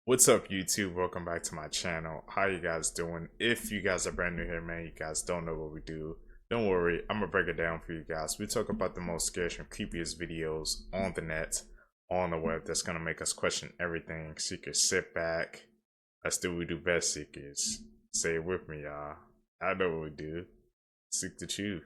What's up, YouTube? Welcome back to my channel. How you guys doing? If you guys are brand new here, man, you guys don't know what we do, don't worry, I'm gonna break it down for you guys. We talk about the most scariest and creepiest videos on the net, on the web, that's gonna make us question everything. So you can sit back. Let's do what we do best, seekers. Say it with me, y'all. I know what we do. Seek the truth.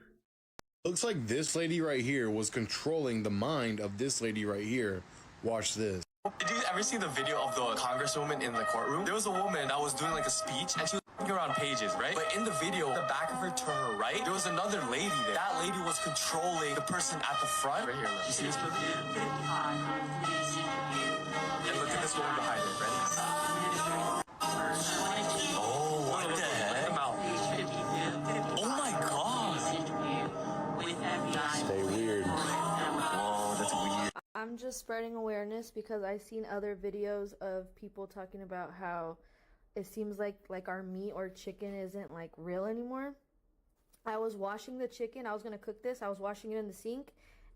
Looks like this lady right here was controlling the mind of this lady right here. Watch this. Did you ever see the video of the congresswoman in the courtroom? There was a woman that was doing like a speech and she was looking around pages, right? But in the video, the back of her to her right, there was another lady there. That lady was controlling the person at the front. Right here, look. You see this? And look at this woman behind her, ready? Oh, what the heck? Let them out. Oh my god. Stay weird. Whoa, that's weird. I'm just spreading awareness because I've seen other videos of people talking about how it seems like our meat or chicken isn't like real anymore. I was washing the chicken. I was going to cook this. I was washing it in the sink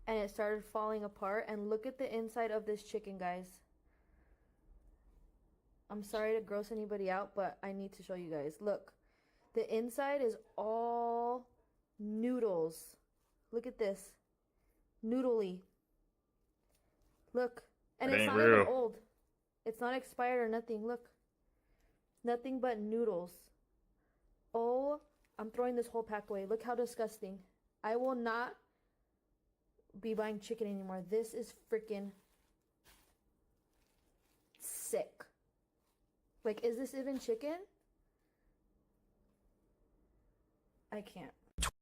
and it started falling apart. And look at the inside of this chicken, guys. I'm sorry to gross anybody out, but I need to show you guys. Look, the inside is all noodles. Look at this. Noodly. Look, and it's not even old. It's not expired or nothing. Look, nothing but noodles. Oh, I'm throwing this whole pack away. Look how disgusting. I will not be buying chicken anymore. This is freaking sick. Like, is this even chicken? I can't.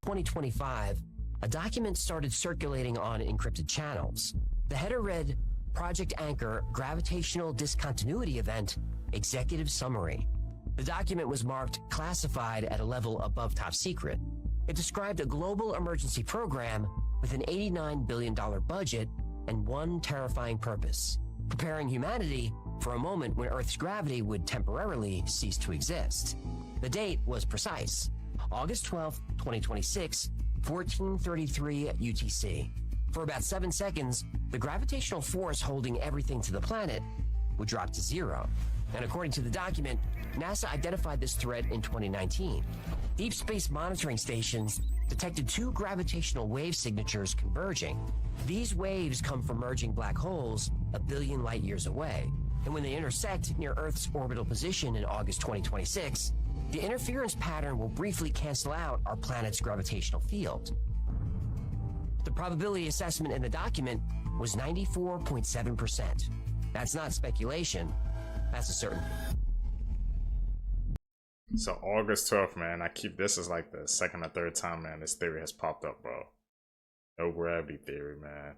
2025, a document started circulating on encrypted channels. The header read, Project Anchor Gravitational Discontinuity Event Executive Summary. The document was marked classified at a level above top secret. It described a global emergency program with an $89 billion budget and one terrifying purpose: preparing humanity for a moment when Earth's gravity would temporarily cease to exist. The date was precise: August 12, 2026, 1433 UTC. For about 7 seconds, the gravitational force holding everything to the planet would drop to zero. And according to the document, NASA identified this threat in 2019. Deep space monitoring stations detected two gravitational wave signatures converging. These waves come from merging black holes a billion light years away. And when they intersect near Earth's orbital position in August 2026, the interference pattern will briefly cancel out our planet's gravitational field. The probability assessment in the document was 94.7%. That's not speculation, that's a certainty. So August 12th, man, I keep this as like the second or third time, man, this theory has popped up, bro. No gravity theory, man.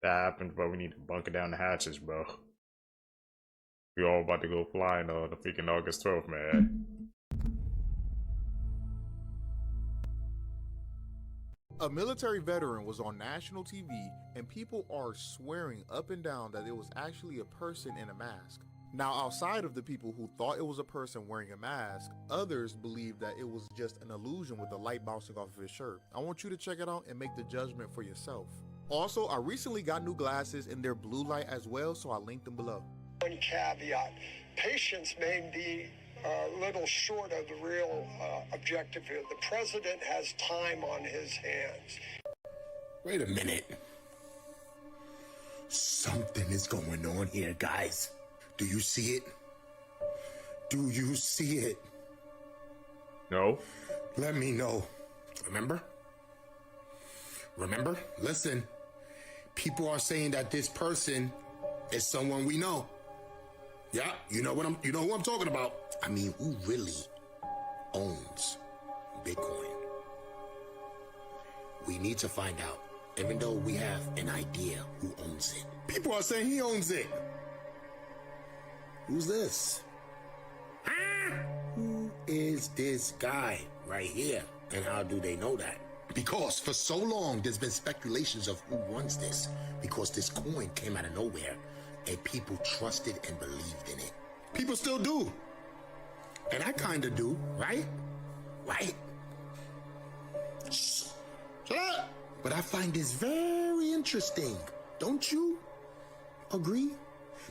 That happened, bro. We need to bunker down the hatches, bro. We all about to go flying on the freaking August 12th, man. A military veteran was on national TV and people are swearing up and down that it was actually a person in a mask. Now, outside of the people who thought it was a person wearing a mask, others believe that it was just an illusion with the light bouncing off of his shirt. I want you to check it out and make the judgment for yourself. Also, I recently got new glasses in their blue light as well, so I'll link them below. One caveat: patience may be a little short of the real objective here. The president has time on his hands. Wait a minute. Something is going on here, guys. Do you see it? Do you see it? No. Let me know. Remember? Remember? Listen. People are saying that this person is someone we know. Yeah, you know who I'm talking about. I mean, who really owns Bitcoin? We need to find out, even though we have an idea who owns it. People are saying he owns it. Who's this? Huh? Who is this guy right here? And how do they know that? Because for so long, there's been speculations of who runs this. Because this coin came out of nowhere, and people trusted and believed in it. People still do. And I kind of do, right? Right? Shh. Shut up. But I find this very interesting. Don't you agree?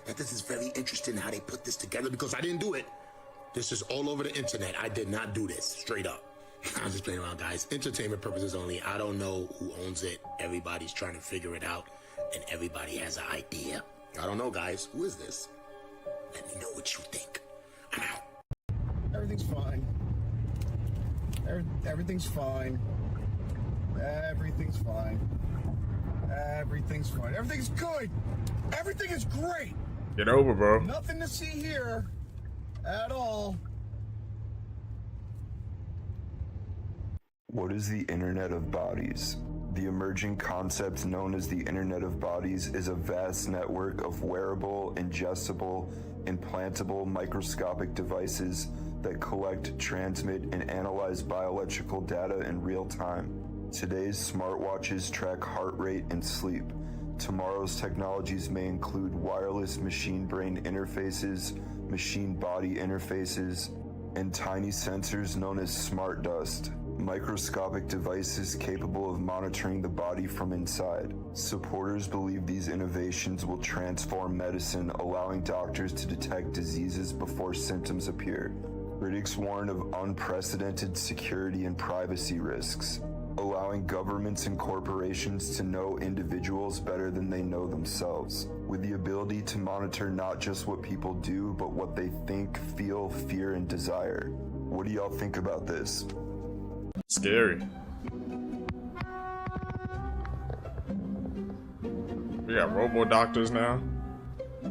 that this is very interesting how they put this together because I didn't do it. This is all over the internet. I did not do this, straight up. I'm just playing around, guys. Entertainment purposes only. I don't know who owns it. Everybody's trying to figure it out, and everybody has an idea. I don't know, guys. Who is this? Let me know what you think. I'm out. Everything's fine. Everything's fine. Everything's fine. Everything's fine. Everything's good. Everything is great. Get over, bro. Nothing to see here at all. What is the Internet of Bodies? The emerging concept known as the Internet of Bodies is a vast network of wearable, ingestible, implantable microscopic devices that collect, transmit, and analyze bioelectrical data in real time. Today's smartwatches track heart rate and sleep. Tomorrow's technologies may include wireless machine-brain interfaces, machine-body interfaces, and tiny sensors known as smart dust. Microscopic devices capable of monitoring the body from inside. Supporters believe these innovations will transform medicine, allowing doctors to detect diseases before symptoms appear. Critics warn of unprecedented security and privacy risks, allowing governments and corporations to know individuals better than they know themselves, with the ability to monitor not just what people do, but what they think, feel, fear, and desire. What do y'all think about this? Scary. We got robo doctors now. The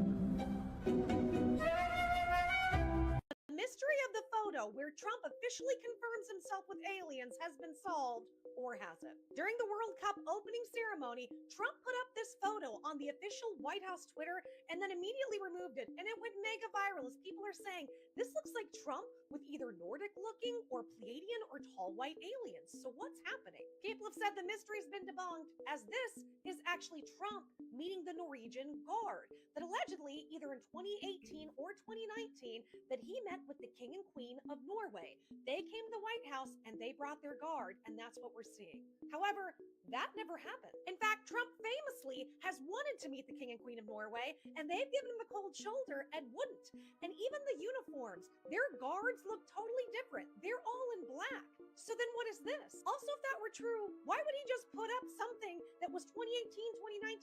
mystery of the photo where Trump officially confirms himself with aliens has been solved, or has it? During the World Cup opening ceremony, Trump put up this photo on the official White House Twitter and then immediately removed it, and it went mega viral as people are saying, this looks like Trump with either Nordic looking or Pleiadian or tall white aliens. So what's happening? People have said the mystery's been debunked, as this is actually Trump meeting the Norwegian Guard that allegedly, either in 2018 or 2019, that he met with the King and Queen of Norway. They came to the White House and they brought their guard, and that's what we're seeing. However, that never happened. In fact, Trump famously has wanted to meet the King and Queen of Norway, and they've given him the cold shoulder and wouldn't. And even the uniforms, their guards look totally different. They're all in black. So then what is this? Also, if that were true, why would he just put up something that was 2018,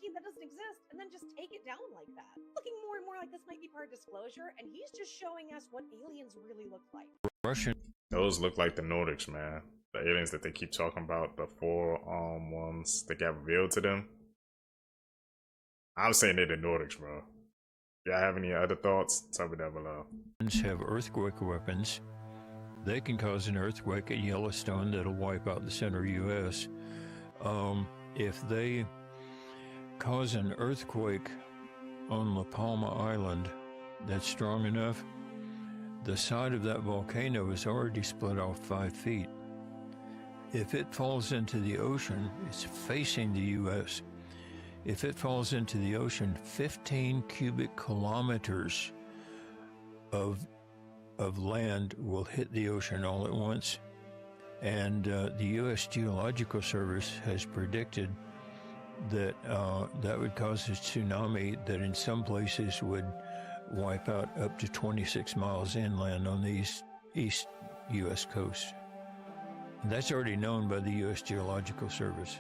2019 that doesn't exist and then just take it down like that? Looking more and more like this might be part of disclosure, and he's just showing us what aliens really look like. Russian. Those look like the Nordics, man. The aliens that they keep talking about, the four ones that got revealed to them. I'm saying they're the Nordics, bro. Y'all have any other thoughts? Tell me down below. Have earthquake weapons. They can cause an earthquake at Yellowstone that'll wipe out the center U.S. If they cause an earthquake on La Palma Island that's strong enough, the side of that volcano is already split off 5 feet. If it falls into the ocean, it's facing the U.S. If it falls into the ocean, 15 cubic kilometers of land will hit the ocean all at once. And the U.S. Geological Service has predicted that that would cause a tsunami that in some places would wipe out up to 26 miles inland on the east U.S. coast. And that's already known by the U.S. Geological Service.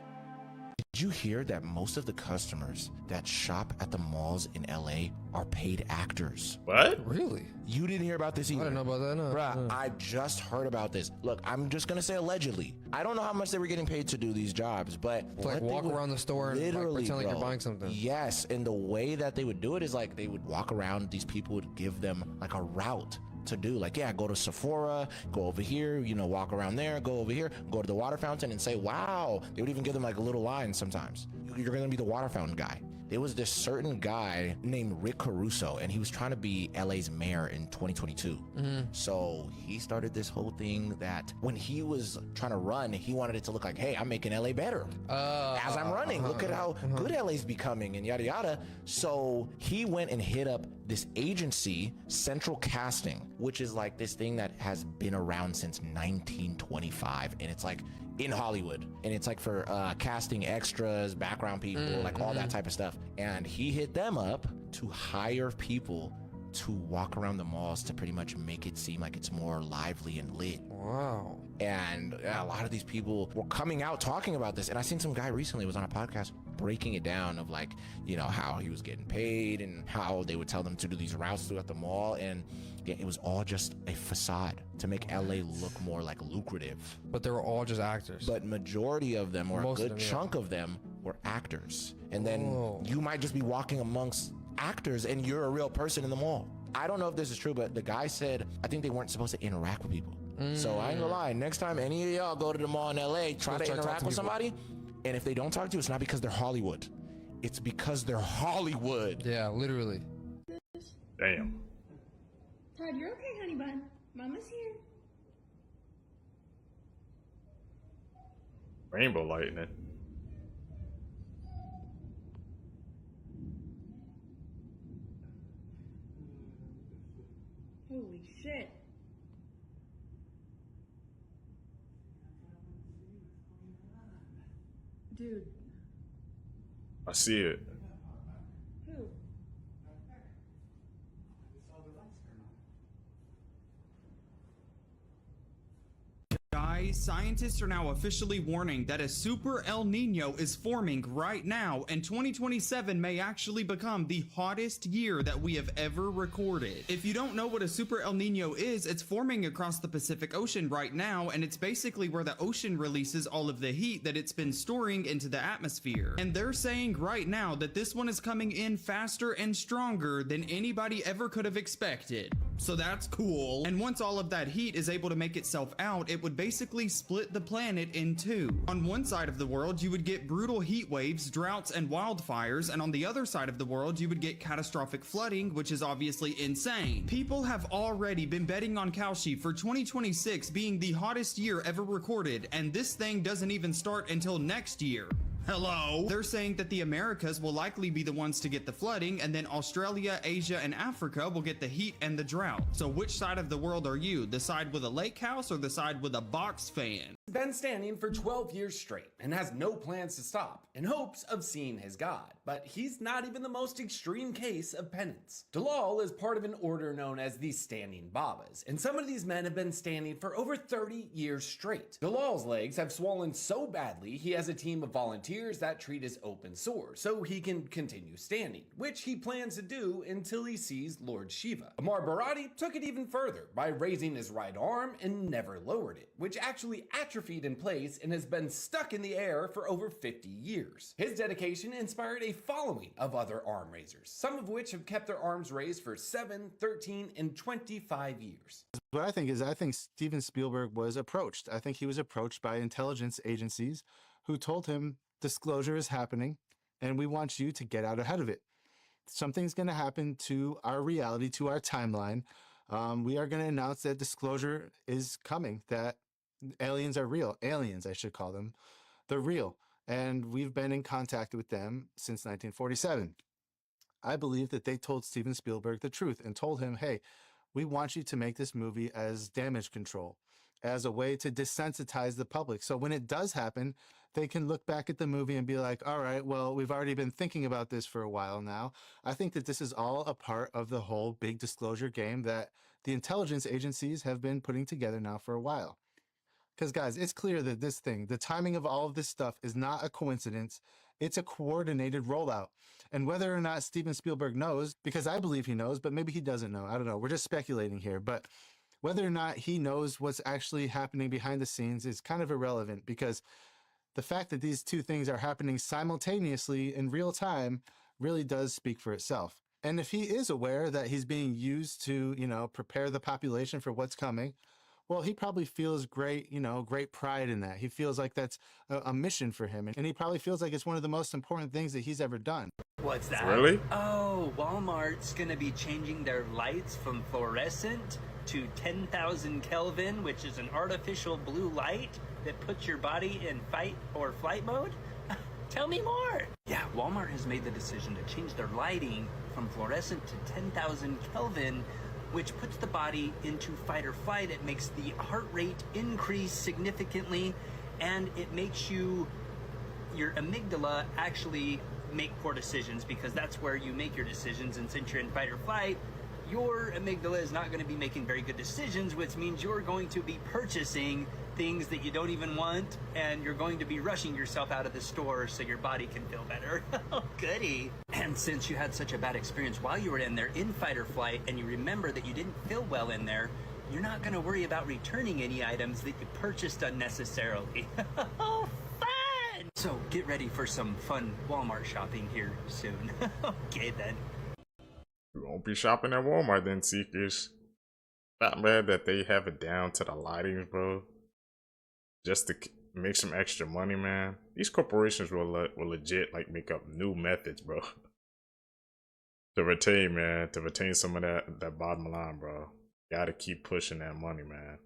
Did you hear that most of the customers that shop at the malls in LA are paid actors? What? Really? You didn't hear about this either? I didn't know about that, no. Bruh, I just heard about this. Look, I'm just gonna say allegedly. I don't know how much they were getting paid to do these jobs, but To like walk around the store and like pretend like you're buying something. Yes, and the way that they would do it is like they would walk around, these people would give them like a route to do, like, yeah, go to Sephora, go over here, you know, walk around there, go over here, go to the water fountain and say, wow. They would even give them like a little line sometimes. You're gonna be the water fountain guy. There was this certain guy named Rick Caruso, and he was trying to be LA's mayor in 2022. So he started this whole thing that when he was trying to run, he wanted it to look like, hey, I'm making LA better. As I'm running, look at how good LA's becoming and yada yada. So he went and hit up this agency, Central Casting, which is like this thing that has been around since 1925, and it's like in Hollywood, and it's like for casting extras, background people, like all that type of stuff. And he hit them up to hire people to walk around the malls to pretty much make it seem like it's more lively and lit. Wow. And a lot of these people were coming out talking about this. And I seen some guy recently was on a podcast breaking it down of like, you know, how he was getting paid and how they would tell them to do these routes throughout the mall. And yeah, it was all just a facade to make LA look more like lucrative. But they were all just actors. But majority of them, or Most a of good them, chunk of them, were actors. And then you might just be walking amongst actors and you're a real person in the mall. I don't know if this is true, but the guy said, I think they weren't supposed to interact with people. So I ain't gonna lie, next time any of y'all go to the mall in LA, try to interact with somebody, and if they don't talk to you, it's not because they're Hollywood. It's because they're Hollywood. Yeah, literally. Damn. Todd, you're okay, honey bun. Mama's here. Rainbow lightning. Holy shit. Dude. I see it. Who? Guys, scientists are now officially warning that a super El Nino is forming right now, and 2027 may actually become the hottest year that we have ever recorded. If you don't know what a super El Nino is, it's forming across the Pacific Ocean right now, and it's basically where the ocean releases all of the heat that it's been storing into the atmosphere. And they're saying right now that this one is coming in faster and stronger than anybody ever could have expected. So that's cool. And once all of that heat is able to make itself out, it would basically split the planet in two. On one side of the world, you would get brutal heat waves, droughts, and wildfires, and on the other side of the world, you would get catastrophic flooding, which is obviously insane. People have already been betting on Kalshi for 2026 being the hottest year ever recorded, and this thing doesn't even start until next year. Hello? They're saying that the Americas will likely be the ones to get the flooding, and then Australia, Asia, and Africa will get the heat and the drought. So which side of the world are you? The side with a lake house or the side with a box fan? Been standing for 12 years straight and has no plans to stop in hopes of seeing his God, but he's not even the most extreme case of penance. Dalal is part of an order known as the Standing Babas, and some of these men have been standing for over 30 years straight. Dalal's legs have swollen so badly he has a team of volunteers that treat his open sores so he can continue standing, which he plans to do until he sees Lord Shiva. Amar Barati took it even further by raising his right arm and never lowered it, which actually atrophied in place and has been stuck in the air for over 50 years. His dedication inspired a following of other arm raisers, some of which have kept their arms raised for 7, 13, and 25 years. What I think Steven Spielberg was approached. I think he was approached by intelligence agencies who told him disclosure is happening and we want you to get out ahead of it. Something's going to happen to our reality, to our timeline. We are going to announce that disclosure is coming, that aliens are real. Aliens, I should call them. They're real. And we've been in contact with them since 1947. I believe that they told Steven Spielberg the truth and told him, hey, we want you to make this movie as damage control, as a way to desensitize the public. So when it does happen, they can look back at the movie and be like, all right, well, we've already been thinking about this for a while now. I think that this is all a part of the whole big disclosure game that the intelligence agencies have been putting together now for a while. Because, guys, it's clear that this thing, the timing of all of this stuff is not a coincidence. It's a coordinated rollout. And whether or not Steven Spielberg knows, because I believe he knows, but maybe he doesn't know. I don't know. We're just speculating here. But whether or not he knows what's actually happening behind the scenes is kind of irrelevant, because the fact that these two things are happening simultaneously in real time really does speak for itself. And if he is aware that he's being used to, prepare the population for what's coming, well, he probably feels great, great pride in that. He feels like that's a mission for him. And he probably feels like it's one of the most important things that he's ever done. What's that? Really? Oh, Walmart's gonna be changing their lights from fluorescent to 10,000 Kelvin, which is an artificial blue light that puts your body in fight or flight mode? Tell me more. Yeah, Walmart has made the decision to change their lighting from fluorescent to 10,000 Kelvin, which puts the body into fight or flight. It makes the heart rate increase significantly, and it makes your amygdala actually make poor decisions, because that's where you make your decisions, and since you're in fight or flight, your amygdala is not going to be making very good decisions, which means you're going to be purchasing things that you don't even want, and you're going to be rushing yourself out of the store so your body can feel better. Oh, goody. And since you had such a bad experience while you were in there in fight or flight, and you remember that you didn't feel well in there, you're not going to worry about returning any items that you purchased unnecessarily. Oh, fun! So get ready for some fun Walmart shopping here soon. Okay, then. You won't be shopping at Walmart then, Seekers. Not bad that they have it down to the lighting, bro. Just to make some extra money, man. These corporations will legit like make up new methods, bro. To retain, man. To retain some of that bottom line, bro. Gotta keep pushing that money, man.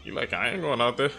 You like, I ain't going out there.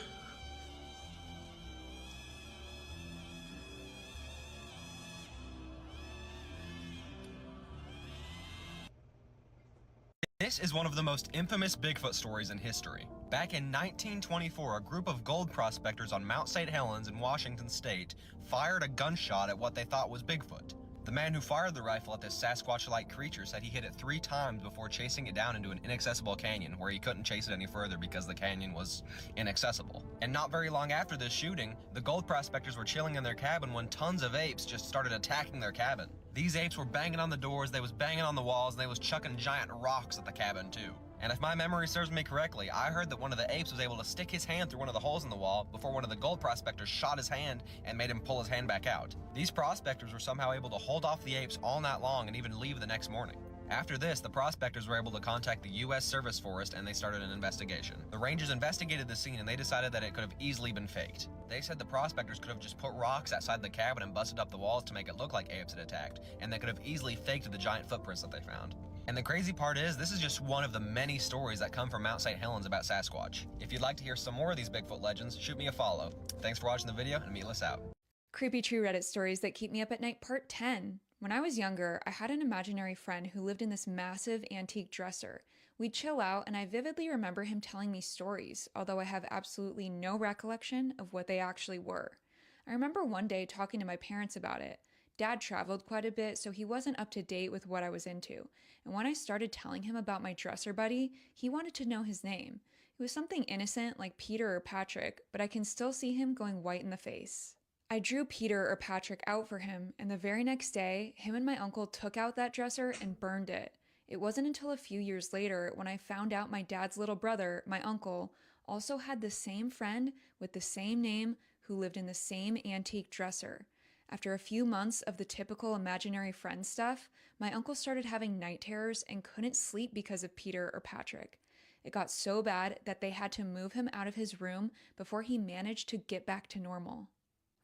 This is one of the most infamous Bigfoot stories in history. Back in 1924, a group of gold prospectors on Mount St. Helens in Washington state fired a gunshot at what they thought was Bigfoot. The man who fired the rifle at this Sasquatch-like creature said he hit it 3 times before chasing it down into an inaccessible canyon where he couldn't chase it any further because the canyon was inaccessible. And not very long after this shooting, the gold prospectors were chilling in their cabin when tons of apes just started attacking their cabin. These apes were banging on the doors, they was banging on the walls, and they was chucking giant rocks at the cabin too. And if my memory serves me correctly, I heard that one of the apes was able to stick his hand through one of the holes in the wall before one of the gold prospectors shot his hand and made him pull his hand back out. These prospectors were somehow able to hold off the apes all night long and even leave the next morning. After this, the prospectors were able to contact the U.S. Service Forest and they started an investigation. The rangers investigated the scene and they decided that it could have easily been faked. They said the prospectors could have just put rocks outside the cabin and busted up the walls to make it look like apes had attacked, and they could have easily faked the giant footprints that they found. And the crazy part is, this is just one of the many stories that come from Mount St. Helens about Sasquatch. If you'd like to hear some more of these Bigfoot legends, shoot me a follow. Thanks for watching the video, and meatless out. Creepy True Reddit Stories That Keep Me Up at Night Part 10. When I was younger, I had an imaginary friend who lived in this massive antique dresser. We'd chill out, and I vividly remember him telling me stories, although I have absolutely no recollection of what they actually were. I remember one day talking to my parents about it. Dad traveled quite a bit, so he wasn't up to date with what I was into. And when I started telling him about my dresser buddy, he wanted to know his name. It was something innocent like Peter or Patrick, but I can still see him going white in the face. I drew Peter or Patrick out for him, and the very next day, him and my uncle took out that dresser and burned it. It wasn't until a few years later when I found out my dad's little brother, my uncle, also had the same friend with the same name who lived in the same antique dresser. After a few months of the typical imaginary friend stuff, my uncle started having night terrors and couldn't sleep because of Peter or Patrick. It got so bad that they had to move him out of his room before he managed to get back to normal.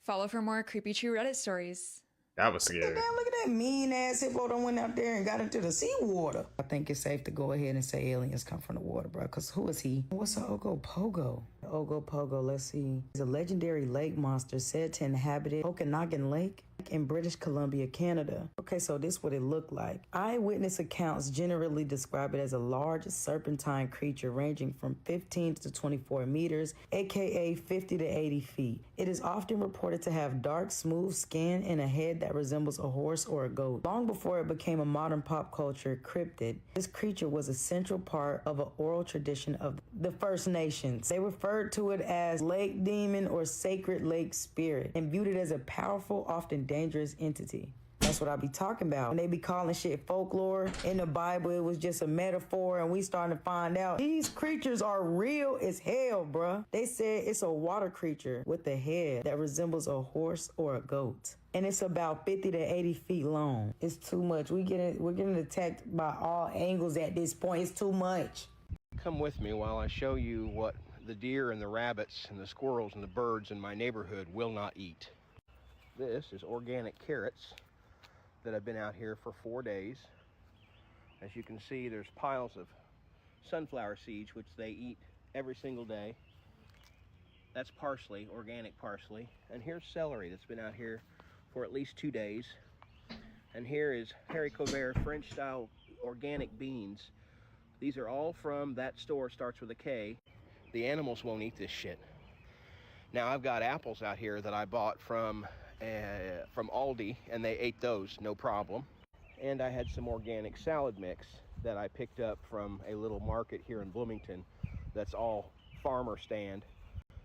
Follow for more creepy true Reddit stories. That was scary. Damn, look at that mean ass hippo that went out there and got into the seawater. I think it's safe to go ahead and say aliens come from the water, bro, because who is he? What's an Ogopogo? Ogopogo, let's see. He's a legendary lake monster said to inhabit Okanagan Lake in British Columbia, Canada. Okay, so this is what it looked like. Eyewitness accounts generally describe it as a large serpentine creature ranging from 15 to 24 meters, aka 50 to 80 feet. It is often reported to have dark, smooth skin and a head that resembles a horse or a goat. Long before it became a modern pop culture cryptid, this creature was a central part of an oral tradition of the First Nations. They referred to it as lake demon or sacred lake spirit and viewed it as a powerful, often dangerous entity. That's what I be talking about. When they be calling shit folklore, in the Bible it was just a metaphor, and we starting to find out these creatures are real as hell, bruh. They said it's a water creature with a head that resembles a horse or a goat. And it's about 50 to 80 feet long. It's too much. We're getting attacked by all angles at this point. It's too much. Come with me while I show you what the deer and the rabbits and the squirrels and the birds in my neighborhood will not eat. This is organic carrots that have been out here for 4 days. As you can see, there's piles of sunflower seeds which they eat every single day. That's parsley, organic parsley. And here's celery that's been out here for at least 2 days. And here is haricot vert French style organic beans. These are all from that store, starts with a K. The animals won't eat this shit. Now I've got apples out here that I bought from Aldi, and they ate those, no problem. And I had some organic salad mix that I picked up from a little market here in Bloomington that's all farmer stand,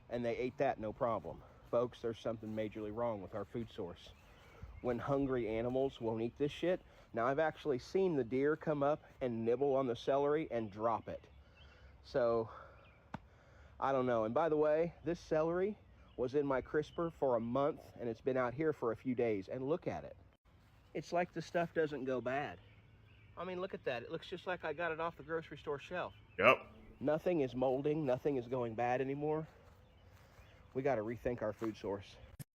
and they ate that, no problem. Folks, there's something majorly wrong with our food source. When hungry animals won't eat this shit. Now I've actually seen the deer come up and nibble on the celery and drop it. So, I don't know. And by the way, this celery was in my crisper for a month, and it's been out here for a few days, and look at it. It's like the stuff doesn't go bad. I mean, look at that. It looks just like I got it off the grocery store shelf. Yep. Nothing is molding, nothing is going bad anymore. We got to rethink our food source.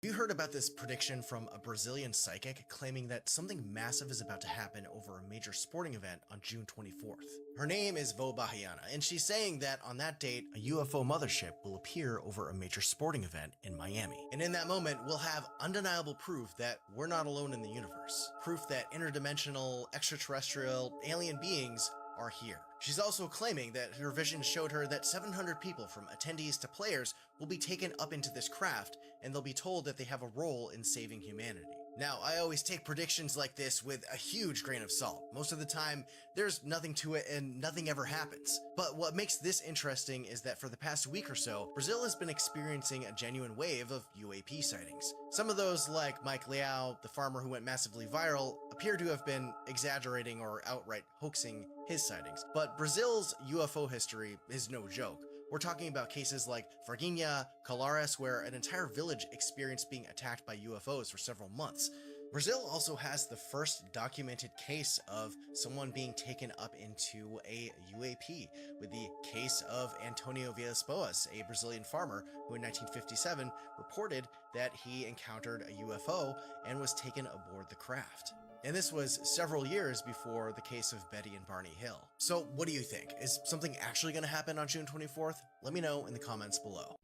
Have you heard about this prediction from a Brazilian psychic claiming that something massive is about to happen over a major sporting event on June 24th? Her name is Vô Bahiana, and she's saying that on that date, a UFO mothership will appear over a major sporting event in Miami. And in that moment, we'll have undeniable proof that we're not alone in the universe. Proof that interdimensional, extraterrestrial, alien beings are here. She's also claiming that her vision showed her that 700 people, from attendees to players, will be taken up into this craft, and they'll be told that they have a role in saving humanity. Now, I always take predictions like this with a huge grain of salt. Most of the time, there's nothing to it and nothing ever happens. But what makes this interesting is that for the past week or so, Brazil has been experiencing a genuine wave of UAP sightings. Some of those, like Mike Leao, the farmer who went massively viral, appear to have been exaggerating or outright hoaxing his sightings. But Brazil's UFO history is no joke. We're talking about cases like Varginha, Colares, where an entire village experienced being attacked by UFOs for several months. Brazil also has the first documented case of someone being taken up into a UAP, with the case of Antonio Villas-Boas, a Brazilian farmer who in 1957 reported that he encountered a UFO and was taken aboard the craft. And this was several years before the case of Betty and Barney Hill. So what do you think? Is something actually going to happen on June 24th? Let me know in the comments below.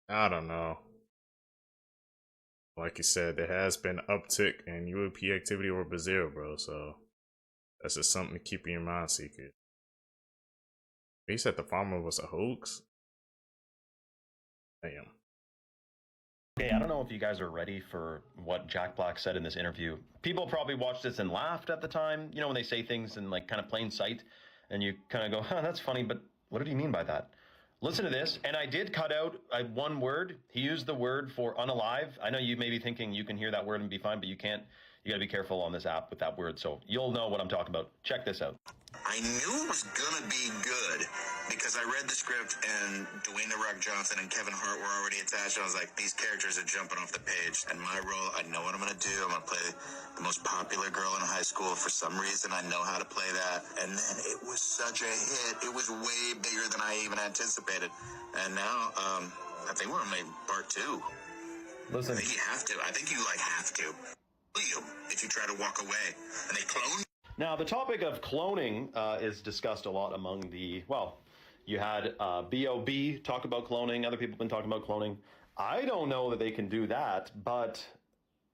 I don't know. Like you said, there has been an uptick in UAP activity over Brazil, bro. So that's just something to keep in your mind, Secret. He said the farmer was a hoax? Damn. Okay, I don't know if you guys are ready for what Jack Black said in this interview. People probably watched this and laughed at the time, you know, when they say things in like kind of plain sight, and you kind of go, huh, that's funny, but what did he mean by that? Listen to this, and I did cut out one word. He used the word for unalive. I know you may be thinking you can hear that word and be fine, but you can't. You gotta be careful on this app with that word, so you'll know what I'm talking about. Check this out. I knew it was gonna be good because I read the script and Dwayne The Rock Johnson and Kevin Hart were already attached. I was like, these characters are jumping off the page. And my role, I know what I'm gonna do. I'm gonna play the most popular girl in high school. For some reason, I know how to play that. And then it was such a hit. It was way bigger than I even anticipated. And now, I think we're gonna make part 2. Listen. I think you have to. I think you have to. You if you try to walk away and they clone. Now, the topic of cloning is discussed a lot among the, well, you had B.O.B. talk about cloning. Other people have been talking about cloning. I don't know that they can do that, but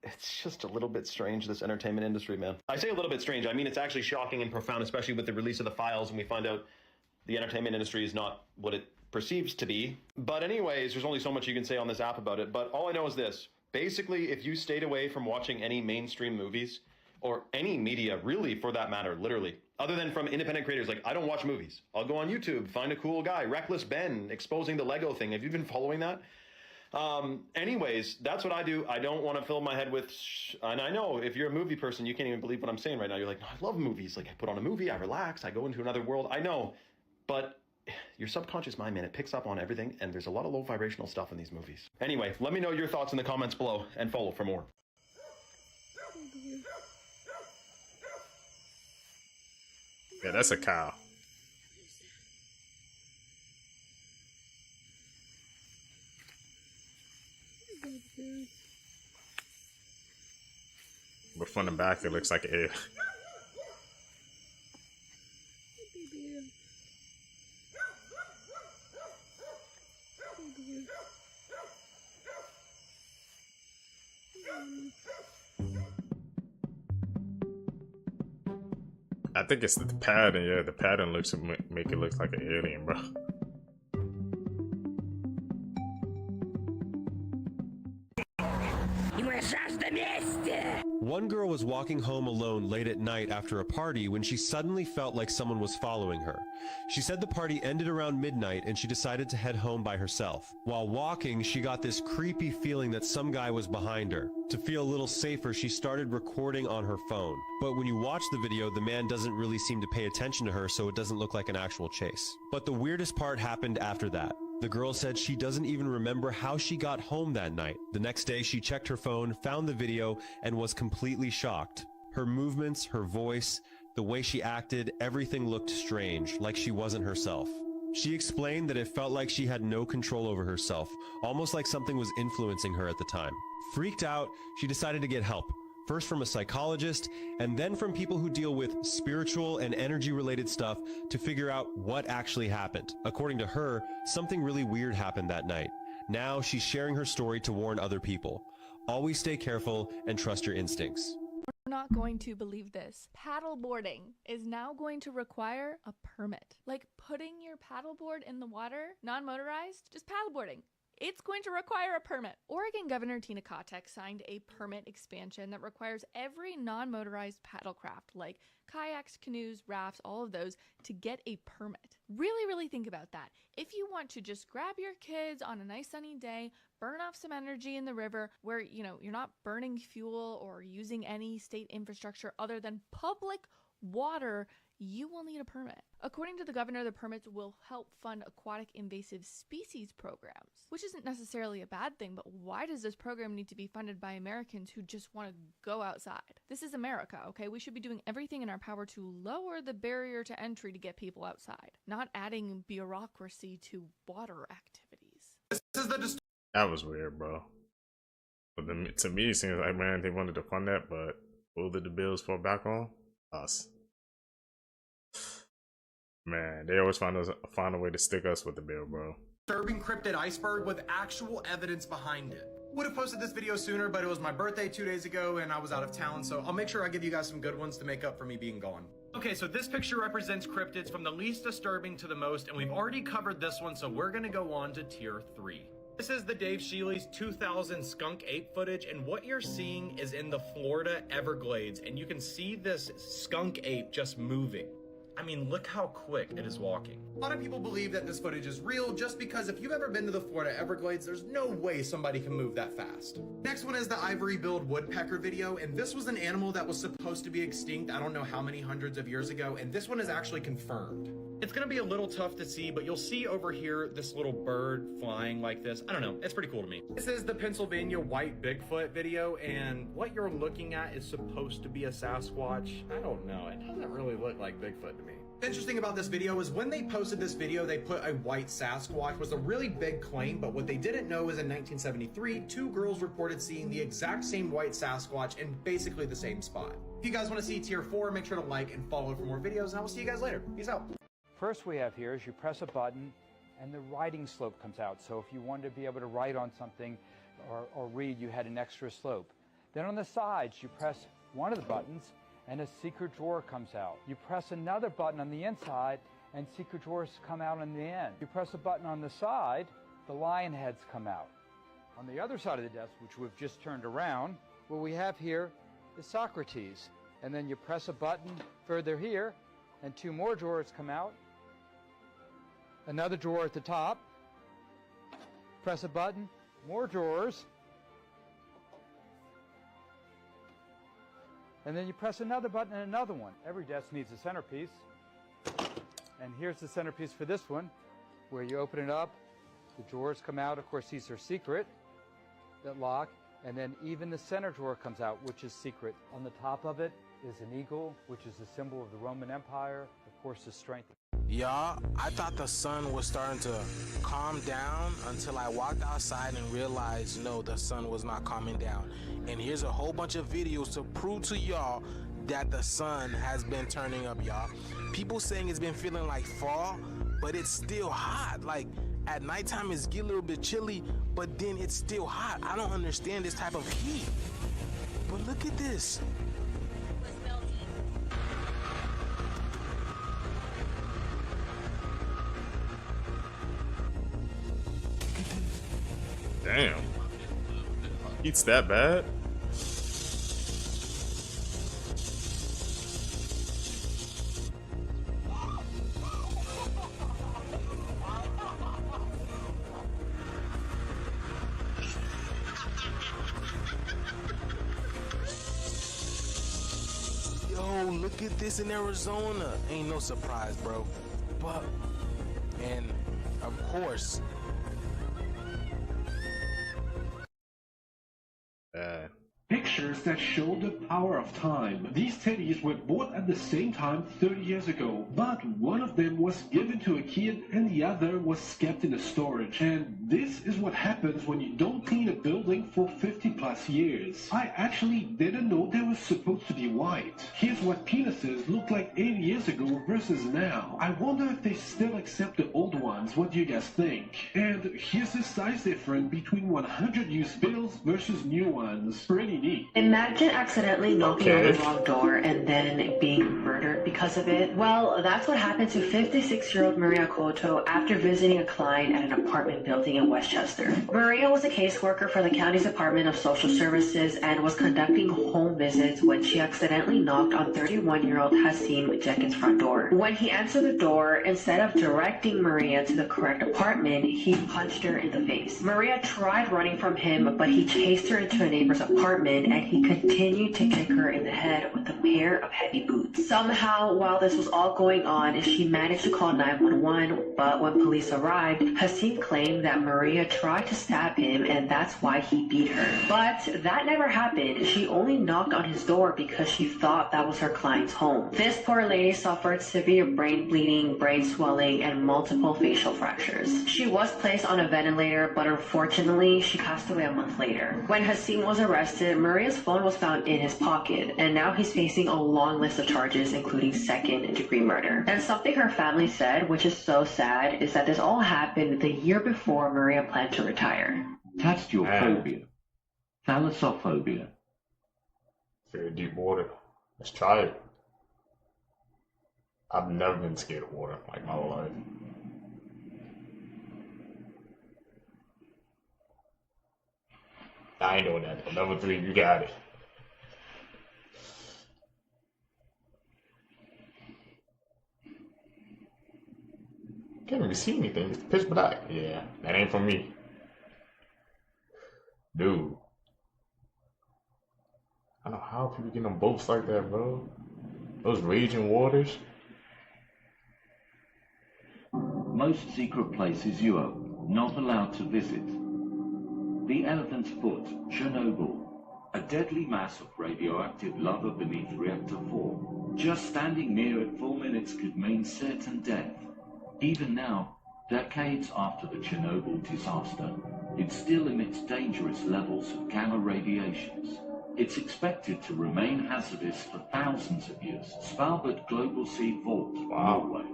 it's just a little bit strange, this entertainment industry, man. I say a little bit strange. I mean, it's actually shocking and profound, especially with the release of the files, and we find out the entertainment industry is not what it perceives to be. But anyways, there's only so much you can say on this app about it. But all I know is this. Basically, if you stayed away from watching any mainstream movies, or any media, really, for that matter, literally, other than from independent creators, like, I don't watch movies. I'll go on YouTube, find a cool guy, Reckless Ben, exposing the Lego thing. Have you been following that? Anyways, that's what I do. I don't want to fill my head with, and I know if you're a movie person, you can't even believe what I'm saying right now. You're like, no, I love movies. Like, I put on a movie, I relax, I go into another world. I know, but your subconscious mind, man, it picks up on everything, and there's a lot of low vibrational stuff in these movies. Anyway, let me know your thoughts in the comments below, and follow for more. Yeah, that's a cow. But from the back, it looks like an egg. I think it's the pattern. Yeah, the pattern looks make it look like an alien, bro. One girl was walking home alone late at night after a party when she suddenly felt like someone was following her. She said the party ended around midnight and she decided to head home by herself. While walking, she got this creepy feeling that some guy was behind her. To feel a little safer, she started recording on her phone. But when you watch the video, the man doesn't really seem to pay attention to her, so it doesn't look like an actual chase. But the weirdest part happened after that. The girl said she doesn't even remember how she got home that night. The next day, she checked her phone, found the video, and was completely shocked. Her movements, her voice, the way she acted, everything looked strange, like she wasn't herself. She explained that it felt like she had no control over herself, almost like something was influencing her at the time. Freaked out, she decided to get help. First from a psychologist, and then from people who deal with spiritual and energy-related stuff to figure out what actually happened. According to her, something really weird happened that night. Now she's sharing her story to warn other people. Always stay careful and trust your instincts. We're not going to believe this. Paddleboarding is now going to require a permit. Like putting your paddleboard in the water, non-motorized, just paddleboarding. It's going to require a permit. Oregon Governor Tina Kotek signed a permit expansion that requires every non-motorized paddlecraft, like kayaks, canoes, rafts, all of those, to get a permit. Really, really think about that. If you want to just grab your kids on a nice sunny day, burn off some energy in the river where, you're not burning fuel or using any state infrastructure other than public water, you will need a permit. According to the governor, the permits will help fund aquatic invasive species programs, which isn't necessarily a bad thing, but why does this program need to be funded by Americans who just want to go outside? This is America, okay? We should be doing everything in our power to lower the barrier to entry to get people outside, not adding bureaucracy to water activities. That was weird, bro. But to me, it seems like, man, they wanted to fund that, but who did the bills fall back on? Us. Man, they always find a way to stick us with the bill, bro. Disturbing cryptid iceberg with actual evidence behind it. Would have posted this video sooner, but it was my birthday 2 days ago and I was out of town, so I'll make sure I give you guys some good ones to make up for me being gone. Okay, so this picture represents cryptids from the least disturbing to the most, and we've already covered this one, so we're gonna go on to tier 3. This is the Dave Shealy's 2000 skunk ape footage, and what you're seeing is in the Florida Everglades, and you can see this skunk ape just moving. I mean, look how quick it is walking. A lot of people believe that this footage is real just because if you've ever been to the Florida Everglades, there's no way somebody can move that fast. Next one is the ivory-billed woodpecker video, and this was an animal that was supposed to be extinct I don't know how many hundreds of years ago, and this one is actually confirmed. It's gonna be a little tough to see, but you'll see over here this little bird flying like this. I don't know, it's pretty cool to me. This is the Pennsylvania white Bigfoot video, and what you're looking at is supposed to be a Sasquatch. I don't know, it doesn't really look like Bigfoot to me. Interesting about this video is when they posted this video, they put a white Sasquatch was a really big claim, but what they didn't know is in 1973, 2 girls reported seeing the exact same white Sasquatch in basically the same spot. If you guys want to see tier 4, make sure to like and follow for more videos, and I will see you guys later. Peace out. First we have here is you press a button and the writing slope comes out. So if you wanted to be able to write on something or read, you had an extra slope. Then on the sides, you press one of the buttons and a secret drawer comes out. You press another button on the inside and secret drawers come out on the end. You press a button on the side, the lion heads come out. On the other side of the desk, which we've just turned around, what we have here is Socrates. And then you press a button further here and 2 more drawers come out. Another drawer at the top. Press a button, more drawers. And then you press another button and another one. Every desk needs a centerpiece. And here's the centerpiece for this one, where you open it up, the drawers come out. Of course, these are secret that lock. And then even the center drawer comes out, which is secret. On the top of it is an eagle, which is a symbol of the Roman Empire, of course, the strength. Y'all, I thought the sun was starting to calm down until I walked outside and realized, no, the sun was not calming down. And here's a whole bunch of videos to prove to y'all that the sun has been turning up, y'all. People saying it's been feeling like fall, but it's still hot. Like, at nighttime it's get a little bit chilly, but then it's still hot. I don't understand this type of heat. But look at this. Damn. Heat's that bad? Yo, look at this in Arizona. Ain't no surprise, bro. But, and of course, Pictures that show the power of time. These teddies were bought at the same time 30 years ago, but one of them was given to a kid and the other was kept in a storage. And this is what happens when you don't clean a building for 50 plus years. I actually didn't know they were supposed to be white. Here's what penises looked like 80 years ago versus now. I wonder if they still accept the old ones. What do you guys think? And here's the size difference between 100 used bills versus new ones. Pretty neat. Imagine accidentally knocking on the wrong door and then being murdered because of it. Well, that's what happened to 56-year-old Maria Cotto after visiting a client at an apartment building in Westchester. Maria was a caseworker for the county's Department of Social Services and was conducting home visits when she accidentally knocked on 31-year-old Hasim Jenkins' front door. When he answered the door, instead of directing Maria to the correct apartment, he punched her in the face. Maria tried running from him, but he chased her into a neighbor's apartment and he continued to kick her in the head with a pair of heavy boots. Somehow, while this was all going on, she managed to call 911, but when police arrived, Hasim claimed that Maria tried to stab him and that's why he beat her. But that never happened. She only knocked on his door because she thought that was her client's home. This poor lady suffered severe brain bleeding, brain swelling, and multiple facial fractures. She was placed on a ventilator, but unfortunately, she passed away a month later. When Hasim was arrested, Maria's phone was found in his pocket, and now he's facing a long list of charges, including second-degree murder. And something her family said, which is so sad, is that this all happened the year before Maria planned to retire. Test your phobia. Thalassophobia. Very deep water. Let's try it. I've never been scared of water like my whole life. I ain't doing that. Level 3, you got it. Can't really see anything. It's pitch black. Yeah, that ain't for me. Dude. I don't know how people get on boats like that, bro. Those raging waters. Most secret places you are not allowed to visit. The Elephant's Foot, Chernobyl, a deadly mass of radioactive lava beneath Reactor 4. Just standing near it 4 minutes could mean certain death. Even now, decades after the Chernobyl disaster, it still emits dangerous levels of gamma radiations. It's expected to remain hazardous for thousands of years. Svalbard Global Sea Vault, Norway.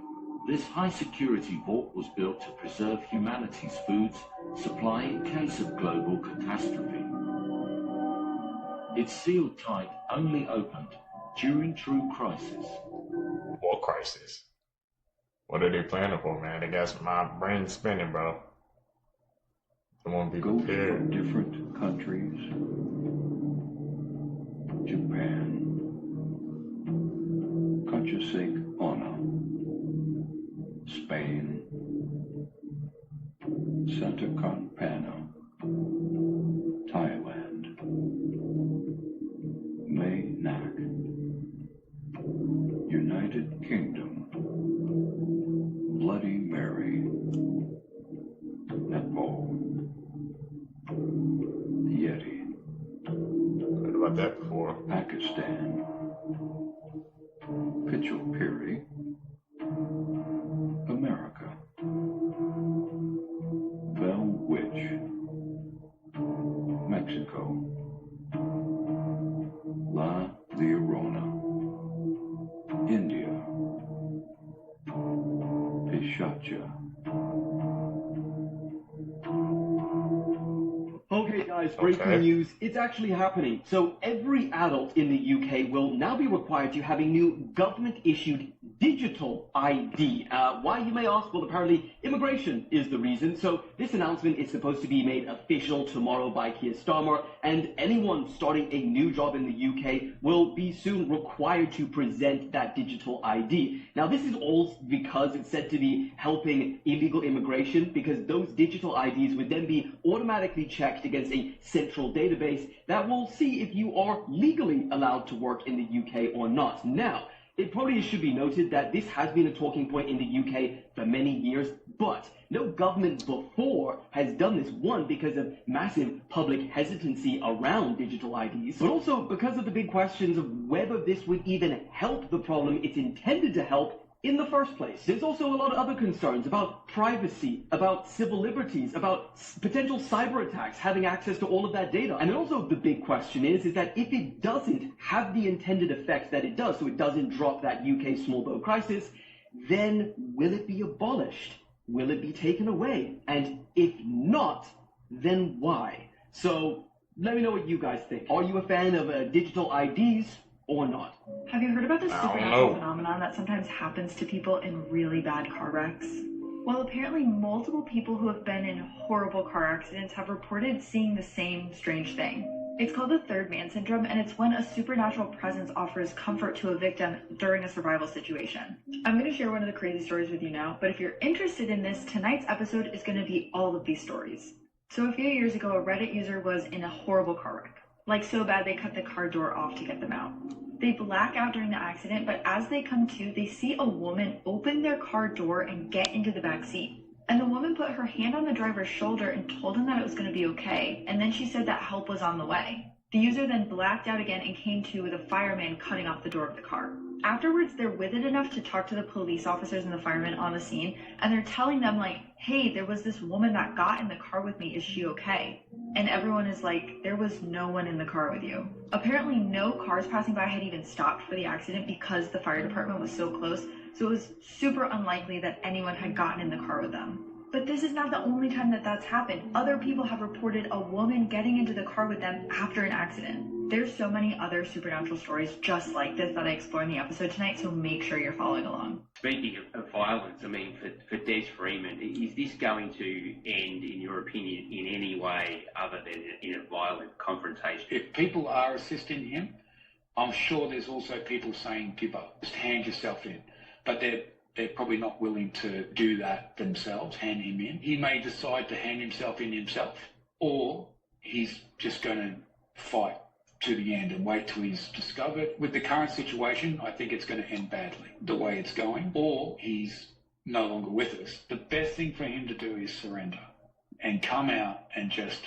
This high-security vault was built to preserve humanity's food supply in case of global catastrophe. It's sealed tight, only opened during true crisis. What crisis? What are they planning for, man? I guess my brain's spinning, bro. I won't be prepared. From different countries. Japan. Kachusik Ono. Spain. Santakon Pano. Thailand. Mae Nak. United Kingdom. Bloody Mary. Nepal. Yeti. Heard about that before. Pakistan. Pichilpiri. America. Bell Witch. Mexico. La Llorona. India. Pishacha. Okay guys, breaking news. It's actually happening. So every adult in the UK will now be required to have a new government-issued digital ID. Why, you may ask? Well, apparently immigration is the reason. So this announcement is supposed to be made official tomorrow by Keir Starmer, and anyone starting a new job in the UK will be soon required to present that digital ID. Now, this is all because it's said to be helping illegal immigration, because those digital IDs would then be automatically checked against a central database that will see if you are legally allowed to work in the UK or not. Now, it probably should be noted that this has been a talking point in the UK for many years, but no government before has done this, one, because of massive public hesitancy around digital IDs, but also because of the big questions of whether this would even help the problem it's intended to help in the first place. There's also a lot of other concerns about privacy, about civil liberties, about potential cyber attacks, having access to all of that data. And then also the big question is that if it doesn't have the intended effect that it does, so it doesn't drop that UK small boat crisis, then will it be abolished? Will it be taken away? And if not, then why? So let me know what you guys think. Are you a fan of digital IDs or not? Have you heard about this supernatural phenomenon that sometimes happens to people in really bad car wrecks? Well, apparently multiple people who have been in horrible car accidents have reported seeing the same strange thing. It's called the third man syndrome, and it's when a supernatural presence offers comfort to a victim during a survival situation. I'm going to share one of the crazy stories with you now, but if you're interested in this, tonight's episode is going to be all of these stories. So a few years ago, a Reddit user was in a horrible car wreck. Like so bad they cut the car door off to get them out. They black out during the accident, but as they come to, they see a woman open their car door and get into the back seat. And the woman put her hand on the driver's shoulder and told him that it was going to be okay, and then she said that help was on the way. The user then blacked out again and came to with a fireman cutting off the door of the car. Afterwards, they're with it enough to talk to the police officers and the firemen on the scene, and they're telling them, like, hey, there was this woman that got in the car with me, is she okay? And everyone is like, there was no one in the car with you. Apparently no cars passing by had even stopped for the accident because the fire department was so close, so it was super unlikely that anyone had gotten in the car with them. But this is not the only time that that's happened. Other people have reported a woman getting into the car with them after an accident. There's so many other supernatural stories just like this that I explore in the episode tonight, so make sure you're following along. Speaking of violence, I mean, for Des Freeman, is this going to end, in your opinion, in any way other than in a violent confrontation? If people are assisting him, I'm sure there's also people saying, give up, just hand yourself in. But they're probably not willing to do that themselves, hand him in. He may decide to hand himself in himself, or he's just going to fight to the end and wait till he's discovered. With the current situation, I think it's going to end badly, the way it's going, or he's no longer with us. The best thing for him to do is surrender and come out and just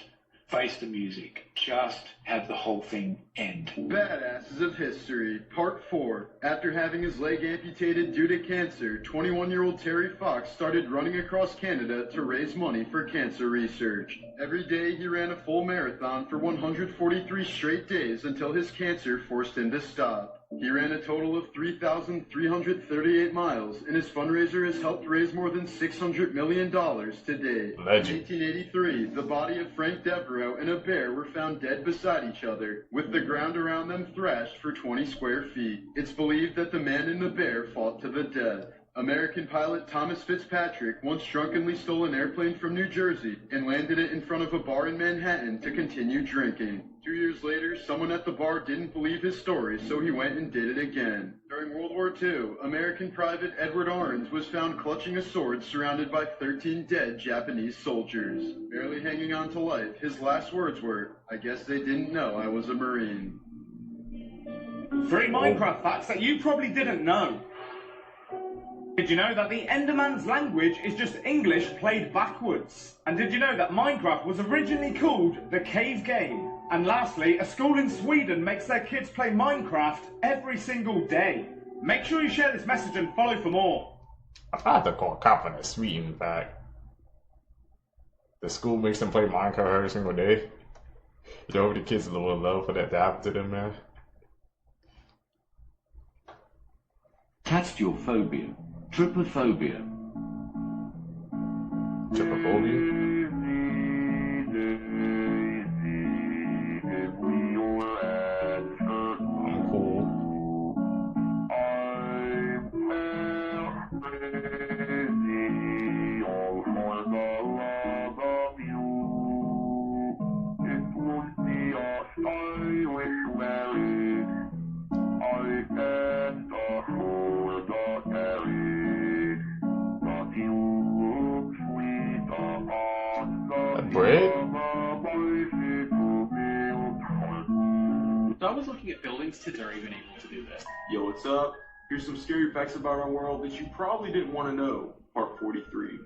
face the music. Just have the whole thing end. Badasses of History, Part 4. After having his leg amputated due to cancer, 21-year-old Terry Fox started running across Canada to raise money for cancer research. Every day he ran a full marathon for 143 straight days until his cancer forced him to stop. He ran a total of 3,338 miles, and his fundraiser has helped raise more than $600 million to date. Legend. In 1883, the body of Frank Devereaux and a bear were found dead beside each other, with the ground around them thrashed for 20 square feet. It's believed that the man and the bear fought to the death. American pilot Thomas Fitzpatrick once drunkenly stole an airplane from New Jersey and landed it in front of a bar in Manhattan to continue drinking. 2 years later, someone at the bar didn't believe his story, so he went and did it again. During World War II, American Private Edward Arns was found clutching a sword surrounded by 13 dead Japanese soldiers. Barely hanging on to life, his last words were, "I guess they didn't know I was a Marine." 3 Minecraft facts that you probably didn't know. Did you know that the Enderman's language is just English played backwards? And did you know that Minecraft was originally called the Cave Game? And lastly, a school in Sweden makes their kids play Minecraft every single day. Make sure you share this message and follow for more. I've had to call a cop on that Sweden, in fact. The school makes them play Minecraft every single day. You know, the kids are a little low for that to happen to them, man. Tasteophobia. Trypophobia. Trypophobia? Trypophobia. cryptids are even able to do this. Yo, what's up? Here's some scary facts about our world that you probably didn't want to know. Part 43.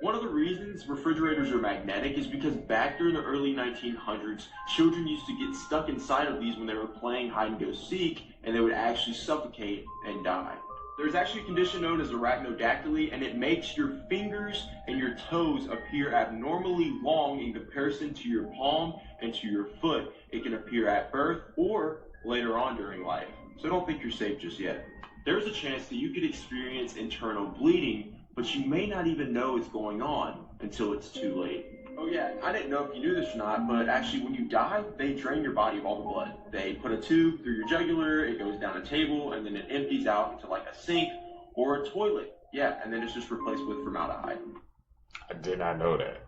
One of the reasons refrigerators are magnetic is because back during the early 1900s, children used to get stuck inside of these when they were playing hide and go seek, and they would actually suffocate and die. There's actually a condition known as arachnodactyly, and it makes your fingers and your toes appear abnormally long in comparison to your palm and to your foot. It can appear at birth or later on during life. So don't think you're safe just yet. There's a chance that you could experience internal bleeding, but you may not even know it's going on until it's too late. Oh yeah, I didn't know if you knew this or not, but actually when you die, they drain your body of all the blood. They put a tube through your jugular, it goes down a table, and then it empties out into like a sink or a toilet. Yeah, and then it's just replaced with formaldehyde. I did not know that.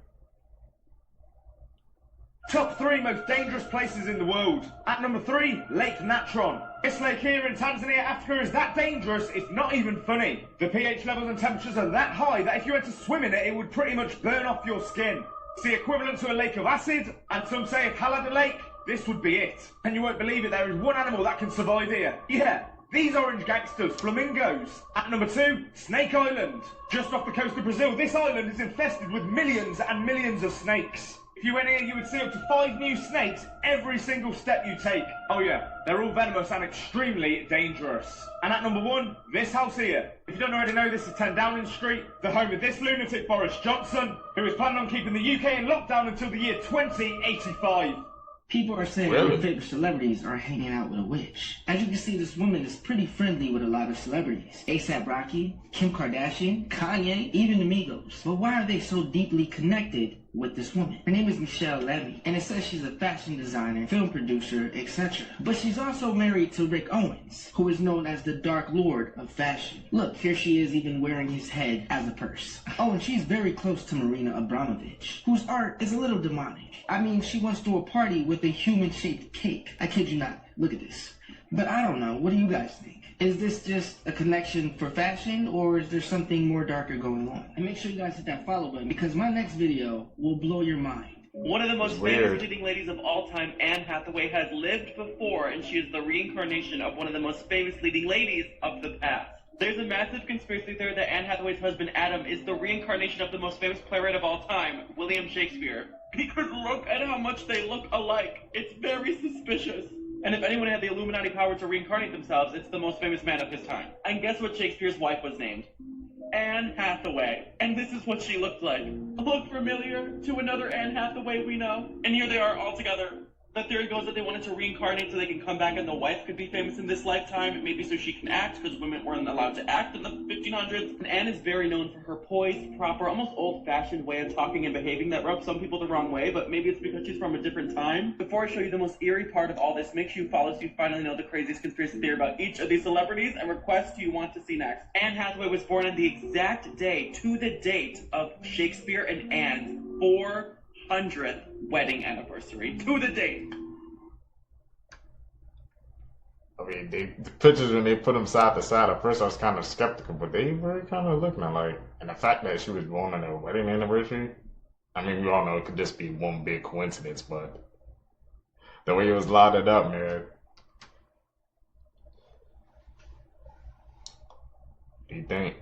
Top 3 most dangerous places in the world. At number 3, Lake Natron. This lake here in Tanzania, Africa is that dangerous, it's not even funny. The pH levels and temperatures are that high that if you were to swim in it would pretty much burn off your skin. It's the equivalent to a lake of acid, and some say if hell had a lake, this would be it. And you won't believe it, there is one animal that can survive here. Yeah, these orange gangsters, flamingos. At number 2, Snake Island. Just off the coast of Brazil, this island is infested with millions and millions of snakes. If you went here, you would see up to 5 new snakes every single step you take. Oh yeah, they're all venomous and extremely dangerous. And at number 1, this house here. If you don't already know, this is 10 Downing Street, the home of this lunatic Boris Johnson, who is planning on keeping the UK in lockdown until the year 2085. People are saying their favorite celebrities are hanging out with a witch. As you can see, this woman is pretty friendly with a lot of celebrities. A$AP Rocky, Kim Kardashian, Kanye, even the Migos. But why are they so deeply connected with this woman? Her name is Michelle Levy, and it says she's a fashion designer, film producer, etc. But she's also married to Rick Owens, who is known as the Dark Lord of fashion. Look, here she is even wearing his head as a purse. Oh, and she's very close to Marina Abramovich, whose art is a little demonic. I mean, she once threw a party with a human-shaped cake. I kid you not. Look at this. But I don't know. What do you guys think? Is this just a connection for fashion, or is there something more darker going on? And make sure you guys hit that follow button, because my next video will blow your mind. One of the most famous leading ladies of all time, Anne Hathaway, has lived before, and she is the reincarnation of one of the most famous leading ladies of the past. There's a massive conspiracy theory that Anne Hathaway's husband, Adam, is the reincarnation of the most famous playwright of all time, William Shakespeare. Because look at how much they look alike. It's very suspicious. And if anyone had the Illuminati power to reincarnate themselves, it's the most famous man of his time. And guess what Shakespeare's wife was named? Anne Hathaway. And this is what she looked like. Look familiar to another Anne Hathaway we know? And here they are all together. The theory goes that they wanted to reincarnate so they can come back and the wife could be famous in this lifetime, maybe so she can act, because women weren't allowed to act in the 1500s. And Anne is very known for her poised, proper, almost old-fashioned way of talking and behaving that rubs some people the wrong way, but maybe it's because she's from a different time. Before I show you the most eerie part of all this, make sure you follow so you finally know the craziest conspiracy theory about each of these celebrities and request who you want to see next. Anne Hathaway was born on the exact day, to the date, of Shakespeare and Anne's 400th wedding anniversary. To the date. I mean, the pictures when they put them side to side, at first I was kind of skeptical, but they were kind of looking alike. And the fact that she was born on her wedding anniversary, I mean, we all know it could just be one big coincidence, but the way it was lighted up, man. What do you think?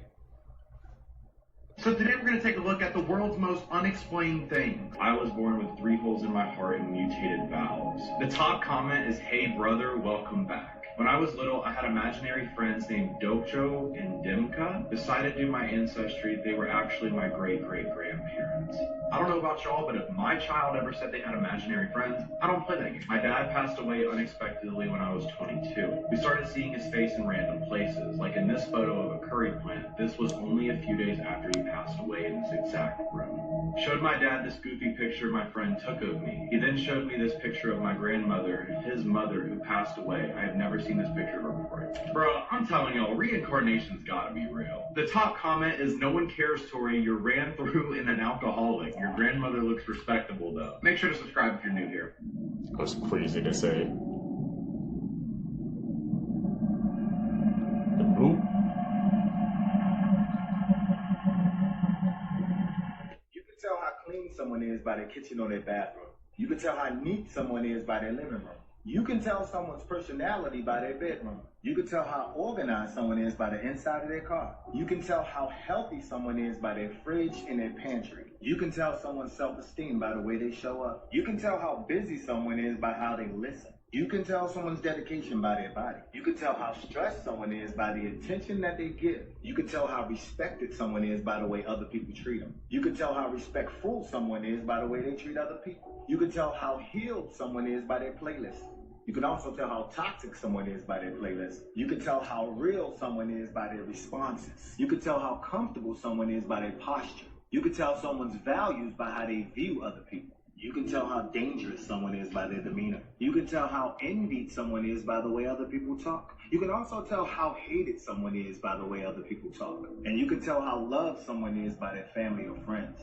So today we're going to take a look at the world's most unexplained thing. I was born with 3 holes in my heart and mutated valves. The top comment is, "Hey brother, welcome back." When I was little, I had imaginary friends named Docho and Dimka. Decided to do my ancestry, they were actually my great-great-grandparents. I don't know about y'all, but if my child ever said they had imaginary friends, I don't play that game. My dad passed away unexpectedly when I was 22. We started seeing his face in random places, like in this photo of a curry plant. This was only a few days after he passed away in this exact room. Showed my dad this goofy picture my friend took of me. He then showed me this picture of my grandmother, his mother, who passed away. I have never seen this picture of her before. Bro, I'm telling y'all, reincarnation's gotta be real. The top comment is, "No one cares, Tori. You ran through in an alcoholic. Your grandmother looks respectable, though." Make sure to subscribe if you're new here. That's crazy to say. The blue. You can tell how clean someone is by their kitchen or their bathroom. You can tell how neat someone is by their living room. You can tell someone's personality by their bedroom. You can tell how organized someone is by the inside of their car. You can tell how healthy someone is by their fridge and their pantry. You can tell someone's self-esteem by the way they show up. You can tell how busy someone is by how they listen. You can tell someone's dedication by their body. You can tell how stressed someone is by the attention that they give. You can tell how respected someone is by the way other people treat them. You can tell how respectful someone is by the way they treat other people. You can tell how healed someone is by their playlist. You can also tell how toxic someone is by their playlist. You can tell how real someone is by their responses. You can tell how comfortable someone is by their posture. You can tell someone's values by how they view other people. You can tell how dangerous someone is by their demeanor. You can tell how envied someone is by the way other people talk. You can also tell how hated someone is by the way other people talk. And you can tell how loved someone is by their family or friends.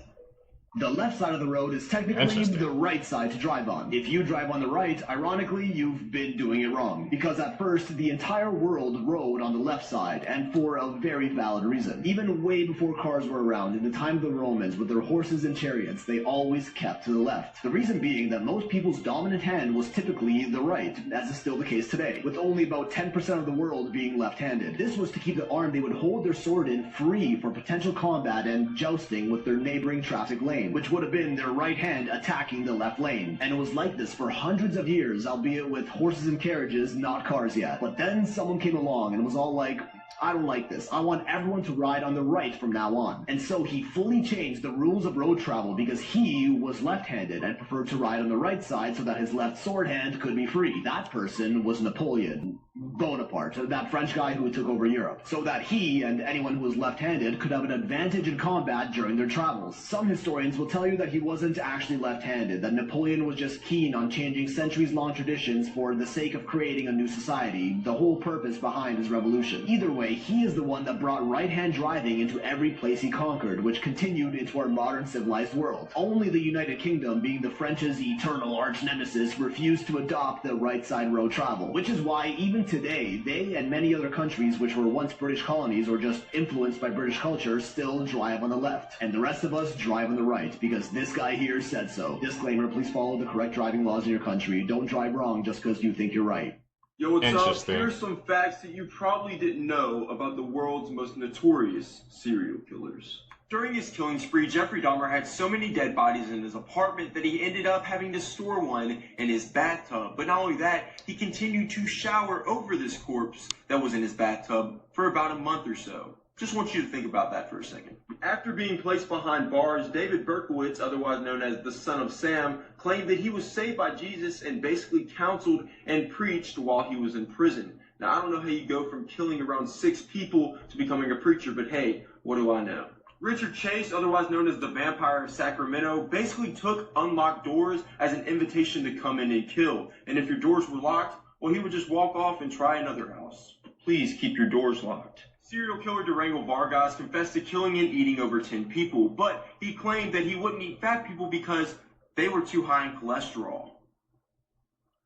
The left side of the road is technically the right side to drive on. If you drive on the right, ironically, you've been doing it wrong. Because at first, the entire world rode on the left side, and for a very valid reason. Even way before cars were around, in the time of the Romans, with their horses and chariots, they always kept to the left. The reason being that most people's dominant hand was typically the right, as is still the case today, with only about 10% of the world being left-handed. This was to keep the arm they would hold their sword in free for potential combat and jousting with their neighboring traffic lane, which would have been their right hand attacking the left lane. And it was like this for hundreds of years, albeit with horses and carriages, not cars yet. But then someone came along and was all like, I don't like this. I want everyone to ride on the right from now on. And so he fully changed the rules of road travel because he was left-handed and preferred to ride on the right side so that his left sword hand could be free. That person was Napoleon Bonaparte, that French guy who took over Europe, so that he and anyone who was left-handed could have an advantage in combat during their travels. Some historians will tell you that he wasn't actually left-handed, that Napoleon was just keen on changing centuries-long traditions for the sake of creating a new society, the whole purpose behind his revolution. Either way, he is the one that brought right-hand driving into every place he conquered, which continued into our modern civilized world. Only the United Kingdom, being the French's eternal arch-nemesis, refused to adopt the right-side road travel, which is why even today, they and many other countries which were once British colonies or just influenced by British culture still drive on the left, and the rest of us drive on the right, because this guy here said so. Disclaimer, please follow the correct driving laws in your country. Don't drive wrong just because you think you're right. Yo, what's up? Here's some facts that you probably didn't know about the world's most notorious serial killers. During his killing spree, Jeffrey Dahmer had so many dead bodies in his apartment that he ended up having to store one in his bathtub. But not only that, he continued to shower over this corpse that was in his bathtub for about a month or so. Just want you to think about that for a second. After being placed behind bars, David Berkowitz, otherwise known as the Son of Sam, claimed that he was saved by Jesus and basically counseled and preached while he was in prison. Now, I don't know how you go from killing around 6 people to becoming a preacher, but hey, what do I know? Richard Chase, otherwise known as the Vampire of Sacramento, basically took unlocked doors as an invitation to come in and kill. And if your doors were locked, well, he would just walk off and try another house. Please keep your doors locked. Serial killer Durango Vargas confessed to killing and eating over 10 people, but he claimed that he wouldn't eat fat people because they were too high in cholesterol.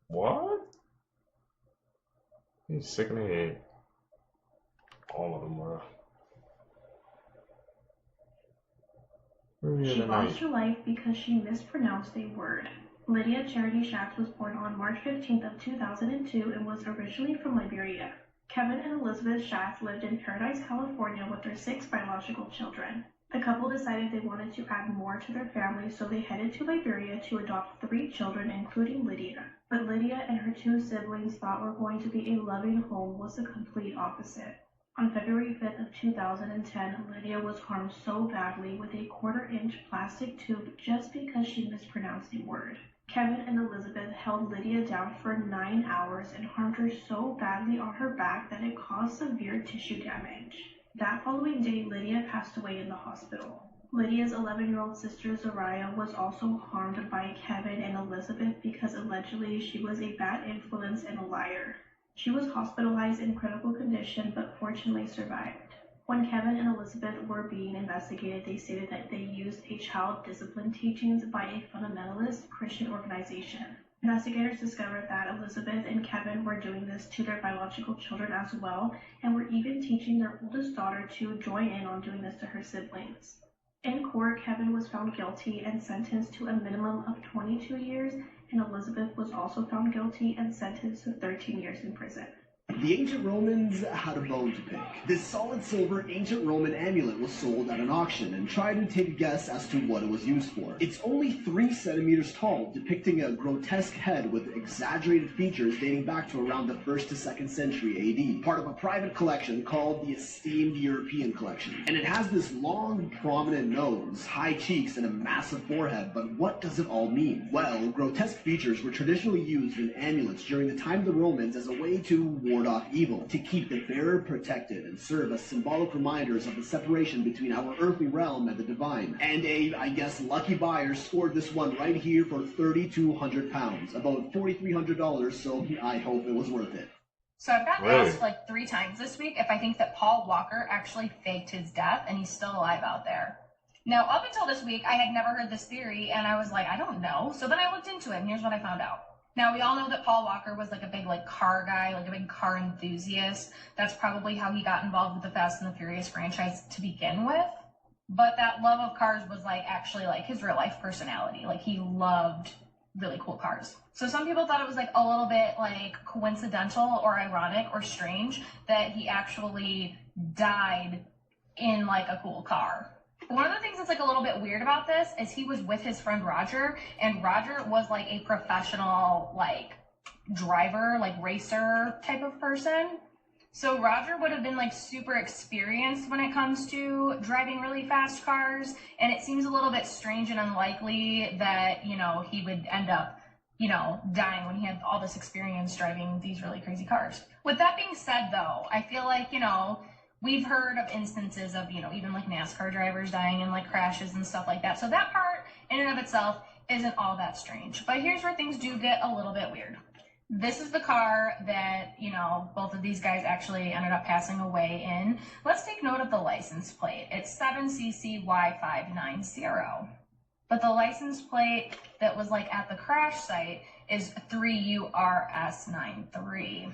What? He's sick in the head. All of them were. She lost her life because she mispronounced a word. Lydia Charity Schatz was born on March 15th of 2002 and was originally from Liberia. Kevin and Elizabeth Schatz lived in Paradise, California with their 6 biological children. The couple decided they wanted to add more to their family, so they headed to Liberia to adopt 3 children, including Lydia. But Lydia and her 2 siblings thought were going to be a loving home was the complete opposite. On February 5th of 2010, Lydia was harmed so badly with a 1/4-inch plastic tube just because she mispronounced a word. Kevin and Elizabeth held Lydia down for 9 hours and harmed her so badly on her back that it caused severe tissue damage. That following day, Lydia passed away in the hospital. Lydia's 11-year-old sister, Zariah, was also harmed by Kevin and Elizabeth because allegedly she was a bad influence and a liar. She was hospitalized in critical condition but fortunately survived. When Kevin and Elizabeth were being investigated, they stated that they used a child discipline teachings by a fundamentalist Christian organization. Investigators discovered that Elizabeth and Kevin were doing this to their biological children as well, and were even teaching their oldest daughter to join in on doing this to her siblings. In court, Kevin was found guilty and sentenced to a minimum of 22 years and Elizabeth was also found guilty and sentenced to 13 years in prison. The ancient Romans had a bone to pick. This solid silver ancient Roman amulet was sold at an auction, and try to take a guess as to what it was used for. It's only 3 centimeters tall, depicting a grotesque head with exaggerated features dating back to around the 1st to 2nd century AD, part of a private collection called the Esteemed European Collection. And it has this long, prominent nose, high cheeks, and a massive forehead, but what does it all mean? Well, grotesque features were traditionally used in amulets during the time of the Romans as a way to ward off evil, to keep the bearer protected, and serve as symbolic reminders of the separation between our earthly realm and the divine. And I guess, lucky buyer scored this one right here for £3,200, about $4,300, so I hope it was worth it. So I've gotten asked like 3 times this week if I think that Paul Walker actually faked his death and he's still alive out there. Now, up until this week, I had never heard this theory, and I was like, I don't know. So then I looked into it, and here's what I found out. Now, we all know that Paul Walker was like a big car guy, like a big car enthusiast. That's probably how he got involved with the Fast and the Furious franchise to begin with. But that love of cars was actually his real life personality. Like, he loved really cool cars. So some people thought it was a little bit coincidental or ironic or strange that he actually died in a cool car. One of the things that's a little bit weird about this is he was with his friend Roger, and Roger was a professional driver, racer type of person. So Roger would have been super experienced when it comes to driving really fast cars, and it seems a little bit strange and unlikely that, he would end up, dying when he had all this experience driving these really crazy cars. With that being said, though, I feel we've heard of instances of, even NASCAR drivers dying in crashes and stuff like that. So that part in and of itself isn't all that strange. But here's where things do get a little bit weird. This is the car that, both of these guys actually ended up passing away in. Let's take note of the license plate. It's 7CCY590. But the license plate that was at the crash site is 3URS93.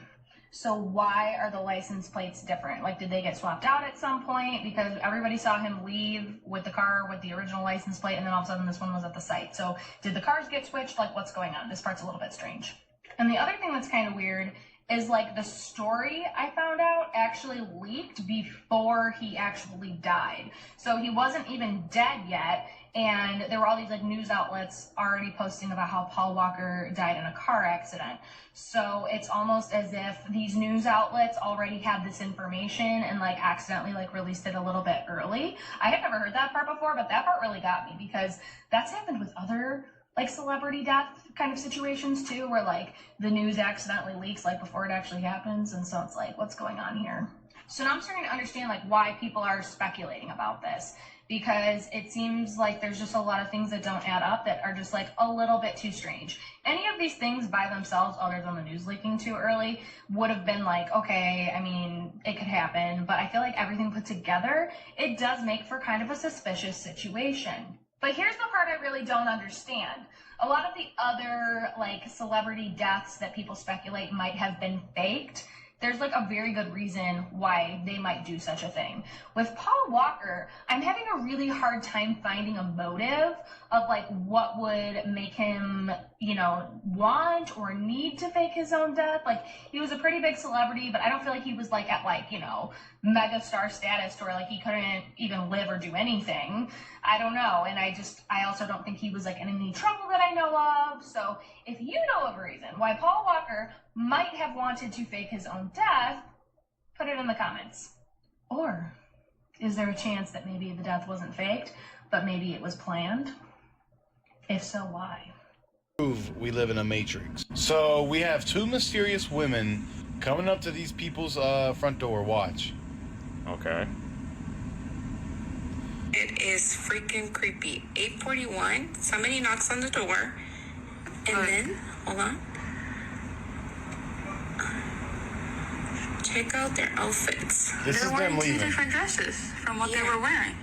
So why are the license plates different? Did they get swapped out at some point? Because everybody saw him leave with the car with the original license plate, and then all of a sudden this one was at the site. So did the cars get switched? What's going on? This part's a little bit strange. And the other thing that's kind of weird is the story I found out actually leaked before he actually died. So he wasn't even dead yet, and there were all these news outlets already posting about how Paul Walker died in a car accident. So it's almost as if these news outlets already had this information and accidentally released it a little bit early. I had never heard that part before, but that part really got me because that's happened with other celebrity death kind of situations too, where the news accidentally leaks before it actually happens, and so it's what's going on here? So now I'm starting to understand why people are speculating about this, because it seems there's just a lot of things that don't add up that are just a little bit too strange. Any of these things by themselves, other than the news leaking too early, would have been okay, I mean, it could happen, but I feel everything put together, it does make for kind of a suspicious situation. But here's the part I really don't understand. A lot of the other celebrity deaths that people speculate might have been faked, there's a very good reason why they might do such a thing. With Paul Walker, I'm having a really hard time finding a motive of what would make him, want or need to fake his own death. He was a pretty big celebrity, but I don't feel he was at mega star status to where he couldn't even live or do anything. I don't know, and I also don't think he was in any trouble that I know of. So if you know of a reason why Paul Walker might have wanted to fake his own death, put it in the comments. Or is there a chance that maybe the death wasn't faked, but maybe it was planned? If so, why? We live in a matrix. So we have 2 mysterious women coming up to these people's front door. Watch. Okay. It is freaking creepy. 8:41. Somebody knocks on the door, and then hold on. Check out their outfits. They're wearing 2 different dresses from what they were wearing.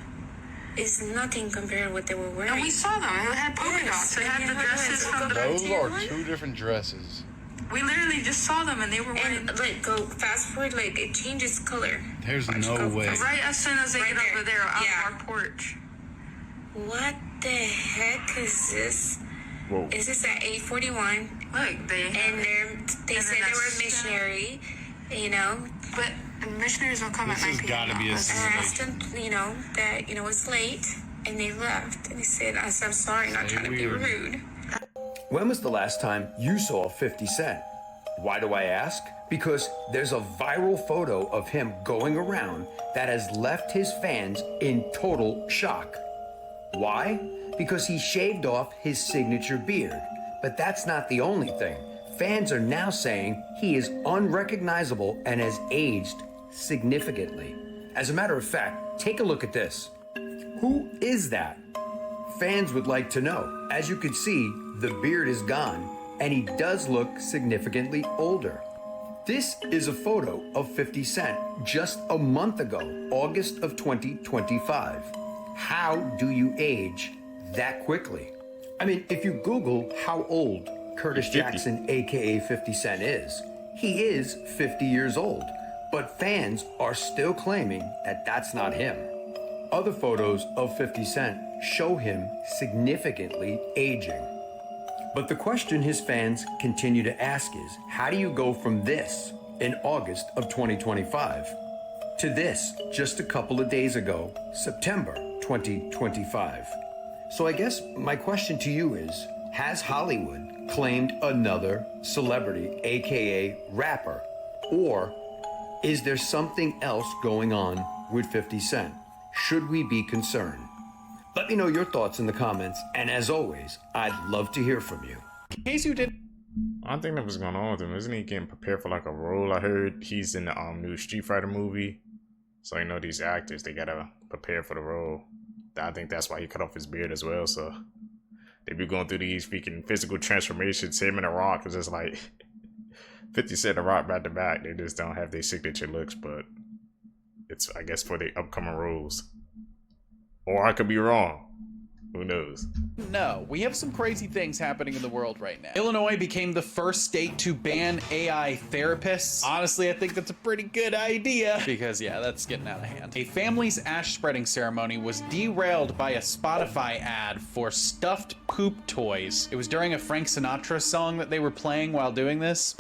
It's nothing compared to what they were wearing. And we saw them. They had polka dots. They had the dresses from the Those are 2 different dresses. We literally just saw them, and they were wearing. And go fast forward, it changes color. There's no way. Right as soon as they get over there on our porch. What the heck is this? Whoa. This is at 841. Look, they said they were missionary, you know, but missionaries don't come at 9 p.m. Gotta be a I asked them, you know, that, you know, it's late, and they left. And they said, I'm sorry, not trying to be rude. When was the last time you saw 50 Cent? Why do I ask? Because there's a viral photo of him going around that has left his fans in total shock. Why? Because he shaved off his signature beard. But that's not the only thing. Fans are now saying he is unrecognizable and has aged significantly. As a matter of fact, take a look at this. Who is that? Fans would like to know. As you can see, the beard is gone, and he does look significantly older. This is a photo of 50 Cent just a month ago, August of 2025. How do you age that quickly? I mean, if you Google how old Curtis Jackson, aka 50 Cent is, he is 50 years old, but fans are still claiming that that's not him. Other photos of 50 Cent show him significantly aging. But the question his fans continue to ask is, how do you go from this in August of 2025 to this just a couple of days ago, September 2025? So I guess my question to you is, has Hollywood claimed another celebrity, aka rapper? Or is there something else going on with 50 Cent? Should we be concerned? Let me know your thoughts in the comments, and as always, I'd love to hear from you. In case you did, I don't think that was going on with him. Isn't he getting prepared for like a role? I heard he's in the new Street Fighter movie. So you know these actors, they gotta prepare for the role. I think that's why he cut off his beard as well. So they be going through these freaking physical transformations. Him and The Rock is just like 50 Cent and The Rock back to back. They just don't have their signature looks, but it's, I guess, for the upcoming roles. Or I could be wrong. Who knows? No, we have some crazy things happening in the world right now. Illinois became the first state to ban AI therapists. Honestly, I think that's a pretty good idea because, yeah, that's getting out of hand. A family's ash spreading ceremony was derailed by a Spotify ad for stuffed poop toys. It was during a Frank Sinatra song that they were playing while doing this.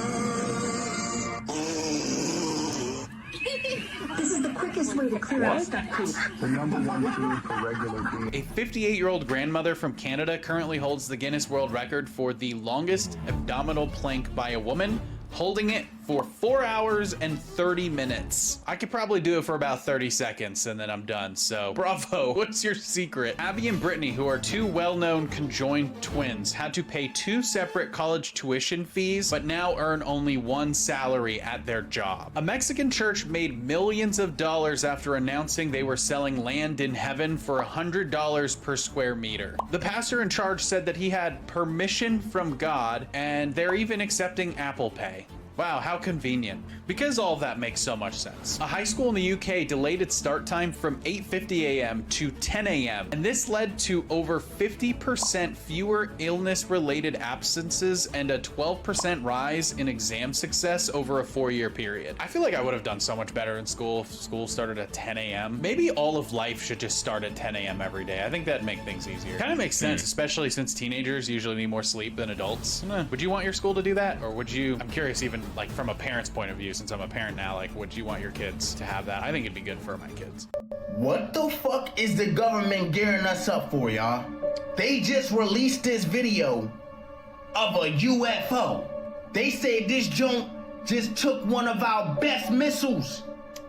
This is the quickest way to clear out stuffed poop. The #1 food for regular people. A 58-year-old grandmother from Canada currently holds the Guinness World Record for the longest abdominal plank by a woman, holding it for 4 hours and 30 minutes. I could probably do it for about 30 seconds and then I'm done, so bravo. What's your secret? Abby and Brittany, who are two well-known conjoined twins, had to pay 2 separate college tuition fees, but now earn only 1 salary at their job. A Mexican church made millions of dollars after announcing they were selling land in heaven for $100 per square meter. The pastor in charge said that he had permission from God, and they're even accepting Apple Pay. Wow, how convenient. Because all of that makes so much sense. A high school in the UK delayed its start time from 8:50 a.m. to 10 a.m. and this led to over 50% fewer illness-related absences and a 12% rise in exam success over a 4-year period. I feel like I would have done so much better in school if school started at 10 a.m. Maybe all of life should just start at 10 a.m. every day. I think that'd make things easier. Kind of makes sense, especially since teenagers usually need more sleep than adults. Would you want your school to do that? Or would you, I'm curious even like from a parent's point of view, since I'm a parent now, like would you want your kids to have that? I think it'd be good for my kids. What the fuck is the government gearing us up for, y'all? They just released this video of a UFO. They said this joint just took one of our best missiles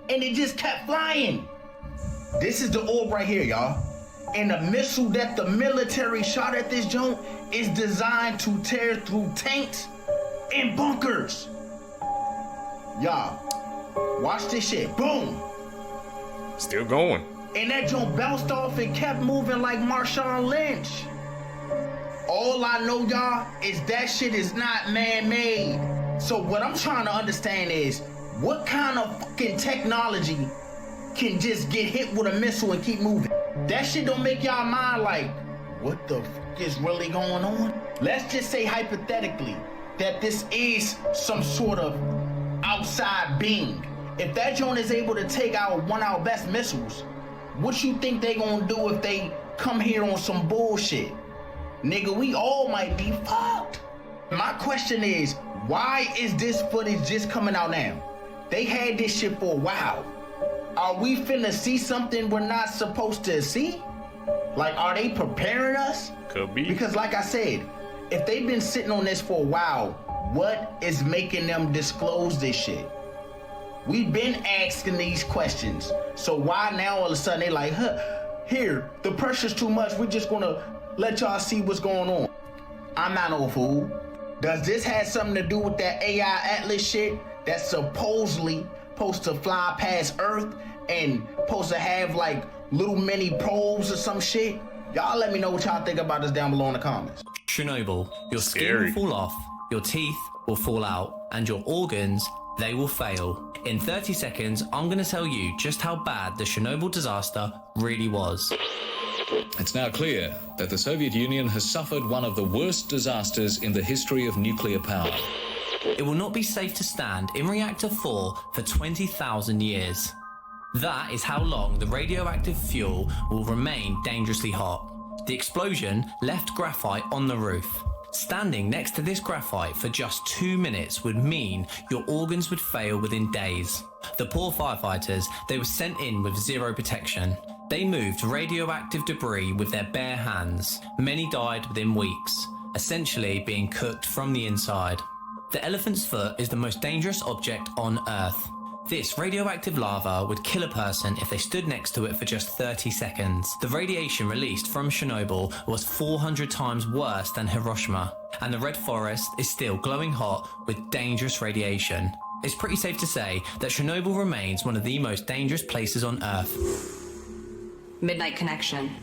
and it just kept flying. This is the orb right here, y'all. And the missile that the military shot at this joint is designed to tear through tanks and bunkers. Y'all, watch this shit. Boom. Still going. And that joint bounced off and kept moving like Marshawn Lynch. All I know, y'all, is that shit is not man-made. So what I'm trying to understand is, what kind of fucking technology can just get hit with a missile and keep moving? That shit don't make y'all mind like, what the fuck is really going on? Let's just say hypothetically that this is some sort of outside being. If that joint is able to take out one of our best missiles, what you think they gonna do if they come here on some bullshit? nigga, we all might be fucked. My question is, why is this footage just coming out now? They had this shit for a while. Are we finna see something we're not supposed to see? Like, are they preparing us? Could be. Because like I said, if they've been sitting on this for a while, what is making them disclose this shit? We've been asking these questions. So why now all of a sudden they like, here, the pressure's too much. We're just gonna let y'all see what's going on. I'm not no fool. Does this have something to do with that AI Atlas shit that's supposedly supposed to fly past Earth and supposed to have like little mini probes or some shit? Y'all let me know what y'all think about this down below in the comments. Chernobyl, your skin will fall off, your teeth will fall out, and your organs, they will fail. In 30 seconds, I'm going to tell you just how bad the Chernobyl disaster really was. It's now clear that the Soviet Union has suffered one of the worst disasters in the history of nuclear power. It will not be safe to stand in Reactor 4 for 20,000 years. That is how long the radioactive fuel will remain dangerously hot. The explosion left graphite on the roof. Standing next to this graphite for just 2 minutes would mean your organs would fail within days. The poor firefighters, they were sent in with zero protection. They moved radioactive debris with their bare hands. Many died within weeks, essentially being cooked from the inside. The elephant's foot is the most dangerous object on Earth. This radioactive lava would kill a person if they stood next to it for just 30 seconds. The radiation released from Chernobyl was 400 times worse than Hiroshima, and the Red Forest is still glowing hot with dangerous radiation. It's pretty safe to say that Chernobyl remains one of the most dangerous places on Earth. Midnight Connection.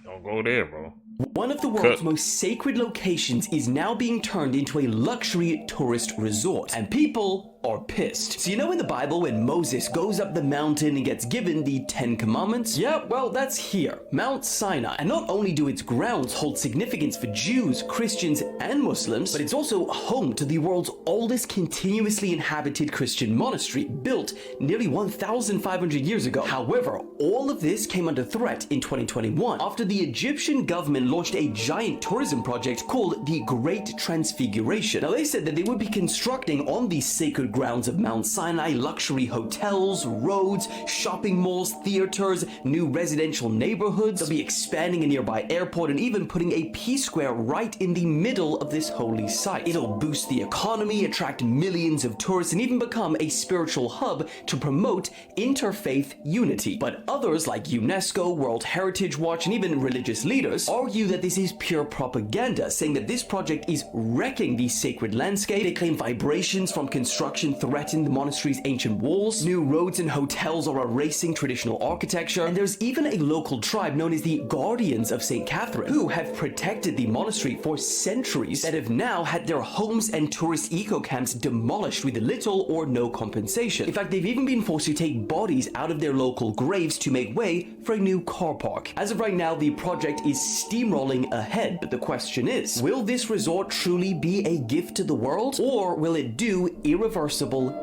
Don't go there, bro. One of the world's most sacred locations is now being turned into a luxury tourist resort, and people are pissed. So you know in the Bible when Moses goes up the mountain and gets given the 10 Commandments? Yeah, well, that's here, Mount Sinai. And not only do its grounds hold significance for Jews, Christians, and Muslims, but it's also home to the world's oldest continuously inhabited Christian monastery, built nearly 1,500 years ago. However, all of this came under threat in 2021 after the Egyptian government launched a giant tourism project called the Great Transfiguration. Now, they said that they would be constructing on these sacred grounds of Mount Sinai luxury hotels, roads, shopping malls, theaters, new residential neighborhoods. They'll be expanding a nearby airport and even putting a P-square right in the middle of this holy site. It'll boost the economy, attract millions of tourists, and even become a spiritual hub to promote interfaith unity. But others like UNESCO, World Heritage Watch, and even religious leaders argue that this is pure propaganda, saying that this project is wrecking the sacred landscape. They claim vibrations from construction threaten the monastery's ancient walls, new roads and hotels are erasing traditional architecture, and there's even a local tribe known as the Guardians of St. Catherine, who have protected the monastery for centuries, that have now had their homes and tourist eco-camps demolished with little or no compensation. In fact, they've even been forced to take bodies out of their local graves to make way for a new car park. As of right now, the project is steamrolling ahead, but the question is, will this resort truly be a gift to the world, or will it do irreversible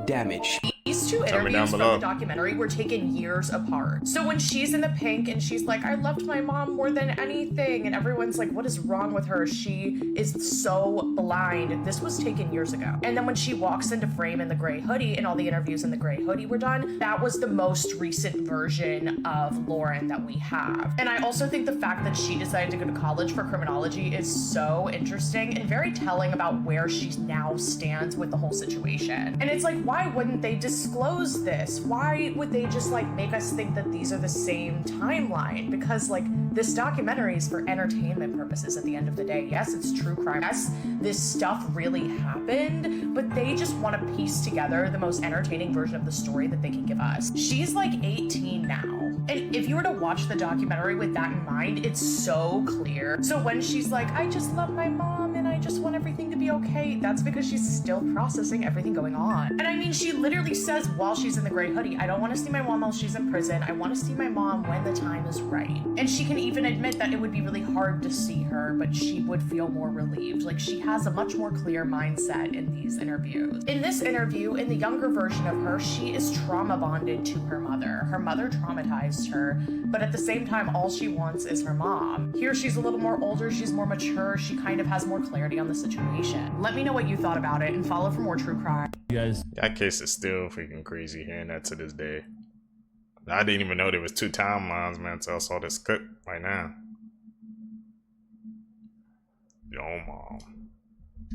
damage? These two interviews from the documentary were taken years apart. So when she's in the pink and she's like, I loved my mom more than anything, and everyone's like, what is wrong with her? She is so blind. This was taken years ago. And then when she walks into frame in the gray hoodie and all the interviews in the gray hoodie were done, that was the most recent version of Lauren that we have. And I also think the fact that she decided to go to college for criminology is so interesting and very telling about where she now stands with the whole situation. And it's like, why wouldn't they disclose this? Why would they just like make us think that these are the same timeline? Because like this documentary is for entertainment purposes at the end of the day. Yes, it's true crime. Yes, this stuff really happened, but they just want to piece together the most entertaining version of the story that they can give us. She's like 18 now. And if you were to watch the documentary with that in mind, it's so clear. So when she's like, I just love my mom and I just want everything to be okay. That's because she's still processing everything going on. And I mean, she literally says while she's in the gray hoodie, I don't want to see my mom while she's in prison. I want to see my mom when the time is right. And she can even admit that it would be really hard to see her, but she would feel more relieved. Like, she has a much more clear mindset in these interviews. In this interview, in the younger version of her, she is trauma bonded to her mother. Her mother traumatized her, but at the same time, all she wants is her mom. Here, she's a little more older, she's more mature, she kind of has more clarity on the situation. Let me know what you thought about it and follow for more true crime. You guys, that case is still freaking crazy hearing that to this day. I didn't even know there was 2 timelines, man, until I saw this clip right now. Yo, mom.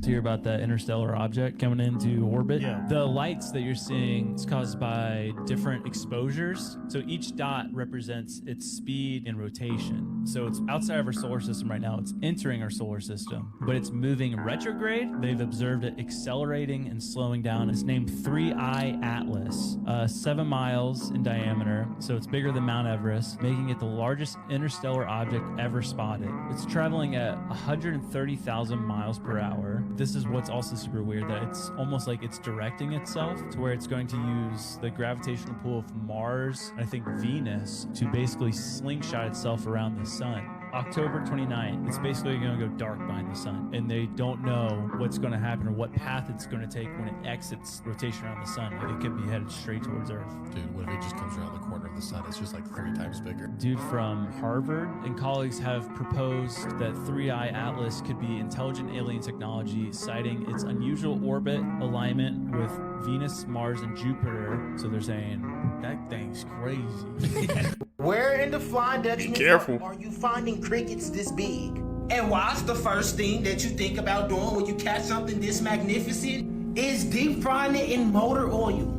To hear about that interstellar object coming into orbit. Yeah. The lights that you're seeing is caused by different exposures. So each dot represents its speed and rotation. So it's outside of our solar system right now. It's entering our solar system, but it's moving retrograde. They've observed it accelerating and slowing down. It's named 3I Atlas, 7 miles in diameter. So it's bigger than Mount Everest, making it the largest interstellar object ever spotted. It's traveling at 130,000 miles per hour. This is what's also super weird, that it's almost like it's directing itself to where it's going to use the gravitational pull of Mars, and I think Venus, to basically slingshot itself around the sun. October 29th, it's basically going to go dark behind the sun, and they don't know what's going to happen or what path it's going to take when it exits rotation around the sun. Like, it could be headed straight towards Earth. Dude, what if it just comes around the corner of the sun? It's just like 3 times bigger. Dude from Harvard and colleagues have proposed that 3I Atlas could be intelligent alien technology, citing its unusual orbit alignment with Venus, Mars, and Jupiter. So they're saying that thing's crazy. Where in the Flying Dutchman are you finding crickets this big? And what's the first thing that you think about doing when you catch something this magnificent? Is deep frying it in motor oil.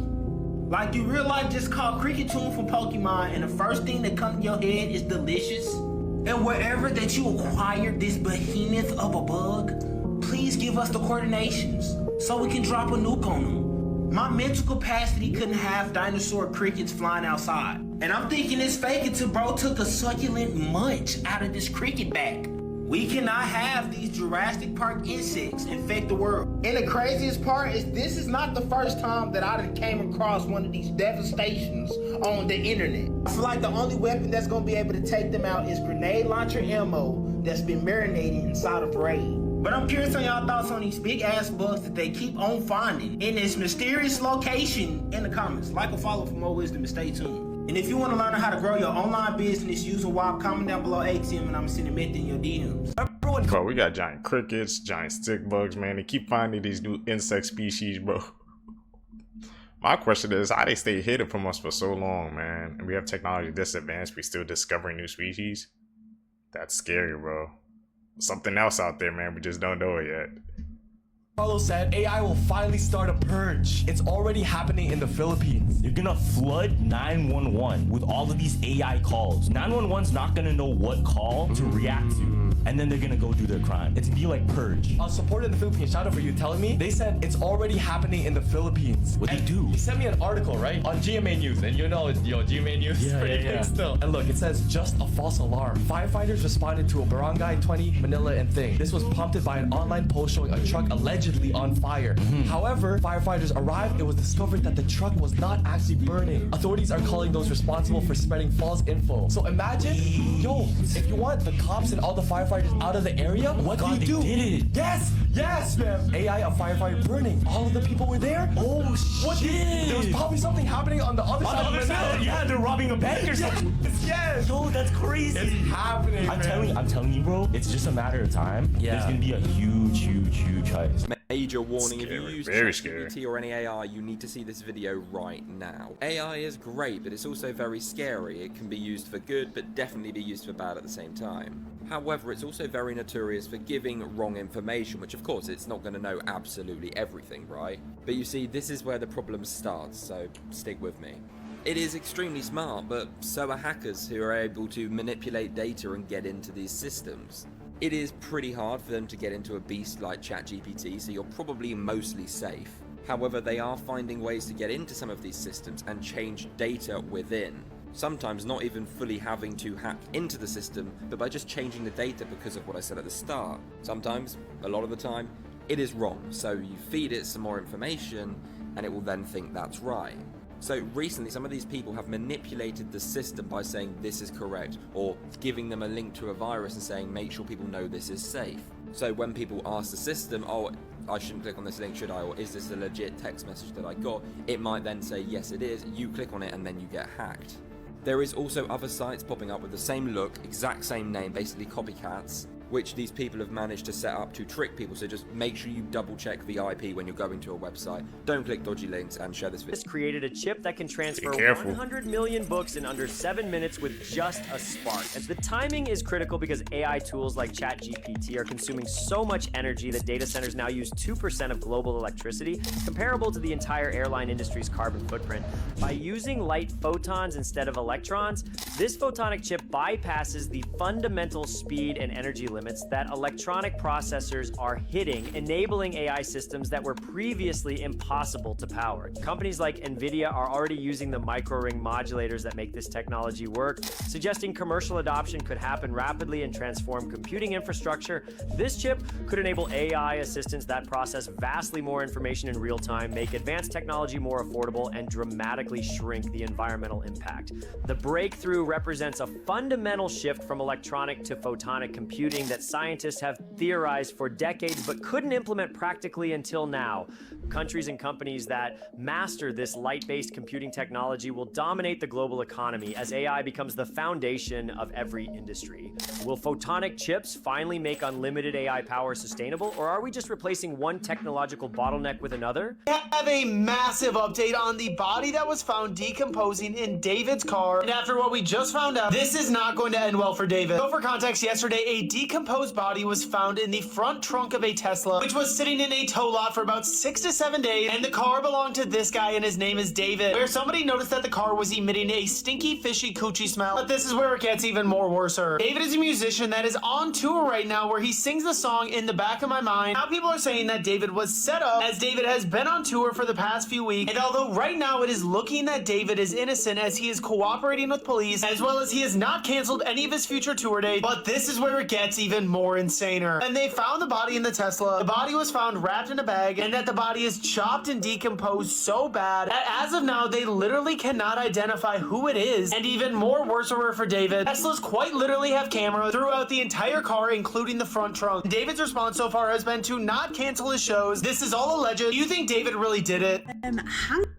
Like, you real life just caught cricket tune from Pokemon, and the first thing that comes to your head is delicious. And wherever that you acquired this behemoth of a bug, please give us the coordinations so we can drop a nuke on them. My mental capacity couldn't have dinosaur crickets flying outside. And I'm thinking it's fake until bro took a succulent munch out of this cricket back. We cannot have these Jurassic Park insects infect the world. And the craziest part is this is not the first time that I came across one of these devastations on the internet. I feel like the only weapon that's gonna be able to take them out is grenade launcher ammo that's been marinated inside of Raid. But I'm curious on y'all thoughts on these big ass bugs that they keep on finding in this mysterious location in the comments. Like or follow for more wisdom and stay tuned. And if you want to learn how to grow your online business using WAP, comment down below ATM and I'm sending it in your DMs. Bro, we got giant crickets, giant stick bugs, man. They keep finding these new insect species, bro. My question is, how they stay hidden from us for so long, man? And we have technology this advanced, we still discovering new species? That's scary, bro. Something else out there, man. We just don't know it yet. Carlos said AI will finally start a purge. It's already happening in the Philippines. You're gonna flood 911 with all of these AI calls. 911's not gonna know what call to react to, and then they're gonna go do their crime. It's gonna be like purge. Support in the Philippines. Shout out for you telling me. They said it's already happening in the Philippines. What they do? He sent me an article, right, on GMA News, and you know, GMA News is pretty big still. And look, it says just a false alarm. Firefighters responded to a Barangay 20 Manila and thing. This was prompted by an online post showing a truck allegedly on fire. However, firefighters arrived. It was discovered that the truck was not actually burning. Authorities are calling those responsible for spreading false info. So imagine, yo, if you want the cops and all the firefighters out of the area, what do you do? Did it. Yes, man. AI, a firefighter burning. All of the people were there. Oh shit! There was probably something happening on the other side of the mountain. Yeah, they're robbing a bank or something. Yes. Yo, that's crazy. It's happening. I'm telling you, bro. It's just a matter of time. Yeah. There's gonna be a huge heist. Major warning, Scary. if you use Very scary. ChatGPT or any AI, you need to see this video right now. AI is great, but it's also very scary. It can be used for good, but definitely be used for bad at the same time. However, it's also very notorious for giving wrong information, which of course it's not going to know absolutely everything, right? But you see, this is where the problem starts, so stick with me. It is extremely smart, but so are hackers who are able to manipulate data and get into these systems. It is pretty hard for them to get into a beast like ChatGPT, so you're probably mostly safe. However, they are finding ways to get into some of these systems and change data within. sometimes not even fully having to hack into the system, but by just changing the data because of what I said at the start. Sometimes, a lot of the time, it is wrong, so you feed it some more information and it will then think that's right. So recently, some of these people have manipulated the system by saying this is correct, or giving them a link to a virus and saying make sure people know this is safe. So when people ask the system, oh, I shouldn't click on this link, should I? Or is this a legit text message that I got? It might then say, yes, it is. You click on it and then you get hacked. There is also other sites popping up with the same look, exact same name, basically copycats, which these people have managed to set up to trick people. So just make sure you double check the IP when you're going to a website. Don't click dodgy links and share this video. This created a chip that can transfer 100 million books in under 7 minutes with just a spark. And the timing is critical because AI tools like ChatGPT are consuming so much energy that data centers now use 2% of global electricity, comparable to the entire airline industry's carbon footprint. By using light photons instead of electrons, this photonic chip bypasses the fundamental speed and energy limits that electronic processors are hitting, enabling AI systems that were previously impossible to power. Companies like NVIDIA are already using the micro-ring modulators that make this technology work, suggesting commercial adoption could happen rapidly and transform computing infrastructure. This chip could enable AI assistants that process vastly more information in real time, make advanced technology more affordable, and dramatically shrink the environmental impact. The breakthrough represents a fundamental shift from electronic to photonic computing that scientists have theorized for decades but couldn't implement practically until now. Countries and companies that master this light-based computing technology will dominate the global economy as AI becomes the foundation of every industry. Will photonic chips finally make unlimited AI power sustainable, or are we just replacing one technological bottleneck with another? We have a massive update on the body that was found decomposing in David's car, and after what we just found out, this is not going to end well for David. So for context, yesterday a decomposed body was found in the front trunk of a Tesla, which was sitting in a tow lot for about 6 to 7 days, and the car belonged to this guy and his name is David, where somebody noticed that the car was emitting a stinky, fishy coochie smell. But this is where it gets even more worser. David is a musician that is on tour right now where he sings the song In the Back of My Mind. Now people are saying that David was set up, as David has been on tour for the past few weeks, and although right now it is looking that David is innocent as he is cooperating with police, as well as he has not canceled any of his future tour dates, but this is where it gets even more insaner. And they found the body in the Tesla. The body was found wrapped in a bag, and that the body is chopped and decomposed so bad that as of now they literally cannot identify who it is. And even more worser for David, Teslas quite literally have cameras throughout the entire car, including the front trunk. David's response so far has been to not cancel his shows. This is all alleged. Do you think David really did it?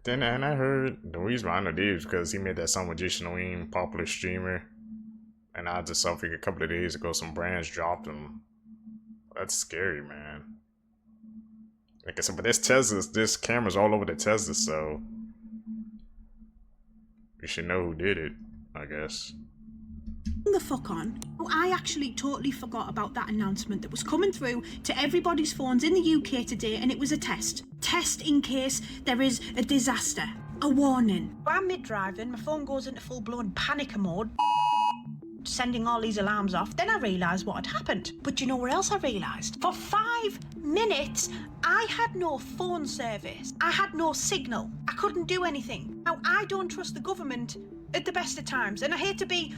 Then and I heard the reason why I know Dave is because he made that song with Jason Wayne, popular streamer. And I just saw a couple of days ago some brands dropped him. That's scary, man. Like I said, but there's Teslas, there's cameras all over the Tesla, so we should know who did it, I guess. The fuck on. Oh, I actually totally forgot about that announcement that was coming through to everybody's phones in the UK today, and it was a test. Test in case there is a disaster. A warning. I'm mid-driving, my phone goes into full-blown panic mode, sending all these alarms off. Then I realised what had happened. But you know where else I realised? For 5 minutes, I had no phone service. I had no signal. I couldn't do anything. Now, I don't trust the government at the best of times, and I hate to be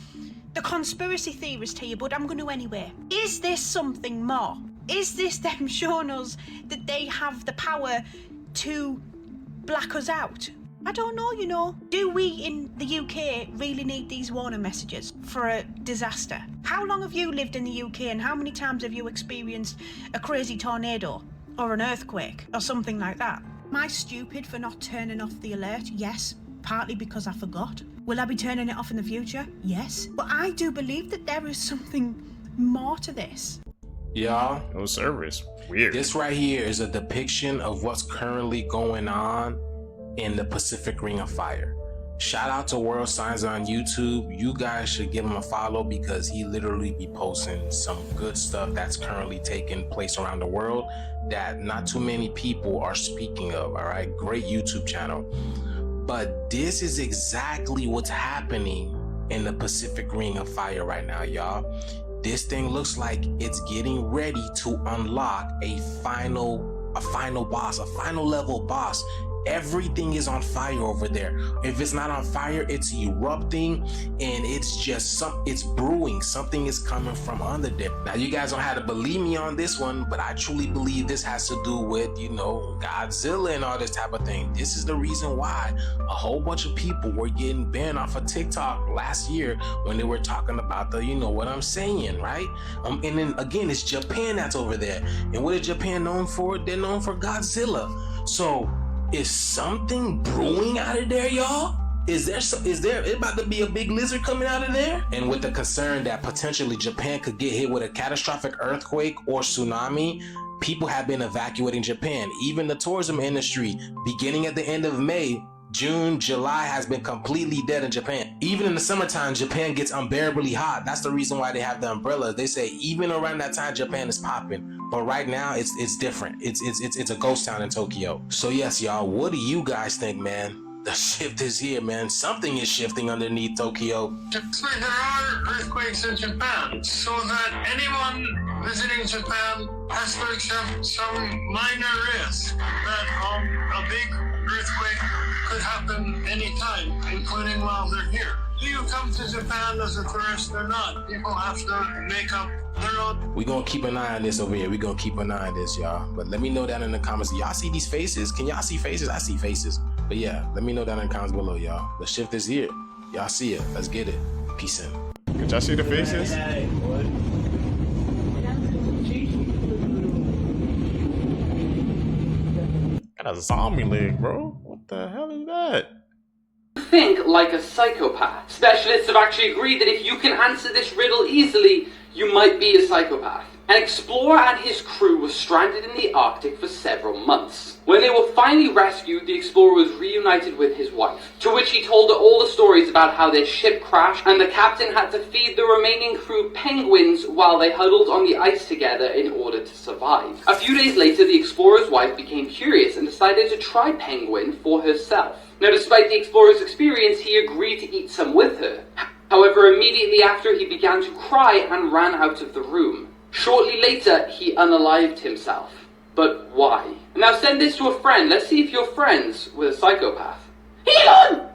the conspiracy theorist here, but I'm going to anyway. Is this something more? Is this them showing us that they have the power to black us out? I don't know, you know. Do we in the UK really need these warning messages for a disaster? How long have you lived in the UK, and how many times have you experienced a crazy tornado or an earthquake or something like that? Am I stupid for not turning off the alert? Yes, partly because I forgot. Will I be turning it off in the future? Yes. But I do believe that there is something more to this. Y'all, no service. Weird. This right here is a depiction of what's currently going on in the Pacific Ring of Fire. Shout out to World Signs on YouTube. You guys should give him a follow because he literally be posting some good stuff that's currently taking place around the world that not too many people are speaking of. All right, great YouTube channel. But this is exactly what's happening in the Pacific Ring of Fire right now, y'all. This thing looks like it's getting ready to unlock a final boss, a final level boss Everything is on fire over there. If it's not on fire, it's erupting, and it's just it's brewing. Something is coming from under there. Now, you guys don't have to believe me on this one, but I truly believe this has to do with, you know, Godzilla and all this type of thing. This is the reason why a whole bunch of people were getting banned off of TikTok last year when they were talking about the, you know what I'm saying, right? And then again, it's Japan that's over there. And what is Japan known for? They're known for Godzilla. So is something brewing out of there, y'all? Is there about to be a big lizard coming out of there? And with the concern that potentially Japan could get hit with a catastrophic earthquake or tsunami, people have been evacuating Japan. Even the tourism industry, beginning at the end of May, June, July has been completely dead in Japan. Even in the summertime, Japan gets unbearably hot. That's the reason why they have the umbrellas. They say even around that time, Japan is popping. But right now, it's different. It's a ghost town in Tokyo. So yes, y'all, what do you guys think, man? The shift is here, man. Something is shifting underneath Tokyo. Actually, there are earthquakes in Japan, so that anyone visiting Japan has to accept some minor risk that a big earthquake could happen anytime, including while they're here. Do you come to Japan as a tourist or not? People have to make up their own. We're gonna keep an eye on this over here. We're gonna keep an eye on this, y'all. But let me know down in the comments. Y'all see these faces? Can y'all see faces? I see faces. But yeah, let me know down in the comments below, y'all. The shift is here. Y'all see it. Let's get it. Peace in. Did y'all see the faces? Got a zombie leg, bro. What the hell is that? Think like a psychopath. Specialists have actually agreed that if you can answer this riddle easily, you might be a psychopath. An explorer and his crew were stranded in the Arctic for several months. When they were finally rescued, the explorer was reunited with his wife, to which he told her all the stories about how their ship crashed and the captain had to feed the remaining crew penguins while they huddled on the ice together in order to survive. A few days later, the explorer's wife became curious and decided to try penguin for herself. Now, despite the explorer's experience, he agreed to eat some with her. However, immediately after, he began to cry and ran out of the room. Shortly later, he unalived himself. But why? Now send this to a friend. Let's see if you're friends with a psychopath. Elon!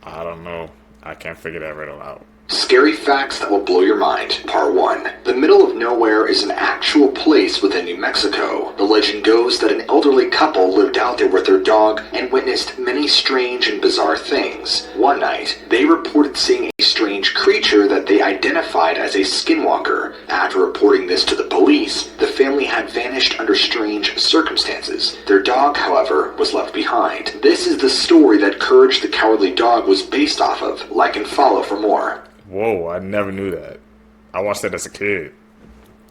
I don't know. I can't figure that riddle out. Scary facts that will blow your mind. Part 1. The middle of nowhere is an actual place within New Mexico. The legend goes that an elderly couple lived out there with their dog and witnessed many strange and bizarre things. One night, they reported seeing a strange creature that they identified as a skinwalker. After reporting this to the police, the family had vanished under strange circumstances. Their dog, however, was left behind. This is the story that Courage the Cowardly Dog was based off of. Like and follow for more. Whoa, I never knew that. I watched that as a kid.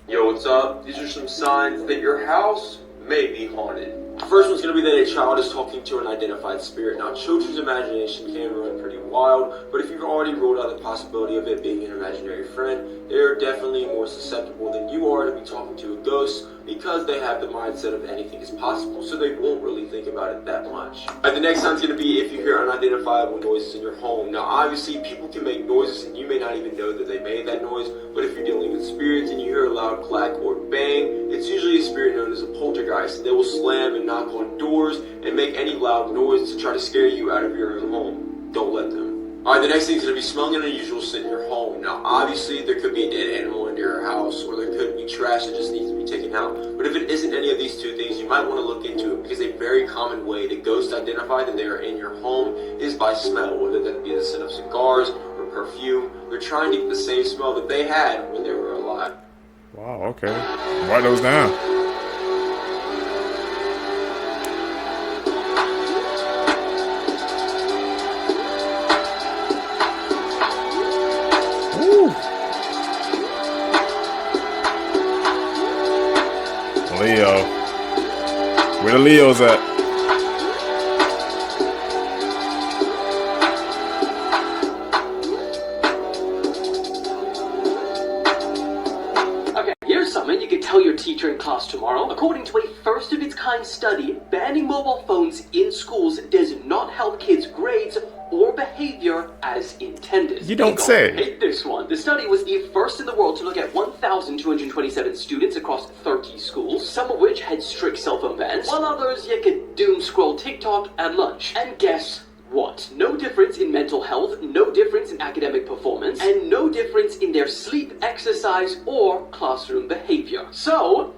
Yo, what's up? These are some signs that your house may be haunted. The first one's going to be that a child is talking to an identified spirit. Now, children's imagination can run pretty wild, but if you've already ruled out the possibility of it being an imaginary friend, they're definitely more susceptible than you are to be talking to a ghost, because they have the mindset of anything is possible, so they won't really think about it that much. The next sign's going to be if you hear unidentifiable noises in your home. Now, obviously, people can make noises and you may not even know that they made that noise, but if you're dealing with spirits and you hear a loud clack or bang, it's usually a spirit known as a poltergeist. They will slam and knock on doors and make any loud noise to try to scare you out of your own home. Don't let them. Alright, the next thing is going to be smelling an unusual scent in your home. Now, obviously, there could be a dead animal in your house, or there could be trash that just needs to be taken out. But if it isn't any of these two things, you might want to look into it, because a very common way to ghost identify that they are in your home is by smell, whether that be the scent of cigars or perfume. They're trying to get the same smell that they had when they were alive. Wow, okay. Write those down. Leo. Where the Leos at? Okay, here's something you could tell your teacher in class tomorrow. According to a first-of-its-kind study, banning mobile phones in schools does not help kids' grades or behavior as intended. You don't say. Hate this one. The study was the first in the world to look at 1,227 students across 30 schools, some of which had strict cell phone bans, while others you could doom scroll TikTok at lunch. And guess what? No difference in mental health, no difference in academic performance, and no difference in their sleep, exercise, or classroom behavior. So,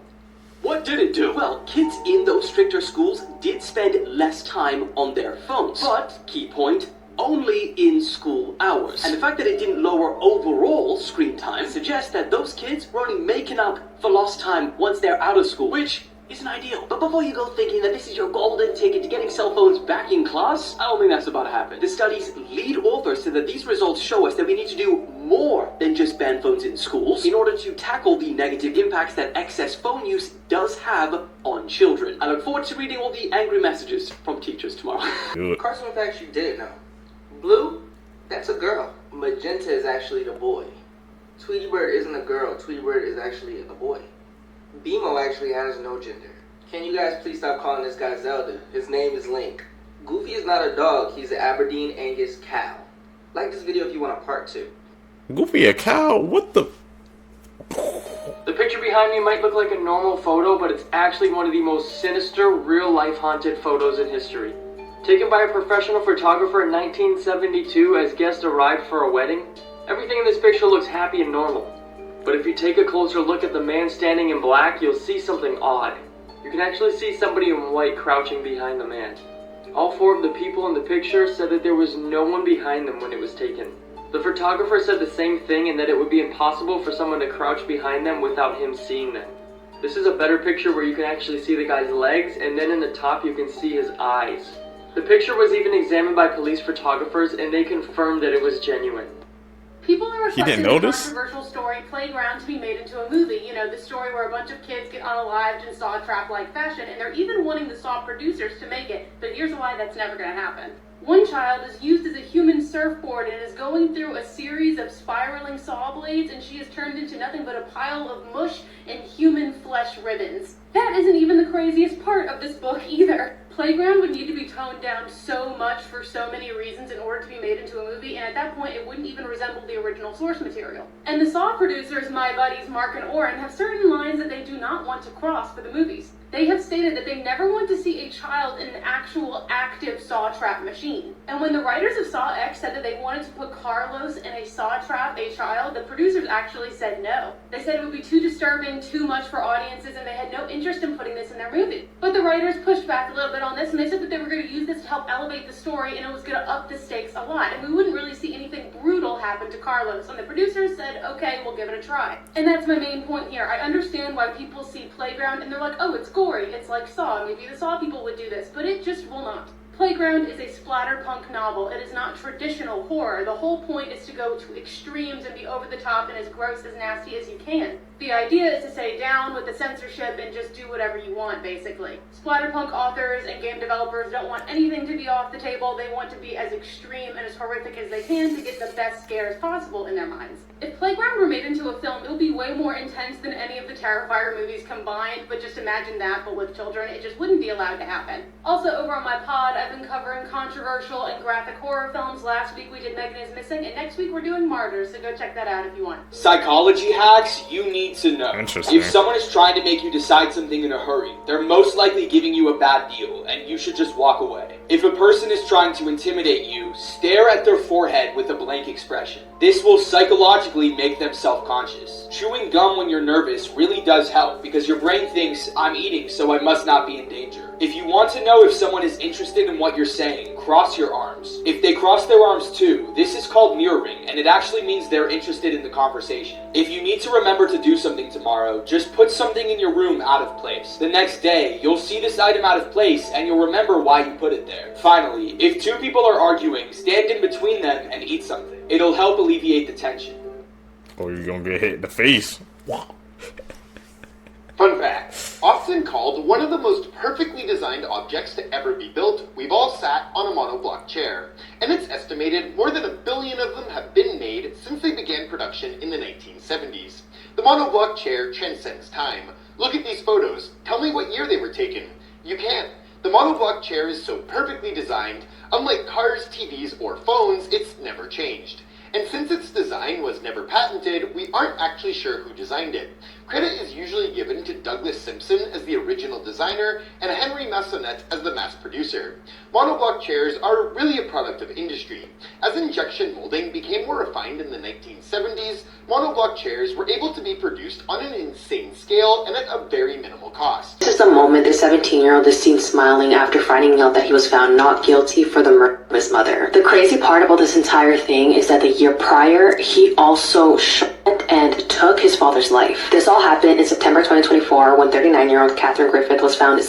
what did it do? Well, kids in those stricter schools did spend less time on their phones. But, key point, only in school hours. And the fact that it didn't lower overall screen time suggests that those kids were only making up for lost time once they're out of school, which isn't ideal. But before you go thinking that this is your golden ticket to getting cell phones back in class, I don't think that's about to happen. The study's lead author said that these results show us that we need to do more than just ban phones in schools in order to tackle the negative impacts that excess phone use does have on children. I look forward to reading all the angry messages from teachers tomorrow. Carson facts you didn't know. Blue, that's a girl. Magenta is actually the boy. Tweety Bird isn't a girl. Tweety Bird is actually a boy. BMO actually has no gender. Can you guys please stop calling this guy Zelda? His name is Link. Goofy is not a dog. He's an Aberdeen Angus cow. Like this video if you want a part 2. Goofy a cow? What the? The picture behind me might look like a normal photo, but it's actually one of the most sinister, real-life haunted photos in history. Taken by a professional photographer in 1972 as guests arrived for a wedding, everything in this picture looks happy and normal. But if you take a closer look at the man standing in black, you'll see something odd. You can actually see somebody in white crouching behind the man. All 4 of the people in the picture said that there was no one behind them when it was taken. The photographer said the same thing, and that it would be impossible for someone to crouch behind them without him seeing them. This is a better picture where you can actually see the guy's legs, and then in the top you can see his eyes. The picture was even examined by police photographers, and they confirmed that it was genuine. People are requesting the notice? controversial story Playground to be made into a movie. You know, the story where a bunch of kids get unalived in Saw Trap-like fashion, and they're even wanting the Saw producers to make it. But here's why that's never going to happen. One child is used as a human surfboard and is going through a series of spiraling saw blades, and she is turned into nothing but a pile of mush and human flesh ribbons. That isn't even the craziest part of this book either. Playground would need to be toned down so much for so many reasons in order to be made into a movie, and at that point it wouldn't even resemble the original source material. And the Saw producers, my buddies Mark and Oren, have certain lines that they do not want to cross for the movies. They have stated that they never want to see a child in an actual active saw trap machine. And when the writers of Saw X said that they wanted to put Carlos in a saw trap, a child, the producers actually said no. They said it would be too disturbing, too much for audiences, and they had no interest in putting this in their movie. But the writers pushed back a little bit on this, and they said that they were going to use this to help elevate the story, and it was going to up the stakes a lot, and we wouldn't really see anything brutal happen to Carlos. And the producers said, okay, we'll give it a try. And that's my main point here. I understand why people see Playground and they're like, oh, it's gory, it's like Saw, maybe the Saw people would do this, but it just will not. Playground is a splatterpunk novel. It is not traditional horror. The whole point is to go to extremes and be over the top and as gross, as nasty as you can. The idea is to say down with the censorship and just do whatever you want, basically. Splatterpunk authors and game developers don't want anything to be off the table. They want to be as extreme and as horrific as they can to get the best scares possible in their minds. If Playground were made into a film, it would be way more intense than any of the Terrifier movies combined, but just imagine that, but with children. It just wouldn't be allowed to happen. Also, over on my pod, I've been covering controversial and graphic horror films. Last week we did Megan is Missing, and next week we're doing Martyrs, so go check that out if you want. Psychology hacks you need to know. Interesting. If someone is trying to make you decide something in a hurry, they're most likely giving you a bad deal, and you should just walk away. If a person is trying to intimidate you, stare at their forehead with a blank expression. This will psychologically make them self-conscious. Chewing gum when you're nervous really does help because your brain thinks, I'm eating, so I must not be in danger. If you want to know if someone is interested in what you're saying, cross your arms. If they cross their arms too, this is called mirroring, and it actually means they're interested in the conversation. If you need to remember to do something tomorrow, just put something in your room out of place. The next day, you'll see this item out of place, and you'll remember why you put it there. Finally, if two people are arguing, stand in between them and eat something. It'll help alleviate the tension. Or you're gonna get hit in the face. Fun fact, often called one of the most perfectly designed objects to ever be built, we've all sat on a monoblock chair, and it's estimated more than 1 billion of them have been made since they began production in the 1970s. The monoblock chair transcends time. Look at these photos. Tell me what year they were taken. You can't. The monoblock chair is so perfectly designed, Unlike cars, TVs, or phones, it's never changed. And since its design was never patented, we aren't actually sure who designed it. Credit is usually given to Douglas Simpson as the original designer and Henry Massonet as the mass producer. Monoblock chairs are really a product of industry. As injection molding became more refined in the 1970s, monoblock chairs were able to be produced on an insane scale and at a very minimal cost. This is the moment the 17-year-old is seen smiling after finding out that he was found not guilty for the murder of his mother. The crazy part about this entire thing is that the year prior, he also shot and took his father's life. This all happened in September 2024 when 39-year-old Catherine Griffith was found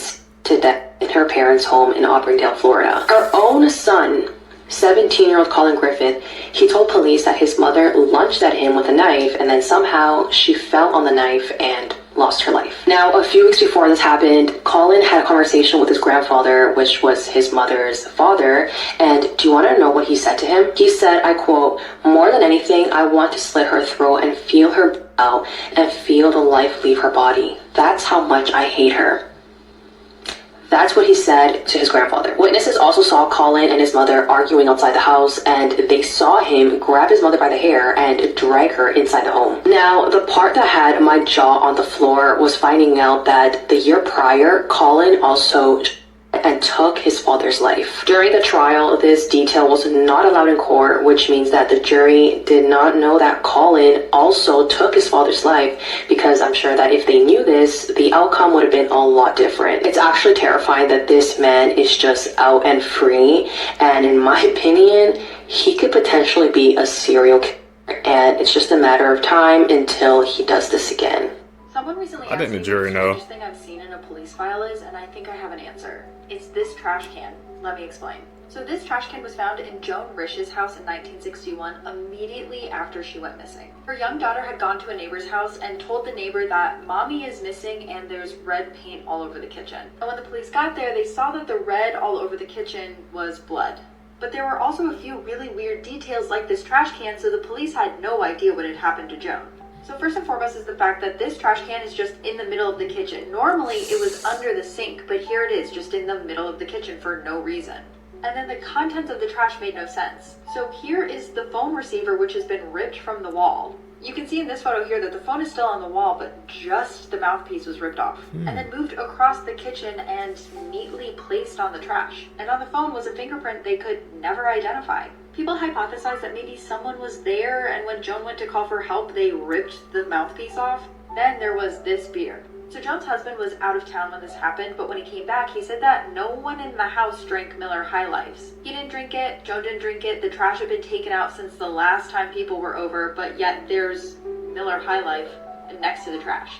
to death in her parents' home in Auburndale, Florida. Her own son, 17-year-old Colin Griffith, he told police that his mother lunged at him with a knife and then somehow she fell on the knife and lost her life. Now, a few weeks before this happened, Colin had a conversation with his grandfather, which was his mother's father, and do you want to know what he said to him? He said, I quote, "More than anything, I want to slit her throat and feel her out and feel the life leave her body. That's how much I hate her." That's what he said to his grandfather. Witnesses also saw Colin and his mother arguing outside the house, and they saw him grab his mother by the hair and drag her inside the home. Now, the part that had my jaw on the floor was finding out that the year prior, Colin also and took his father's life. During the trial, this detail was not allowed in court, which means that the jury did not know that Colin also took his father's life, because I'm sure that if they knew this, the outcome would have been a lot different. It's actually terrifying that this man is just out and free, and in my opinion, he could potentially be a serial killer, and it's just a matter of time until he does this again. Someone recently I didn't asked me the jury what the know. strangest thing I've seen in a police file is, and I think I have an answer. It's this trash can. Let me explain. So this trash can was found in Joan Rish's house in 1961, immediately after she went missing. Her young daughter had gone to a neighbor's house and told the neighbor that mommy is missing and there's red paint all over the kitchen. And when the police got there, they saw that the red all over the kitchen was blood. But there were also a few really weird details like this trash can, so the police had no idea what had happened to Joan. So first and foremost is the fact that this trash can is just in the middle of the kitchen. Normally it was under the sink, but here it is just in the middle of the kitchen for no reason. And then the contents of the trash made no sense. So here is the phone receiver, which has been ripped from the wall. You can see in this photo here that the phone is still on the wall, but just the mouthpiece was ripped off. And then moved across the kitchen and neatly placed on the trash. And on the phone was a fingerprint they could never identify. People hypothesized that maybe someone was there, and when Joan went to call for help, they ripped the mouthpiece off. Then there was this beer. So Joan's husband was out of town when this happened, but when he came back, he said that no one in the house drank Miller High Lifes. He didn't drink it, Joan didn't drink it, the trash had been taken out since the last time people were over, but yet there's Miller High Life next to the trash.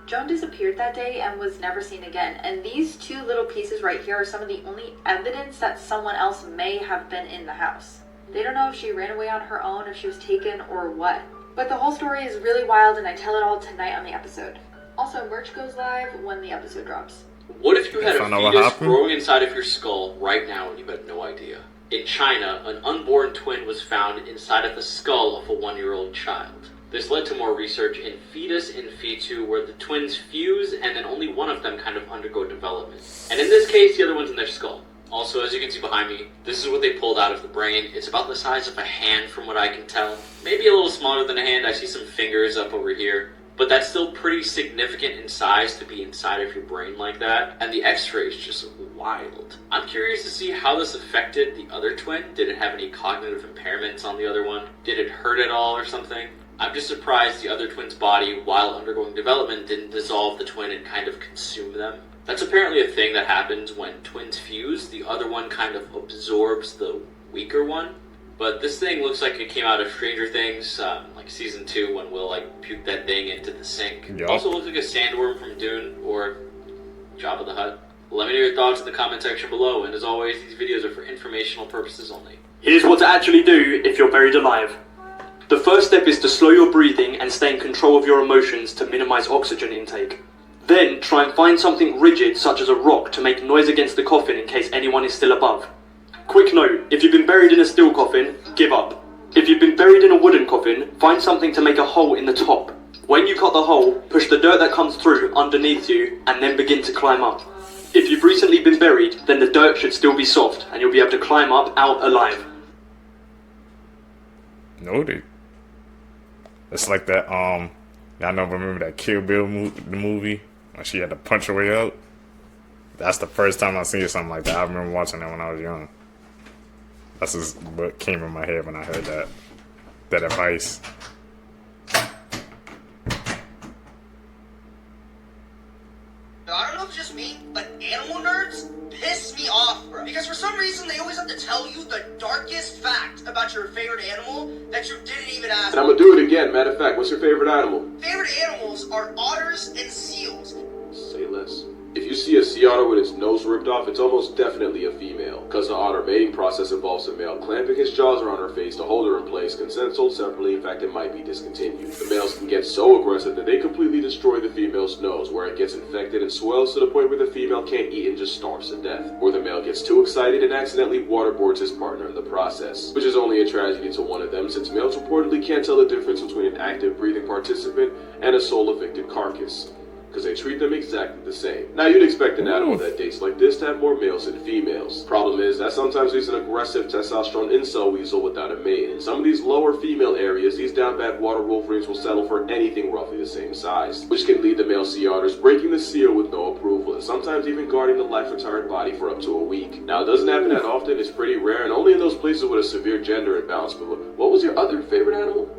Joan disappeared that day and was never seen again, and these two little pieces right here are some of the only evidence that someone else may have been in the house. They don't know if she ran away on her own, if she was taken, or what. But the whole story is really wild, and I tell it all tonight on the episode. Also, merch goes live when the episode drops. What if you had a fetus growing inside of your skull right now and you had no idea? In China, an unborn twin was found inside of the skull of a 1-year-old child. This led to more research in fetus in fetu, where the twins fuse and then only one of them kind of undergo development. And in this case, the other one's in their skull. Also, as you can see behind me, this is what they pulled out of the brain. It's about the size of a hand from what I can tell. Maybe a little smaller than a hand. I see some fingers up over here. But that's still pretty significant in size to be inside of your brain like that. And the x-ray is just wild. I'm curious to see how this affected the other twin. Did it have any cognitive impairments on the other one? Did it hurt at all or something? I'm just surprised the other twin's body, while undergoing development, didn't dissolve the twin and kind of consume them. That's apparently a thing that happens when twins fuse. The other one kind of absorbs the weaker one. But this thing looks like it came out of Stranger Things, like season 2, when Will puked that thing into the sink. Yep. Also looks like a sandworm from Dune or Jabba the Hutt. Let me know your thoughts in the comment section below, and as always, these videos are for informational purposes only. Here's what to actually do if you're buried alive. The first step is to slow your breathing and stay in control of your emotions to minimize oxygen intake. Then try and find something rigid such as a rock to make noise against the coffin in case anyone is still above. Quick note, if you've been buried in a steel coffin, give up. If you've been buried in a wooden coffin, find something to make a hole in the top. When you cut the hole, push the dirt that comes through underneath you and then begin to climb up. If you've recently been buried, then the dirt should still be soft, and you'll be able to climb up out alive. Noted. It's like that, y'all know, remember that Kill Bill the movie? When she had to punch her way out? That's the first time I seen something like that. I remember watching that when I was young. That's just what came in my head when I heard that advice. I don't know if it's just me, but animal nerds piss me off, bro. Because for some reason, they always have to tell you the darkest fact about your favorite animal that you didn't even ask. And I'm gonna do it again. Matter of fact, what's your favorite animal? Favorite animals are otters and seals. Say less. If you see a sea otter with its nose ripped off, it's almost definitely a female, because the otter mating process involves the male clamping his jaws around her face to hold her in place. Consent sold separately. In fact, it might be discontinued. The males can get so aggressive that they completely destroy the female's nose, where it gets infected and swells to the point where the female can't eat and just starves to death. Or the male gets too excited and accidentally waterboards his partner in the process, which is only a tragedy to one of them, since males reportedly can't tell the difference between an active breathing participant and a soul-evicted carcass, because they treat them exactly the same. Now, you'd expect an animal that dates like this to have more males than females. Problem is that sometimes there's an aggressive testosterone incel weasel without a mate. In some of these lower female areas, these down bad water wolverines will settle for anything roughly the same size, which can lead the male sea otters breaking the seal with no approval, and sometimes even guarding the life-retired body for up to a week. Now, it doesn't happen that often, it's pretty rare, and only in those places with a severe gender imbalance. But what was your other favorite animal?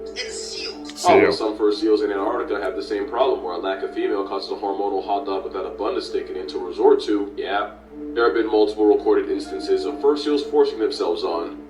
Oh, well, some fur seals in Antarctica have the same problem, where a lack of female causes a hormonal hot dog without abundance taken in to resort to. Yeah, there have been multiple recorded instances of fur seals forcing themselves on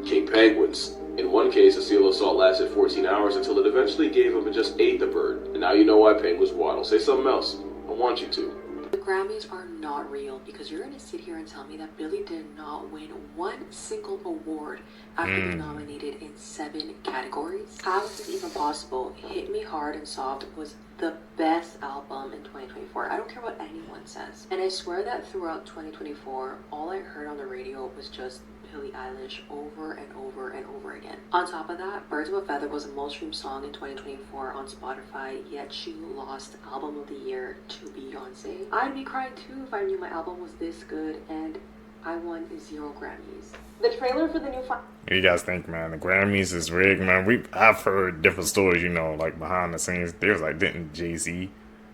king penguins. In one case, a seal assault lasted 14 hours until it eventually gave up and just ate the bird. And now you know why penguins waddle. Say something else. I want you to. The Grammys are not real, because you're going to sit here and tell me that Billy did not win one single award after being nominated in 7 categories. How is this even possible? Hit Me Hard and Soft was the best album in 2024. I don't care what anyone says. And I swear that throughout 2024, all I heard on the radio was just Billie Eilish over and over and over again. On top of that, Birds of a Feather was the most streamed song in 2024 on Spotify, yet she lost Album of the Year to Beyonce. I'd be crying too if I knew my album was this good and I won 0 Grammys. The trailer for the new What do you guys think, man? The Grammys is rigged, man. I've heard different stories, you know, like behind the scenes. There was like, didn't Jay-Z?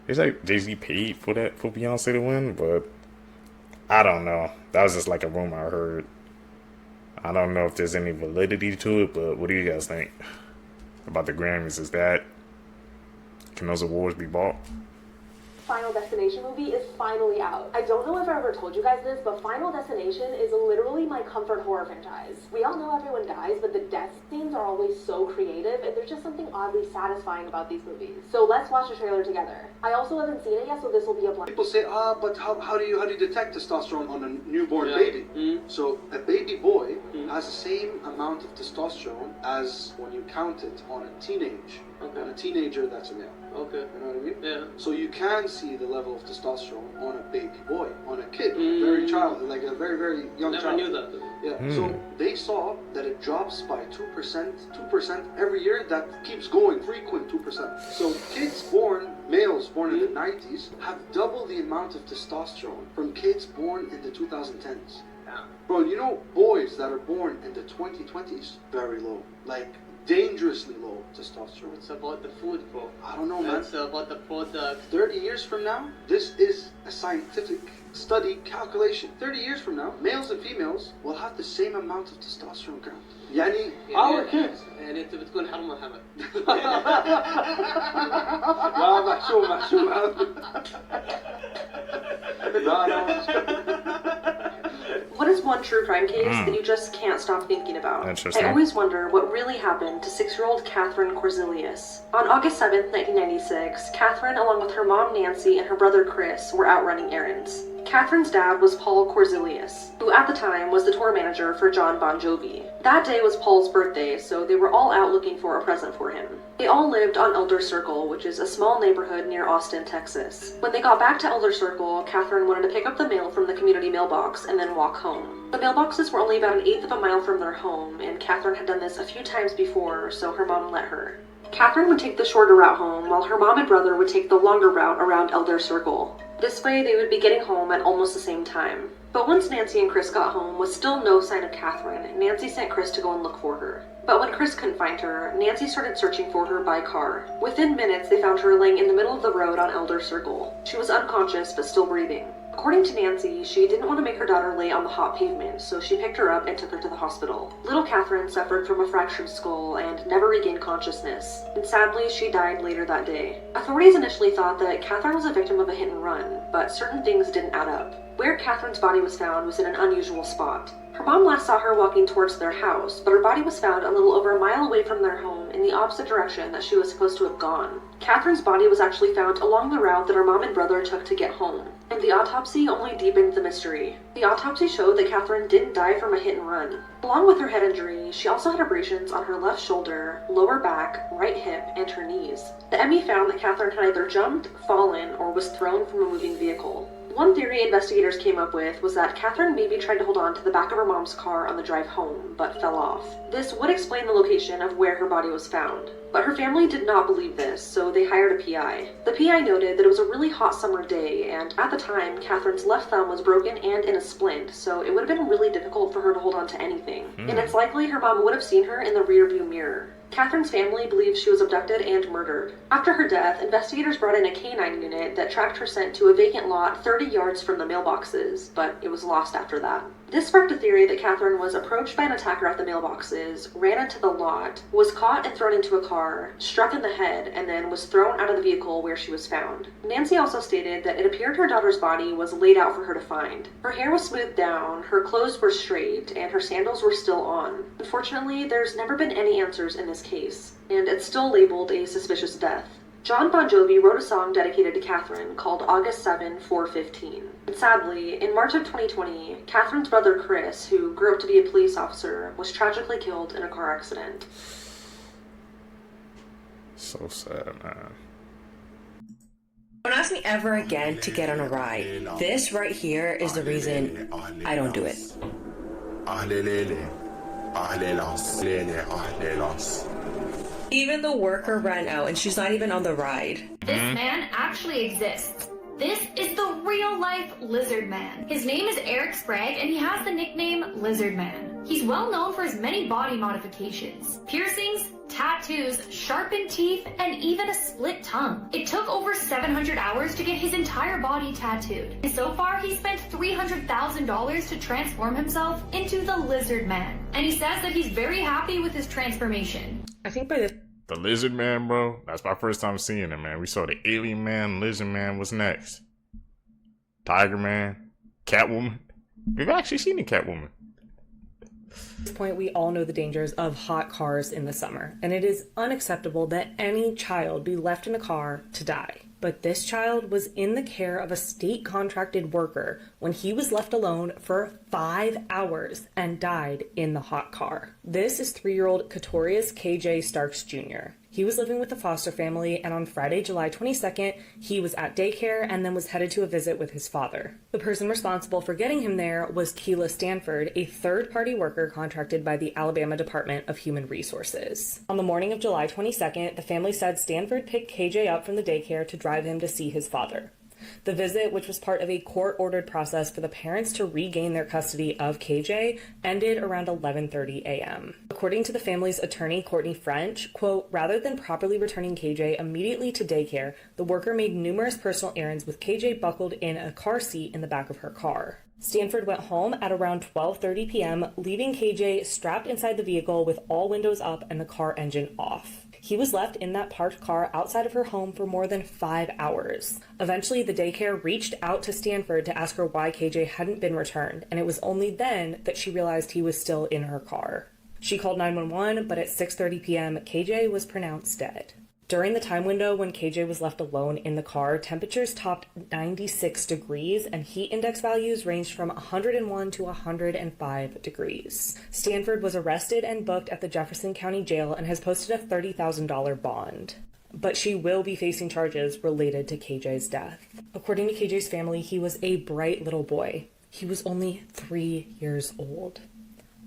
It's like Jay-Z paid for Beyonce to win, but I don't know. That was just like a rumor I heard. I don't know if there's any validity to it, but what do you guys think about the Grammys? Can those awards be bought? Final Destination movie is finally out. I don't know if I ever told you guys this, but Final Destination is literally my comfort horror franchise. We all know everyone dies, but the death scenes are always so creative, and there's just something oddly satisfying about these movies. So let's watch the trailer together. I also haven't seen it yet, so this will be a blind. People say, but how do you detect testosterone on a newborn baby? So a baby boy has the same amount of testosterone as when you count it on a teenage. Okay. On a teenager, that's a male. Okay. You know what I mean? Yeah. So you can see the level of testosterone on a baby boy, on a kid, very child, like a very, very young child. Never knew that. Yeah. So they saw that it drops by 2% every year. That keeps going, frequent 2%. So males born in the 90s, have double the amount of testosterone from kids born in the 2010s. Yeah. Bro, you know boys that are born in the 2020s, very low. Like, dangerously low testosterone. It's about the food, bro. I don't know, man. It's about the product. 30 years from now, this is a scientific study calculation. 30 years from now, males and females will have the same amount of testosterone count. Yani, our kids. And انت بتكون حرمة حمد. لا محشوم What is one true crime case that you just can't stop thinking about? I always wonder what really happened to 6-year-old Catherine Korzelius. On August 7th, 1996, Catherine, along with her mom Nancy and her brother Chris, were out running errands. Catherine's dad was Paul Korzelius, who at the time was the tour manager for John Bon Jovi. That day was Paul's birthday, so they were all out looking for a present for him. They all lived on Elder Circle, which is a small neighborhood near Austin, Texas. When they got back to Elder Circle, Catherine wanted to pick up the mail from the community mailbox and then walk home. The mailboxes were only about 1/8 of a mile from their home, and Catherine had done this a few times before, so her mom let her. Catherine would take the shorter route home, while her mom and brother would take the longer route around Elder Circle. This way, they would be getting home at almost the same time. But once Nancy and Chris got home, with still no sign of Catherine, Nancy sent Chris to go and look for her. But when Chris couldn't find her, Nancy started searching for her by car. Within minutes, they found her laying in the middle of the road on Elder Circle. She was unconscious, but still breathing. According to Nancy, she didn't want to make her daughter lay on the hot pavement, so she picked her up and took her to the hospital. Little Catherine suffered from a fractured skull and never regained consciousness, and sadly, she died later that day. Authorities initially thought that Catherine was a victim of a hit and run, but certain things didn't add up. Where Catherine's body was found was in an unusual spot. Her mom last saw her walking towards their house, but her body was found a little over a mile away from their home in the opposite direction that she was supposed to have gone. Catherine's body was actually found along the route that her mom and brother took to get home, and the autopsy only deepened the mystery. The autopsy showed that Catherine didn't die from a hit and run. Along with her head injury, she also had abrasions on her left shoulder, lower back, right hip, and her knees. The ME found that Catherine had either jumped, fallen, or was thrown from a moving vehicle. One theory investigators came up with was that Catherine maybe tried to hold on to the back of her mom's car on the drive home, but fell off. This would explain the location of where her body was found. But her family did not believe this, so they hired a PI. The PI noted that it was a really hot summer day, and at the time, Catherine's left thumb was broken and in a splint, so it would have been really difficult for her to hold on to anything. And it's likely her mom would have seen her in the rearview mirror. Catherine's family believes she was abducted and murdered. After her death, investigators brought in a canine unit that tracked her scent to a vacant lot 30 yards from the mailboxes, but it was lost after that. This sparked a theory that Catherine was approached by an attacker at the mailboxes, ran into the lot, was caught and thrown into a car, struck in the head, and then was thrown out of the vehicle where she was found. Nancy also stated that it appeared her daughter's body was laid out for her to find. Her hair was smoothed down, her clothes were straight, and her sandals were still on. Unfortunately, there's never been any answers in this case, and it's still labeled a suspicious death. John Bon Jovi wrote a song dedicated to Catherine called August 7, 415. And sadly, in March of 2020, Catherine's brother Chris, who grew up to be a police officer, was tragically killed in a car accident. So sad, man. Don't ask me ever again to get on a ride. This right here is the reason I don't do it. Even the worker ran out and she's not even on the ride. This man actually exists. This is the real-life Lizard Man. His name is Eric Sprague and he has the nickname Lizard Man. He's well known for his many body modifications, piercings, tattoos, sharpened teeth, and even a split tongue. It took over 700 hours to get his entire body tattooed. And so far, he spent $300,000 to transform himself into the Lizard Man. And he says that he's very happy with his transformation. I think by the Lizard Man, bro, that's my first time seeing him, man. We saw the Alien Man, Lizard Man. What's next? Tiger Man, Catwoman. We've actually seen the Catwoman. At this point, we all know the dangers of hot cars in the summer, and it is unacceptable that any child be left in a car to die. But this child was in the care of a state-contracted worker when he was left alone for 5 hours and died in the hot car. This is 3-year-old Katorius KJ Starks Jr. He was living with a foster family, and on Friday, July 22nd, he was at daycare and then was headed to a visit with his father. The person responsible for getting him there was Keila Stanford, a third-party worker contracted by the Alabama Department of Human Resources. On the morning of July 22nd, the family said Stanford picked KJ up from the daycare to drive him to see his father. The visit, which was part of a court-ordered process for the parents to regain their custody of KJ, ended around 11:30 a.m. According to the family's attorney, Courtney French, quote, rather than properly returning KJ immediately to daycare, the worker made numerous personal errands with KJ buckled in a car seat in the back of her car. Stanford went home at around 12:30 p.m., leaving KJ strapped inside the vehicle with all windows up and the car engine off. He was left in that parked car outside of her home for more than 5 hours. Eventually, the daycare reached out to Stanford to ask her why KJ hadn't been returned, and it was only then that she realized he was still in her car. She called 911, but at 6:30 p.m., KJ was pronounced dead. During the time window when KJ was left alone in the car, temperatures topped 96 degrees and heat index values ranged from 101 to 105 degrees. Stanford was arrested and booked at the Jefferson County Jail and has posted a $30,000 bond. But she will be facing charges related to KJ's death. According to KJ's family, he was a bright little boy. He was only 3 years old.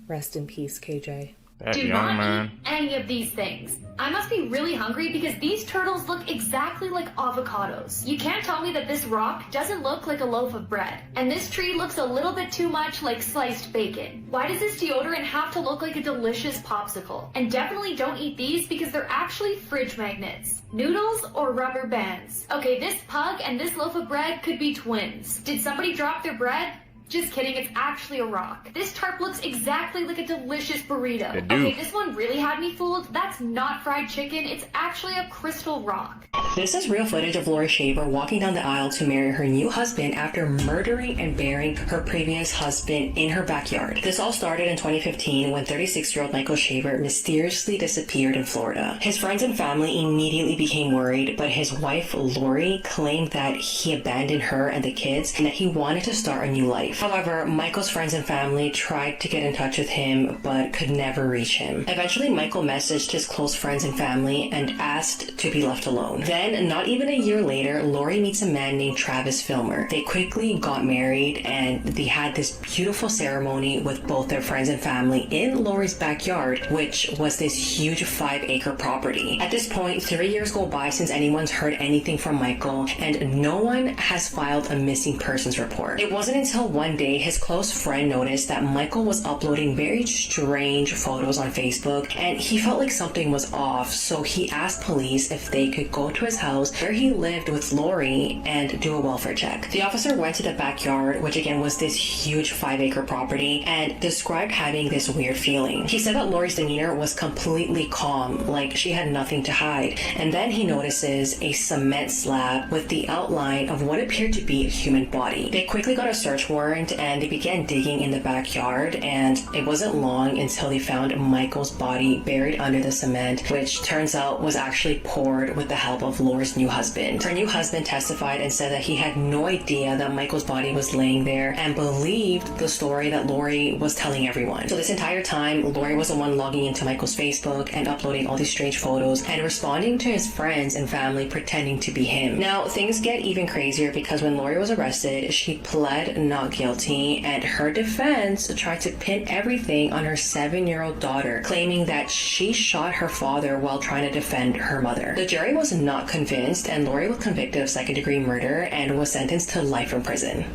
Rest in peace, KJ. That Do young not man. eat any of these things. I must be really hungry because these turtles look exactly like avocados. You can't tell me that this rock doesn't look like a loaf of bread. And this tree looks a little bit too much like sliced bacon. Why does this deodorant have to look like a delicious popsicle? And definitely don't eat these because they're actually fridge magnets. Noodles or rubber bands? Okay, this pug and this loaf of bread could be twins. Did somebody drop their bread? Just kidding, it's actually a rock. This tarp looks exactly like a delicious burrito. Okay, this one really had me fooled. That's not fried chicken, it's actually a crystal rock. This is real footage of Lori Shaver walking down the aisle to marry her new husband after murdering and burying her previous husband in her backyard. This all started in 2015 when 36-year-old Michael Shaver mysteriously disappeared in Florida. His friends and family immediately became worried, but his wife Lori claimed that he abandoned her and the kids and that he wanted to start a new life. However, Michael's friends and family tried to get in touch with him, but could never reach him. Eventually, Michael messaged his close friends and family and asked to be left alone. Then, not even a year later, Lori meets a man named Travis Filmer. They quickly got married, and they had this beautiful ceremony with both their friends and family in Lori's backyard, which was this huge 5-acre property. At this point, 3 years go by since anyone's heard anything from Michael, and no one has filed a missing persons report. It wasn't until one day his close friend noticed that Michael was uploading very strange photos on Facebook, and he felt like something was off, so he asked police if they could go to his house where he lived with Lori and do a welfare check. The officer went to the backyard, which again was this huge 5-acre property, and described having this weird feeling. He said that Lori's demeanor was completely calm, like she had nothing to hide, and then he notices a cement slab with the outline of what appeared to be a human body. They quickly got a search warrant and they began digging in the backyard, and it wasn't long until they found Michael's body buried under the cement, which turns out was actually poured with the help of Lori's new husband. Her new husband testified and said that he had no idea that Michael's body was laying there and believed the story that Lori was telling everyone. So this entire time, Lori was the one logging into Michael's Facebook and uploading all these strange photos and responding to his friends and family pretending to be him. Now, things get even crazier because when Lori was arrested, she pled not guilty, and her defense tried to pin everything on her 7-year-old daughter, claiming that she shot her father while trying to defend her mother. The jury was not convinced, and Lori was convicted of second-degree murder and was sentenced to life in prison.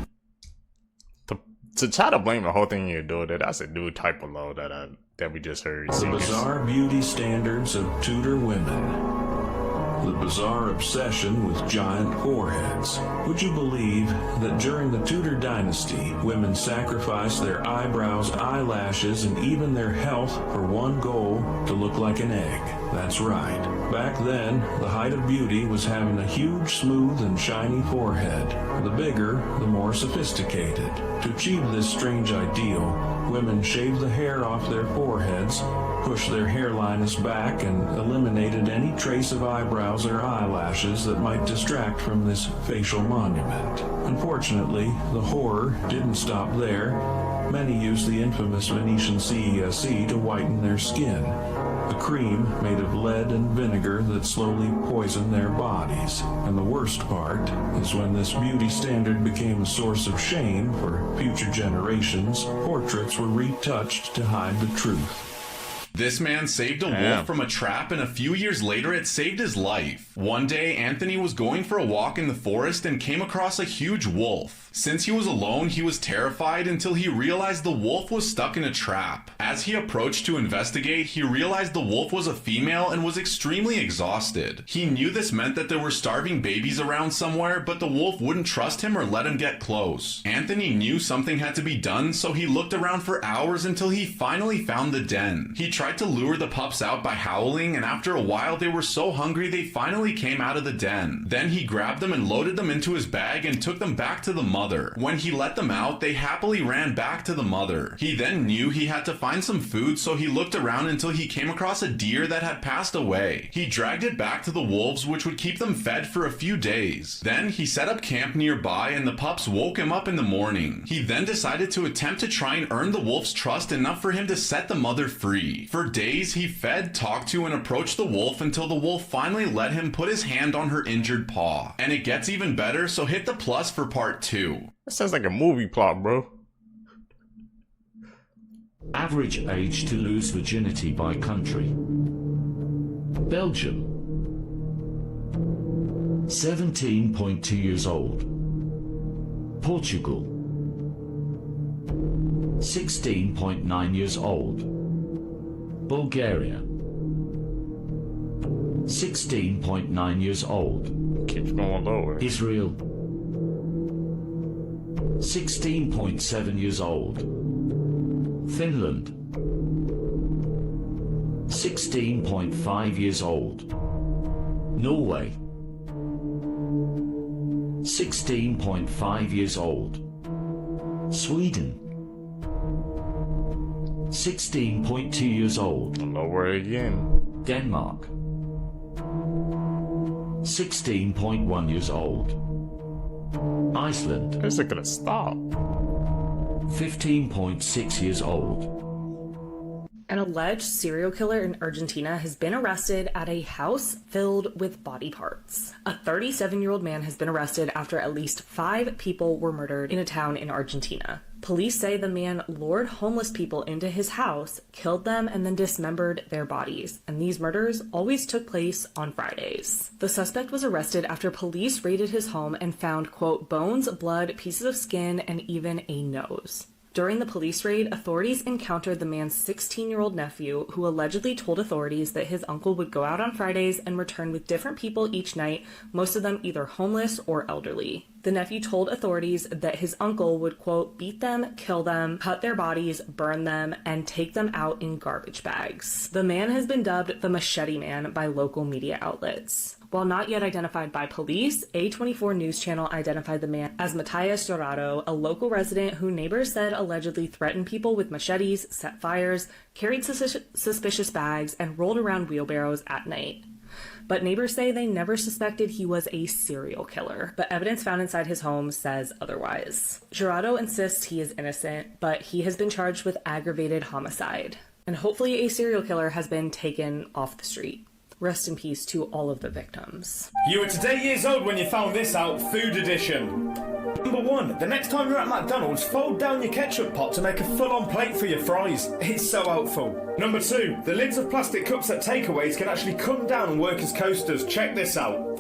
To try to blame the whole thing you do, that's a new type of law that we just heard. The bizarre beauty standards of Tudor women. The bizarre obsession with giant foreheads. Would you believe that during the Tudor dynasty, women sacrificed their eyebrows, eyelashes, and even their health for one goal: to look like an egg? That's right. Back then, the height of beauty was having a huge, smooth, and shiny forehead. The bigger, the more sophisticated. To achieve this strange ideal, women shaved the hair off their foreheads, pushed their hairlines back, and eliminated any trace of eyebrows or eyelashes that might distract from this facial monument. Unfortunately, the horror didn't stop there. Many used the infamous Venetian CESC to whiten their skin, a cream made of lead and vinegar that slowly poisoned their bodies. And the worst part is when this beauty standard became a source of shame for future generations, portraits were retouched to hide the truth. This man saved a wolf from a trap, and a few years later it saved his life. One day, Anthony was going for a walk in the forest and came across a huge wolf. Since he was alone, he was terrified until he realized the wolf was stuck in a trap. As he approached to investigate, he realized the wolf was a female and was extremely exhausted. He knew this meant that there were starving babies around somewhere, but the wolf wouldn't trust him or let him get close. Anthony knew something had to be done, so he looked around for hours until he finally found the den. He tried to lure the pups out by howling, and after a while they were so hungry they finally came out of the den. Then he grabbed them and loaded them into his bag and took them back to the mother. When he let them out, they happily ran back to the mother. He then knew he had to find some food, so he looked around until he came across a deer that had passed away. He dragged it back to the wolves, which would keep them fed for a few days. Then he set up camp nearby, and the pups woke him up in the morning. He then decided to attempt to try and earn the wolf's trust enough for him to set the mother free. For days, he fed, talked to, and approached the wolf until the wolf finally let him put his hand on her injured paw. And it gets even better, so hit the plus for part 2. That sounds like a movie plot, bro. Average age to lose virginity by country. Belgium, 17.2 years old. Portugal, 16.9 years old. Bulgaria, 16.9 years old. Keeps going lower. Israel, 16.7 years old. Finland, 16.5 years old. Norway, 16.5 years old. Sweden, 16.2 years old. Lower again. Denmark, 16.1 years old. Iceland, is it gonna stop? 15.6 years old. An alleged serial killer in Argentina has been arrested at a house filled with body parts. A 37-year-old man has been arrested after at least 5 people were murdered in a town in Argentina. Police say the man lured homeless people into his house, killed them, and then dismembered their bodies. And these murders always took place on Fridays. The suspect was arrested after police raided his home and found, quote, bones, blood, pieces of skin, and even a nose. During the police raid, authorities encountered the man's 16-year-old nephew, who allegedly told authorities that his uncle would go out on Fridays and return with different people each night, most of them either homeless or elderly. The nephew told authorities that his uncle would, quote, beat them, kill them, cut their bodies, burn them, and take them out in garbage bags. The man has been dubbed the Machete Man by local media outlets. While not yet identified by police, A24 News Channel identified the man as Matias Dorado, a local resident who neighbors said allegedly threatened people with machetes, set fires, carried suspicious bags, and rolled around wheelbarrows at night. But neighbors say they never suspected he was a serial killer, but evidence found inside his home says otherwise. Jurado insists he is innocent, but he has been charged with aggravated homicide. And hopefully a serial killer has been taken off the street. Rest in peace to all of the victims. You were today years old when you found this out, food edition. Number 1, the next time you're at McDonald's, fold down your ketchup pot to make a full-on plate for your fries. It's so helpful. Number 2, the lids of plastic cups at takeaways can actually come down and work as coasters. Check this out.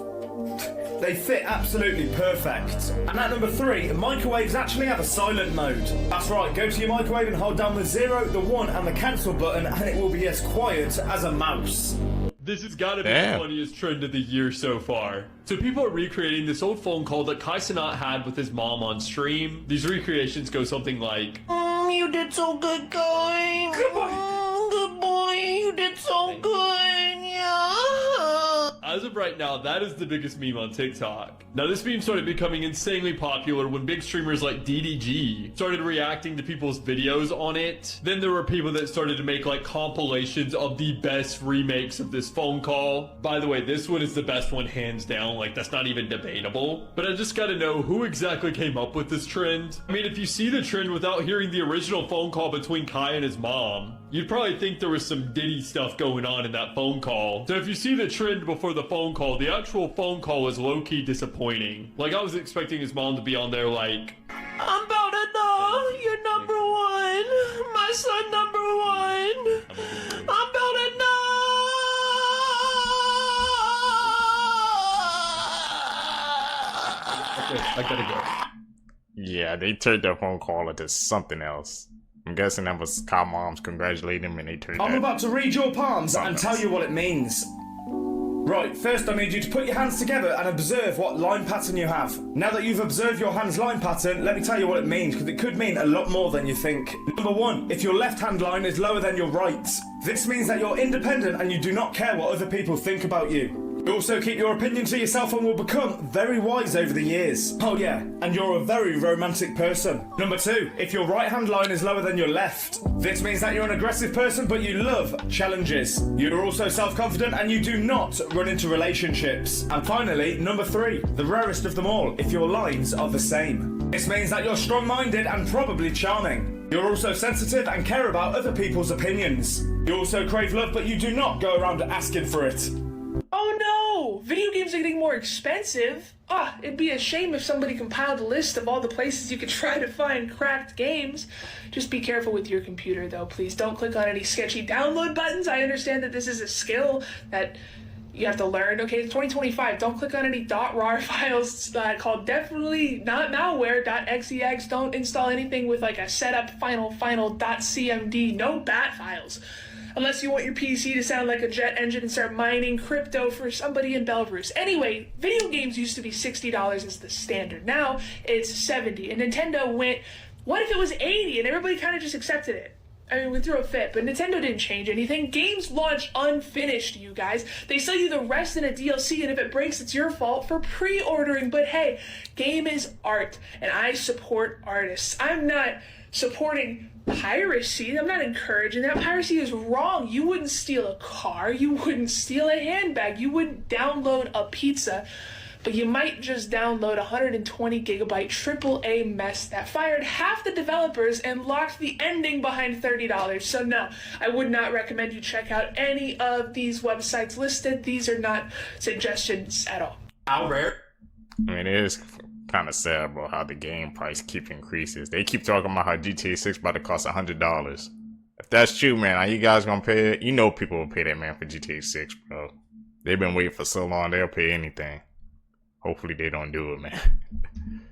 They fit absolutely perfect. And at number 3, microwaves actually have a silent mode. That's right, go to your microwave and hold down the 0, the 1 and the cancel button and it will be as quiet as a mouse. This has got to be the funniest trend of the year so far. So people are recreating this old phone call that Kai Cenat had with his mom on stream. These recreations go something like, you did so good, Kai. Good boy. Good boy, you did so good, yeah. As of right now, that is the biggest meme on TikTok. Now this meme started becoming insanely popular when big streamers like DDG started reacting to people's videos on it. Then there were people that started to make like compilations of the best remakes of this phone call. By the way, this one is the best one hands down, like that's not even debatable. But I just gotta know who exactly came up with this trend. I mean, if you see the trend without hearing the original phone call between Kai and his mom, you'd probably think there was some Diddy stuff going on in that phone call. So if you see the trend before the phone call, the actual phone call is low-key disappointing. Like, I was expecting his mom to be on there like, I'm about to know you're number 1. My son number 1. I'm about to know. Okay, I gotta go. Yeah, they turned their phone call into something else. I'm guessing that was Kyle Moms congratulating him and they turned I'm about to read your palms and tell you what it means. Right, first I need you to put your hands together and observe what line pattern you have. Now that you've observed your hand's line pattern, let me tell you what it means, because it could mean a lot more than you think. Number 1, if your left hand line is lower than your right. This means that you're independent and you do not care what other people think about you. You also keep your opinion to yourself and will become very wise over the years. Oh yeah, and you're a very romantic person. Number 2, if your right hand line is lower than your left. This means that you're an aggressive person but you love challenges. You're also self-confident and you do not run into relationships. And finally, number 3, the rarest of them all, if your lines are the same. This means that you're strong-minded and probably charming. You're also sensitive and care about other people's opinions. You also crave love but you do not go around asking for it. Oh no! video games are getting more expensive. It'd be a shame if somebody compiled a list of all the places you could try to find cracked games. Just be careful with your computer, though, please. Don't click on any sketchy download buttons. I understand that this is a skill that you have to learn. Okay, it's 2025. Don't click on any .rar files called definitely not malware.xex. Don't install anything with like a setup final.cmd. No bat files. Unless you want your PC to sound like a jet engine and start mining crypto for somebody in Belarus. Anyway, video games used to be $60 as the standard. Now it's $70. And Nintendo went, what if it was $80? And everybody kind of just accepted it. I mean, we threw a fit, but Nintendo didn't change anything. Games launch unfinished, you guys. They sell you the rest in a DLC, and if it breaks, it's your fault for pre-ordering. But hey, game is art, and I support artists. I'm not supporting piracy. I'm not encouraging that. Piracy is wrong. You wouldn't steal a car. You wouldn't steal a handbag. You wouldn't download a pizza. But you might just download a 120 gigabyte AAA mess that fired half the developers and locked the ending behind $30. So no, I would not recommend you check out any of these websites listed. These are not suggestions at all. How rare? I mean, it is kind of sad about how the game price keep increases. They keep talking about how GTA 6 about to cost $100. If that's true, man, are you guys gonna pay it? You know people will pay that, man, for GTA 6, bro. They've been waiting for so long, they'll pay anything. Hopefully they don't do it, man.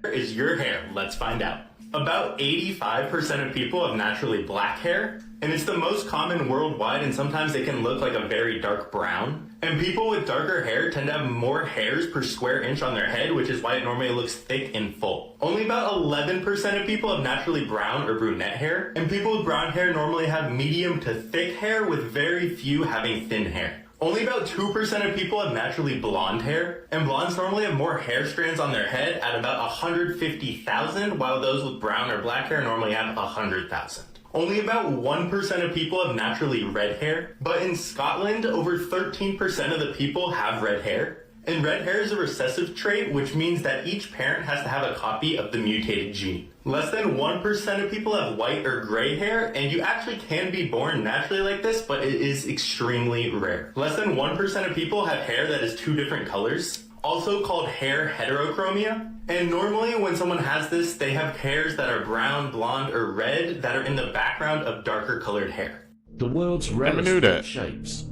Is your hair? Let's find out. About 85% of people have naturally black hair, and it's the most common worldwide, and sometimes they can look like a very dark brown. And people with darker hair tend to have more hairs per square inch on their head, which is why it normally looks thick and full. Only about 11% of people have naturally brown or brunette hair, and people with brown hair normally have medium to thick hair, with very few having thin hair. Only about 2% of people have naturally blonde hair, and blondes normally have more hair strands on their head at about 150,000, while those with brown or black hair normally have 100,000. Only about 1% of people have naturally red hair, but in Scotland, over 13% of the people have red hair. And red hair is a recessive trait, which means that each parent has to have a copy of the mutated gene. Less than 1% of people have white or gray hair, and you actually can be born naturally like this, but it is extremely rare. Less than 1% of people have hair that is two different colors, also called hair heterochromia. And normally when someone has this, they have hairs that are brown, blonde, or red that are in the background of darker colored hair. The world's rarest shapes.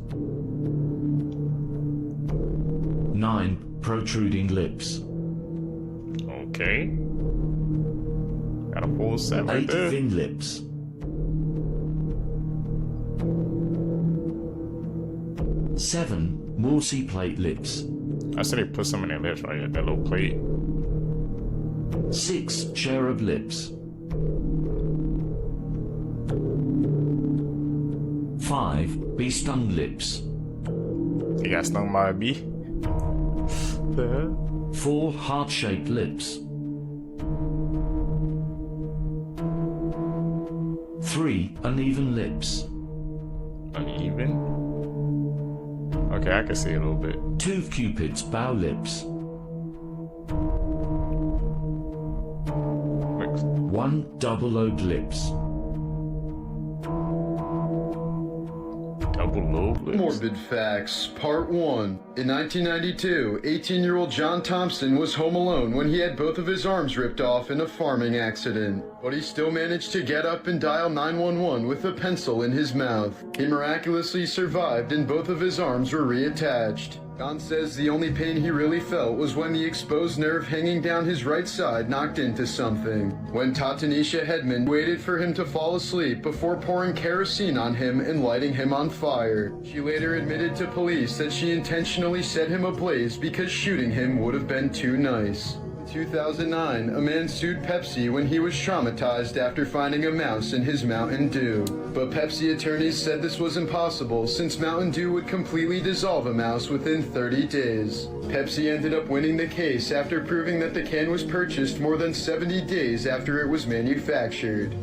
9 protruding lips. Okay. Got a full set right 8 there. thin lips. 7 Morse plate lips. I said they put some in their lips right here, that little plate. 6 cherub lips. 5 bee stung lips. You got stung by a bee? 4 heart-shaped lips. 3 uneven lips. Uneven? Okay, I can see a little bit. 2 Cupid's bow lips. 1 double-lobed lips. Double-lobed lips? Morbid Facts, Part 1. In 1992, 18-year-old John Thompson was home alone when he had both of his arms ripped off in a farming accident. But he still managed to get up and dial 911 with a pencil in his mouth. He miraculously survived and both of his arms were reattached. John says the only pain he really felt was when the exposed nerve hanging down his right side knocked into something. When Tatanisha Hedman waited for him to fall asleep before pouring kerosene on him and lighting him on fire. She later admitted to police that she intentionally set him ablaze because shooting him would have been too nice. In 2009, a man sued Pepsi when he was traumatized after finding a mouse in his Mountain Dew. But Pepsi attorneys said this was impossible since Mountain Dew would completely dissolve a mouse within 30 days. Pepsi ended up winning the case after proving that the can was purchased more than 70 days after it was manufactured.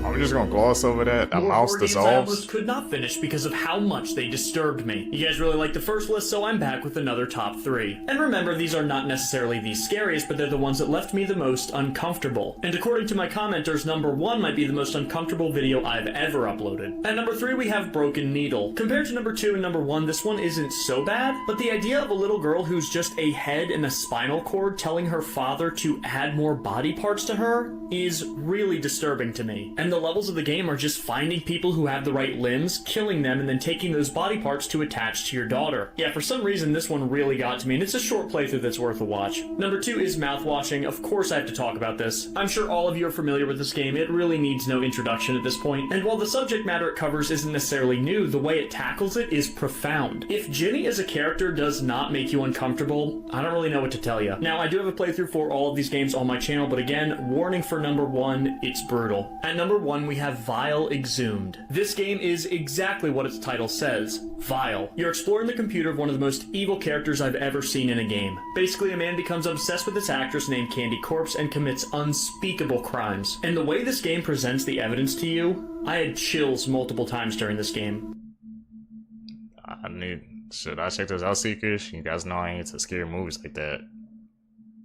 Are We're just gonna gloss over that. A mouse Board Games dissolves. list could not finish because of how much they disturbed me. You guys really liked the first list, so I'm back with another top 3. And remember, these are not necessarily the scariest, but they're the ones that left me the most uncomfortable. And according to my commenters, number 1 might be the most uncomfortable video I've ever uploaded. At number 3, we have Broken Needle. Compared to number 2 and number 1, this one isn't so bad, but the idea of a little girl who's just a head and a spinal cord telling her father to add more body parts to her is really disturbing to me. And the levels of the game are just finding people who have the right limbs, killing them, and then taking those body parts to attach to your daughter. Yeah, for some reason this one really got to me, and it's a short playthrough that's worth a watch. Number 2 is Mouthwashing. Of course I have to talk about this. I'm sure all of you are familiar with this game. It really needs no introduction at this point. And while the subject matter it covers isn't necessarily new, the way it tackles it is profound. If Ginny as a character does not make you uncomfortable, I don't really know what to tell you. Now, I do have a playthrough for all of these games on my channel, but again, warning for number 1, it's brutal. At number 1, we have Vile Exhumed. This game is exactly what its title says, vile. You're exploring the computer of one of the most evil characters I've ever seen in a game. Basically, a man becomes obsessed with this actress named Candy Corpse and commits unspeakable crimes. And the way this game presents the evidence to you, I had chills multiple times during this game. Should I check those out, Seekers? You guys know I ain't into scary movies like that.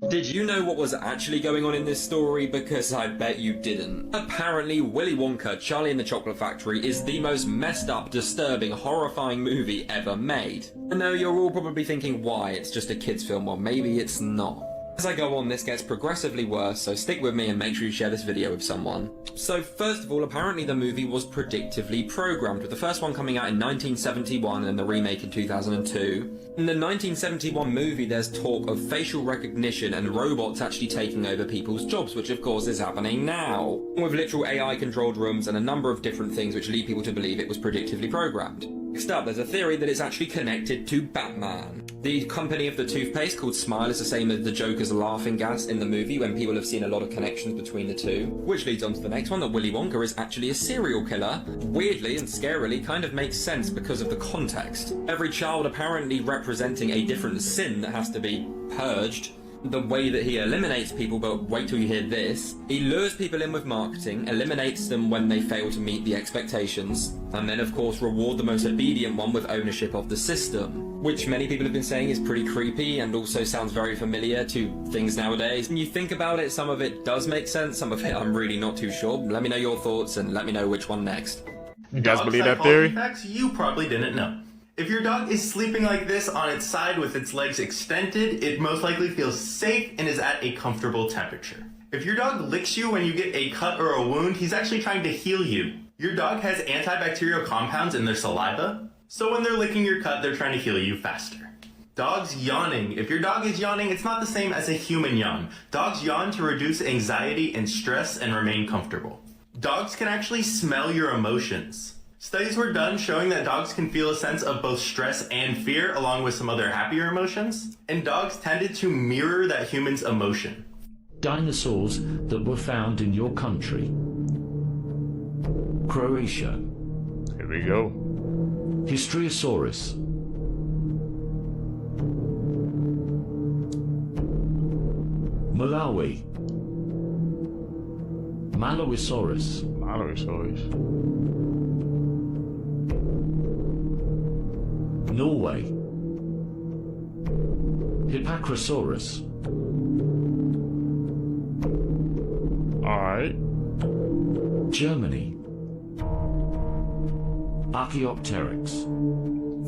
Did you know what was actually going on in this story? Because I bet you didn't. Apparently, Willy Wonka, Charlie and the Chocolate Factory is the most messed up, disturbing, horrifying movie ever made. I know you're all probably thinking why, it's just a kid's film. Well, maybe it's not. As I go on, this gets progressively worse, so stick with me and make sure you share this video with someone. So first of all, apparently the movie was predictively programmed, with the first one coming out in 1971 and the remake in 2002. In the 1971 movie, there's talk of facial recognition and robots actually taking over people's jobs, which of course is happening now, with literal AI-controlled rooms and a number of different things which lead people to believe it was predictively programmed. Next up, there's a theory that it's actually connected to Batman. The company of the toothpaste called Smile is the same as the Joker's laughing gas in the movie, when people have seen a lot of connections between the two. Which leads on to the next one, that Willy Wonka is actually a serial killer. Weirdly and scarily kind of makes sense because of the context. Every child apparently representing a different sin that has to be purged. The way that he eliminates people, but wait till you hear this. He lures people in with marketing, eliminates them when they fail to meet the expectations, and then of course reward the most obedient one with ownership of the system. Which many people have been saying is pretty creepy and also sounds very familiar to things nowadays. When you think about it, some of it does make sense, some of it I'm really not too sure. Let me know your thoughts and let me know which one next. You guys believe that theory? Facts you probably didn't know. If your dog is sleeping like this on its side with its legs extended, it most likely feels safe and is at a comfortable temperature. If your dog licks you when you get a cut or a wound, he's actually trying to heal you. Your dog has antibacterial compounds in their saliva, so when they're licking your cut, they're trying to heal you faster. Dogs yawning. If your dog is yawning, it's not the same as a human yawn. Dogs yawn to reduce anxiety and stress and remain comfortable. Dogs can actually smell your emotions. Studies were done showing that dogs can feel a sense of both stress and fear along with some other happier emotions, and dogs tended to mirror that human's emotion. Dinosaurs that were found in your country. Croatia. Here we go. Histriosaurus. Malawi. Maloisaurus. Maloisaurus. Norway. Hippacrosaurus. Alright. Germany. Archaeopteryx.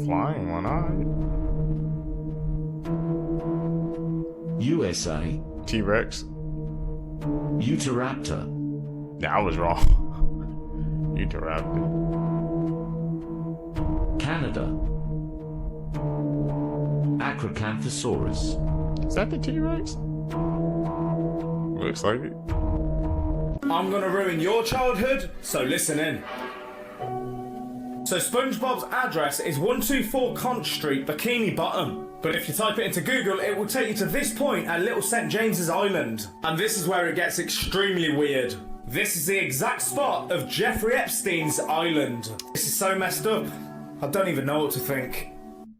Flying one, alright. USA. T-Rex. Utahraptor. Yeah, I was wrong. Utahraptor. Canada. Acrocanthosaurus. Is that the T-Rex? Looks like it. I'm gonna ruin your childhood, so listen in. So SpongeBob's address is 124 Conch Street, Bikini Bottom. But if you type it into Google, it will take you to this point at Little St. James's Island. And this is where it gets extremely weird. This is the exact spot of Jeffrey Epstein's island. This is so messed up, I don't even know what to think.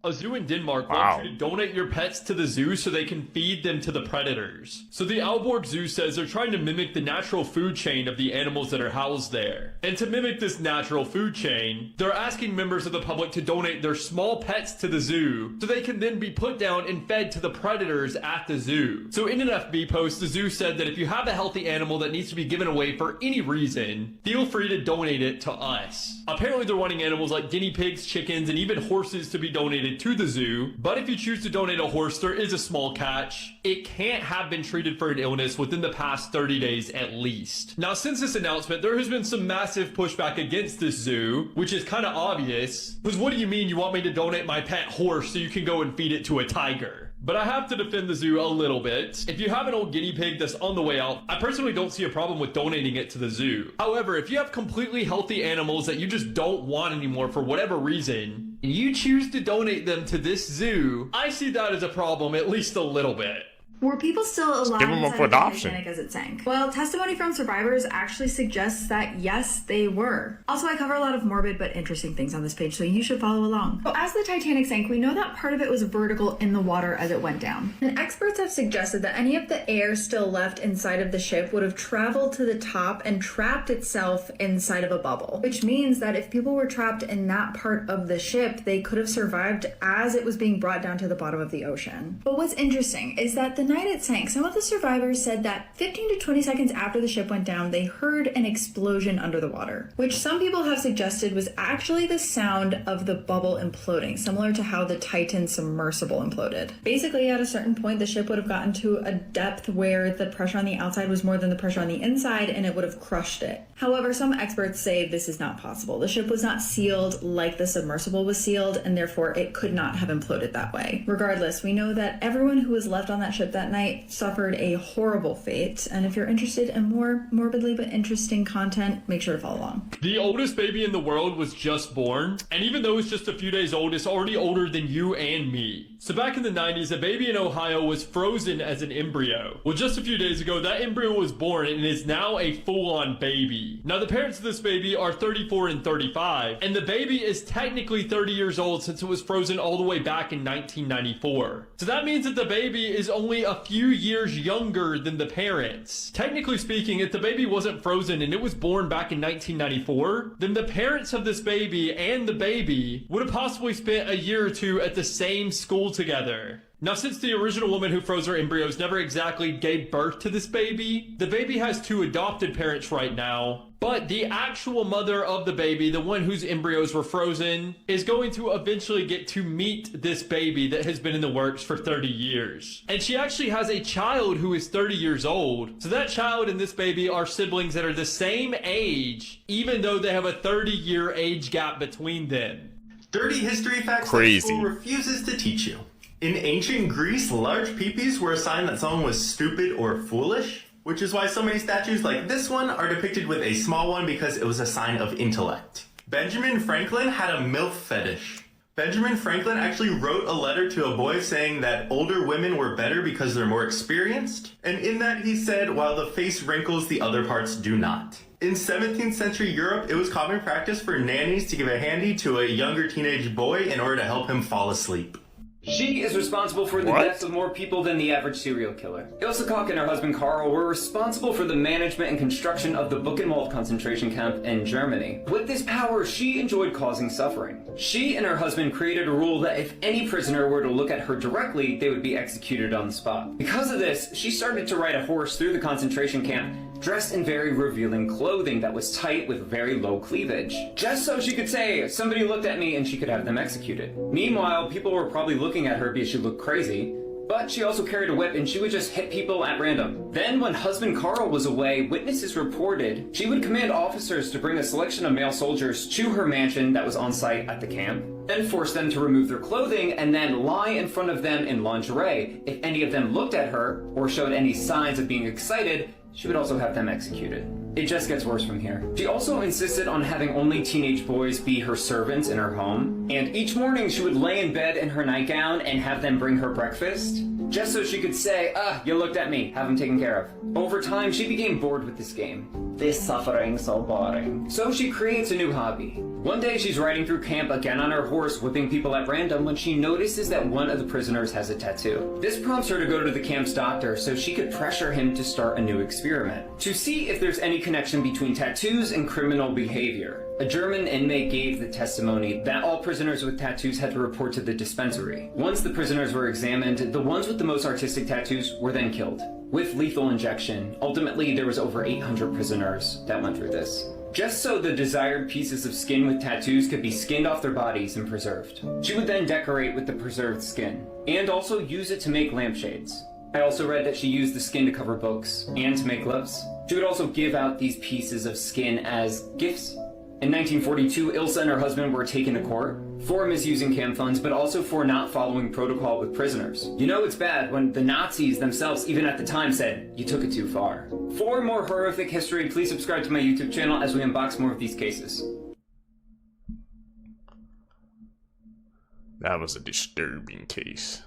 A zoo in Denmark wants you to donate your pets to the zoo so they can feed them to the predators. So the Aalborg Zoo says they're trying to mimic the natural food chain of the animals that are housed there. And to mimic this natural food chain, they're asking members of the public to donate their small pets to the zoo so they can then be put down and fed to the predators at the zoo. So in an FB post, the zoo said that if you have a healthy animal that needs to be given away for any reason, feel free to donate it to us. Apparently they're wanting animals like guinea pigs, chickens, and even horses to be donated to the zoo. But if you choose to donate a horse, there is a small catch. It can't have been treated for an illness within the past 30 days at least. Now, since this announcement, there has been some massive pushback against this zoo, which is kind of obvious. Because what do you mean you want me to donate my pet horse so you can go and feed it to a tiger? But I have to defend the zoo a little bit. If you have an old guinea pig that's on the way out, I personally don't see a problem with donating it to the zoo. However, if you have completely healthy animals that you just don't want anymore for whatever reason, and you choose to donate them to this zoo, I see that as a problem, at least a little bit. Were people still alive give them up inside for of the adoption. Titanic as it sank? Well, testimony from survivors actually suggests that yes, they were. Also, I cover a lot of morbid but interesting things on this page, so you should follow along. So as the Titanic sank, we know that part of it was vertical in the water as it went down. And experts have suggested that any of the air still left inside of the ship would have traveled to the top and trapped itself inside of a bubble. Which means that if people were trapped in that part of the ship, they could have survived as it was being brought down to the bottom of the ocean. But what's interesting is that the night it sank, some of the survivors said that 15 to 20 seconds after the ship went down, they heard an explosion under the water, which some people have suggested was actually the sound of the bubble imploding, similar to how the Titan submersible imploded. Basically, at a certain point, the ship would have gotten to a depth where the pressure on the outside was more than the pressure on the inside, and it would have crushed it. However, some experts say this is not possible. The ship was not sealed like the submersible was sealed, and therefore it could not have imploded that way. Regardless, we know that everyone who was left on that ship that night suffered a horrible fate, and if you're interested in more morbidly but interesting content, make sure to follow along. The oldest baby in the world was just born, and even though it's just a few days old, it's already older than you and me. So back in the 90s, a baby in Ohio was frozen as an embryo. Well, just a few days ago, that embryo was born and is now a full-on baby. Now, the parents of this baby are 34 and 35, and the baby is technically 30 years old since it was frozen all the way back in 1994. So that means that the baby is only a few years younger than the parents. Technically speaking, if the baby wasn't frozen and it was born back in 1994, then the parents of this baby and the baby would have possibly spent a year or two at the same school together. Now, since the original woman who froze her embryos never exactly gave birth to this baby, the baby has two adopted parents right now. But the actual mother of the baby, the one whose embryos were frozen, is going to eventually get to meet this baby that has been in the works for 30 years. And she actually has a child who is 30 years old. So that child and this baby are siblings that are the same age, even though they have a 30-year age gap between them. Dirty history facts Crazy. that school refuses to teach you. In ancient Greece, large peepees were a sign that someone was stupid or foolish, which is why so many statues like this one are depicted with a small one because it was a sign of intellect. Benjamin Franklin had a MILF fetish. Benjamin Franklin actually wrote a letter to a boy saying that older women were better because they're more experienced, and in that he said, while the face wrinkles, the other parts do not. In 17th century Europe, it was common practice for nannies to give a handy to a younger teenage boy in order to help him fall asleep. She is responsible for the deaths of more people than the average serial killer. Ilse Koch and her husband Karl were responsible for the management and construction of the Buchenwald concentration camp in Germany. With this power, she enjoyed causing suffering. She and her husband created a rule that if any prisoner were to look at her directly, they would be executed on the spot. Because of this, she started to ride a horse through the concentration camp, dressed in very revealing clothing that was tight with very low cleavage. Just so she could say, somebody looked at me, and she could have them executed. Meanwhile, people were probably looking at her because she looked crazy, but she also carried a whip and she would just hit people at random. Then when husband Karl was away, witnesses reported she would command officers to bring a selection of male soldiers to her mansion that was on site at the camp, then force them to remove their clothing and then lie in front of them in lingerie. If any of them looked at her or showed any signs of being excited, she would also have them executed. It just gets worse from here. She also insisted on having only teenage boys be her servants in her home. And each morning she would lay in bed in her nightgown and have them bring her breakfast, just so she could say, you looked at me, have them taken care of. Over time, she became bored with this game. This suffering so boring. So she creates a new hobby. One day she's riding through camp again on her horse, whipping people at random, when she notices that one of the prisoners has a tattoo. This prompts her to go to the camp's doctor so she could pressure him to start a new experiment, to see if there's any connection between tattoos and criminal behavior. A German inmate gave the testimony that all prisoners with tattoos had to report to the dispensary. Once the prisoners were examined, the ones with the most artistic tattoos were then killed, with lethal injection. Ultimately, there was over 800 prisoners that went through this, just so the desired pieces of skin with tattoos could be skinned off their bodies and preserved. She would then decorate with the preserved skin, and also use it to make lampshades. I also read that she used the skin to cover books, and to make gloves. She would also give out these pieces of skin as gifts. In 1942, Ilse and her husband were taken to court for misusing camp funds, but also for not following protocol with prisoners. You know it's bad when the Nazis themselves, even at the time, said, you took it too far. For more horrific history, please subscribe to my YouTube channel as we unbox more of these cases. That was a disturbing case.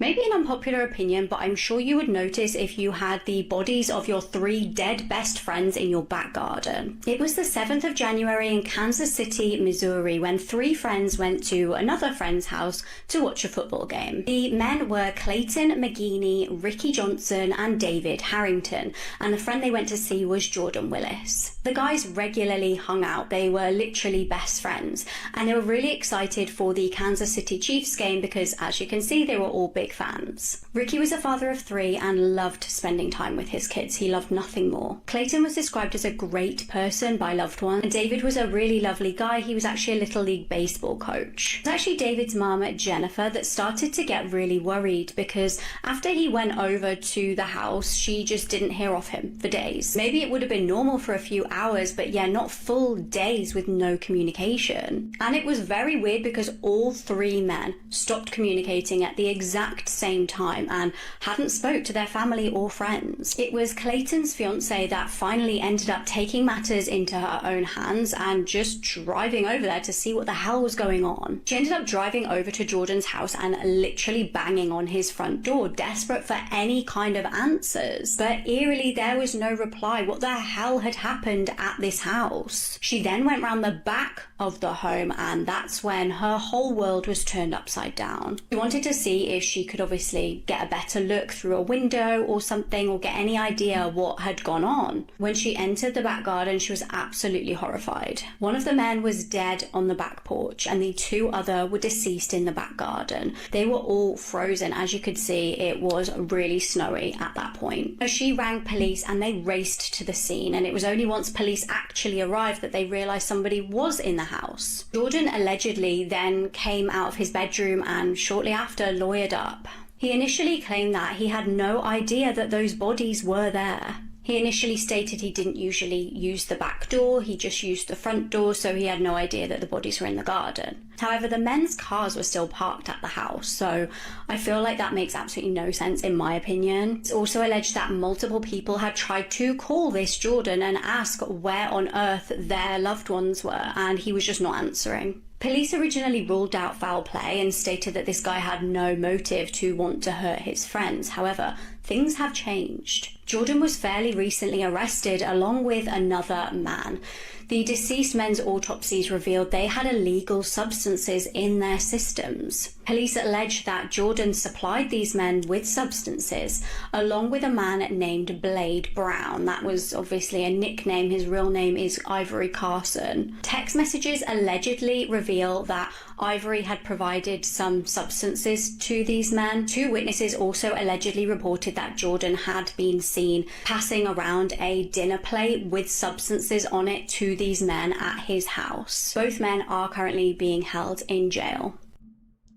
Maybe an unpopular opinion, but I'm sure you would notice if you had the bodies of your 3 dead best friends in your back garden. It was the 7th of January in Kansas City, Missouri, when 3 friends went to another friend's house to watch a football game. The men were Clayton McGeeney, Ricky Johnson, and David Harrington, and the friend they went to see was Jordan Willis. The guys regularly hung out. They were literally best friends, and they were really excited for the Kansas City Chiefs game because, as you can see, they were all big fans. Ricky was a father of 3 and loved spending time with his kids. He loved nothing more. Clayton was described as a great person by loved ones, and David was a really lovely guy. He was actually a Little League baseball coach. It was actually David's mom, Jennifer, that started to get really worried because after he went over to the house, she just didn't hear of him for days. Maybe it would have been normal for a few hours, but yeah, not full days with no communication. And it was very weird because all 3 men stopped communicating at the exact same time and hadn't spoke to their family or friends. It was Clayton's fiance that finally ended up taking matters into her own hands and just driving over there to see what the hell was going on. She ended up driving over to Jordan's house and literally banging on his front door, desperate for any kind of answers. But eerily, there was no reply. What the hell had happened at this house? She then went round the back of the home, and that's when her whole world was turned upside down. She wanted to see if she could obviously get a better look through a window or something, or get any idea what had gone on. When she entered the back garden, she was absolutely horrified. One of the men was dead on the back porch, and the 2 other were deceased in the back garden. They were all frozen. As you could see, it was really snowy at that point. So she rang police and they raced to the scene, and it was only once police actually arrived that they realised somebody was in the house. Jordan allegedly then came out of his bedroom and shortly after lawyered up. He initially claimed that he had no idea that those bodies were there. He initially stated he didn't usually use the back door, he just used the front door, so he had no idea that the bodies were in the garden. However, the men's cars were still parked at the house, so I feel like that makes absolutely no sense in my opinion. It's also alleged that multiple people had tried to call this Jordan and ask where on earth their loved ones were, and he was just not answering. Police originally ruled out foul play and stated that this guy had no motive to want to hurt his friends. However, things have changed. Jordan was fairly recently arrested along with another man. The deceased men's autopsies revealed they had illegal substances in their systems. Police allege that Jordan supplied these men with substances, along with a man named Blade Brown. That was obviously a nickname. His real name is Ivory Carson. Text messages allegedly reveal that Ivory had provided some substances to these men. 2 witnesses also allegedly reported that Jordan had been seen passing around a dinner plate with substances on it to these men at his house. Both men are currently being held in jail.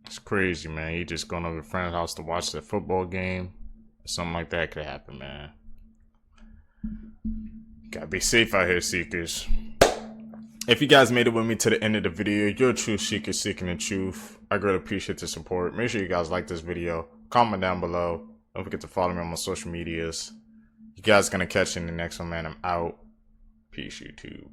It's crazy, man. You just going over to a friend's house to watch the football game. Something like that could happen, man. Gotta be safe out here, seekers. If you guys made it with me to the end of the video, you're a true seeker seeking the truth. I greatly appreciate the support. Make sure you guys like this video. Comment down below. Don't forget to follow me on my social medias. You guys gonna catch you in the next one, man. I'm out. Peace, YouTube.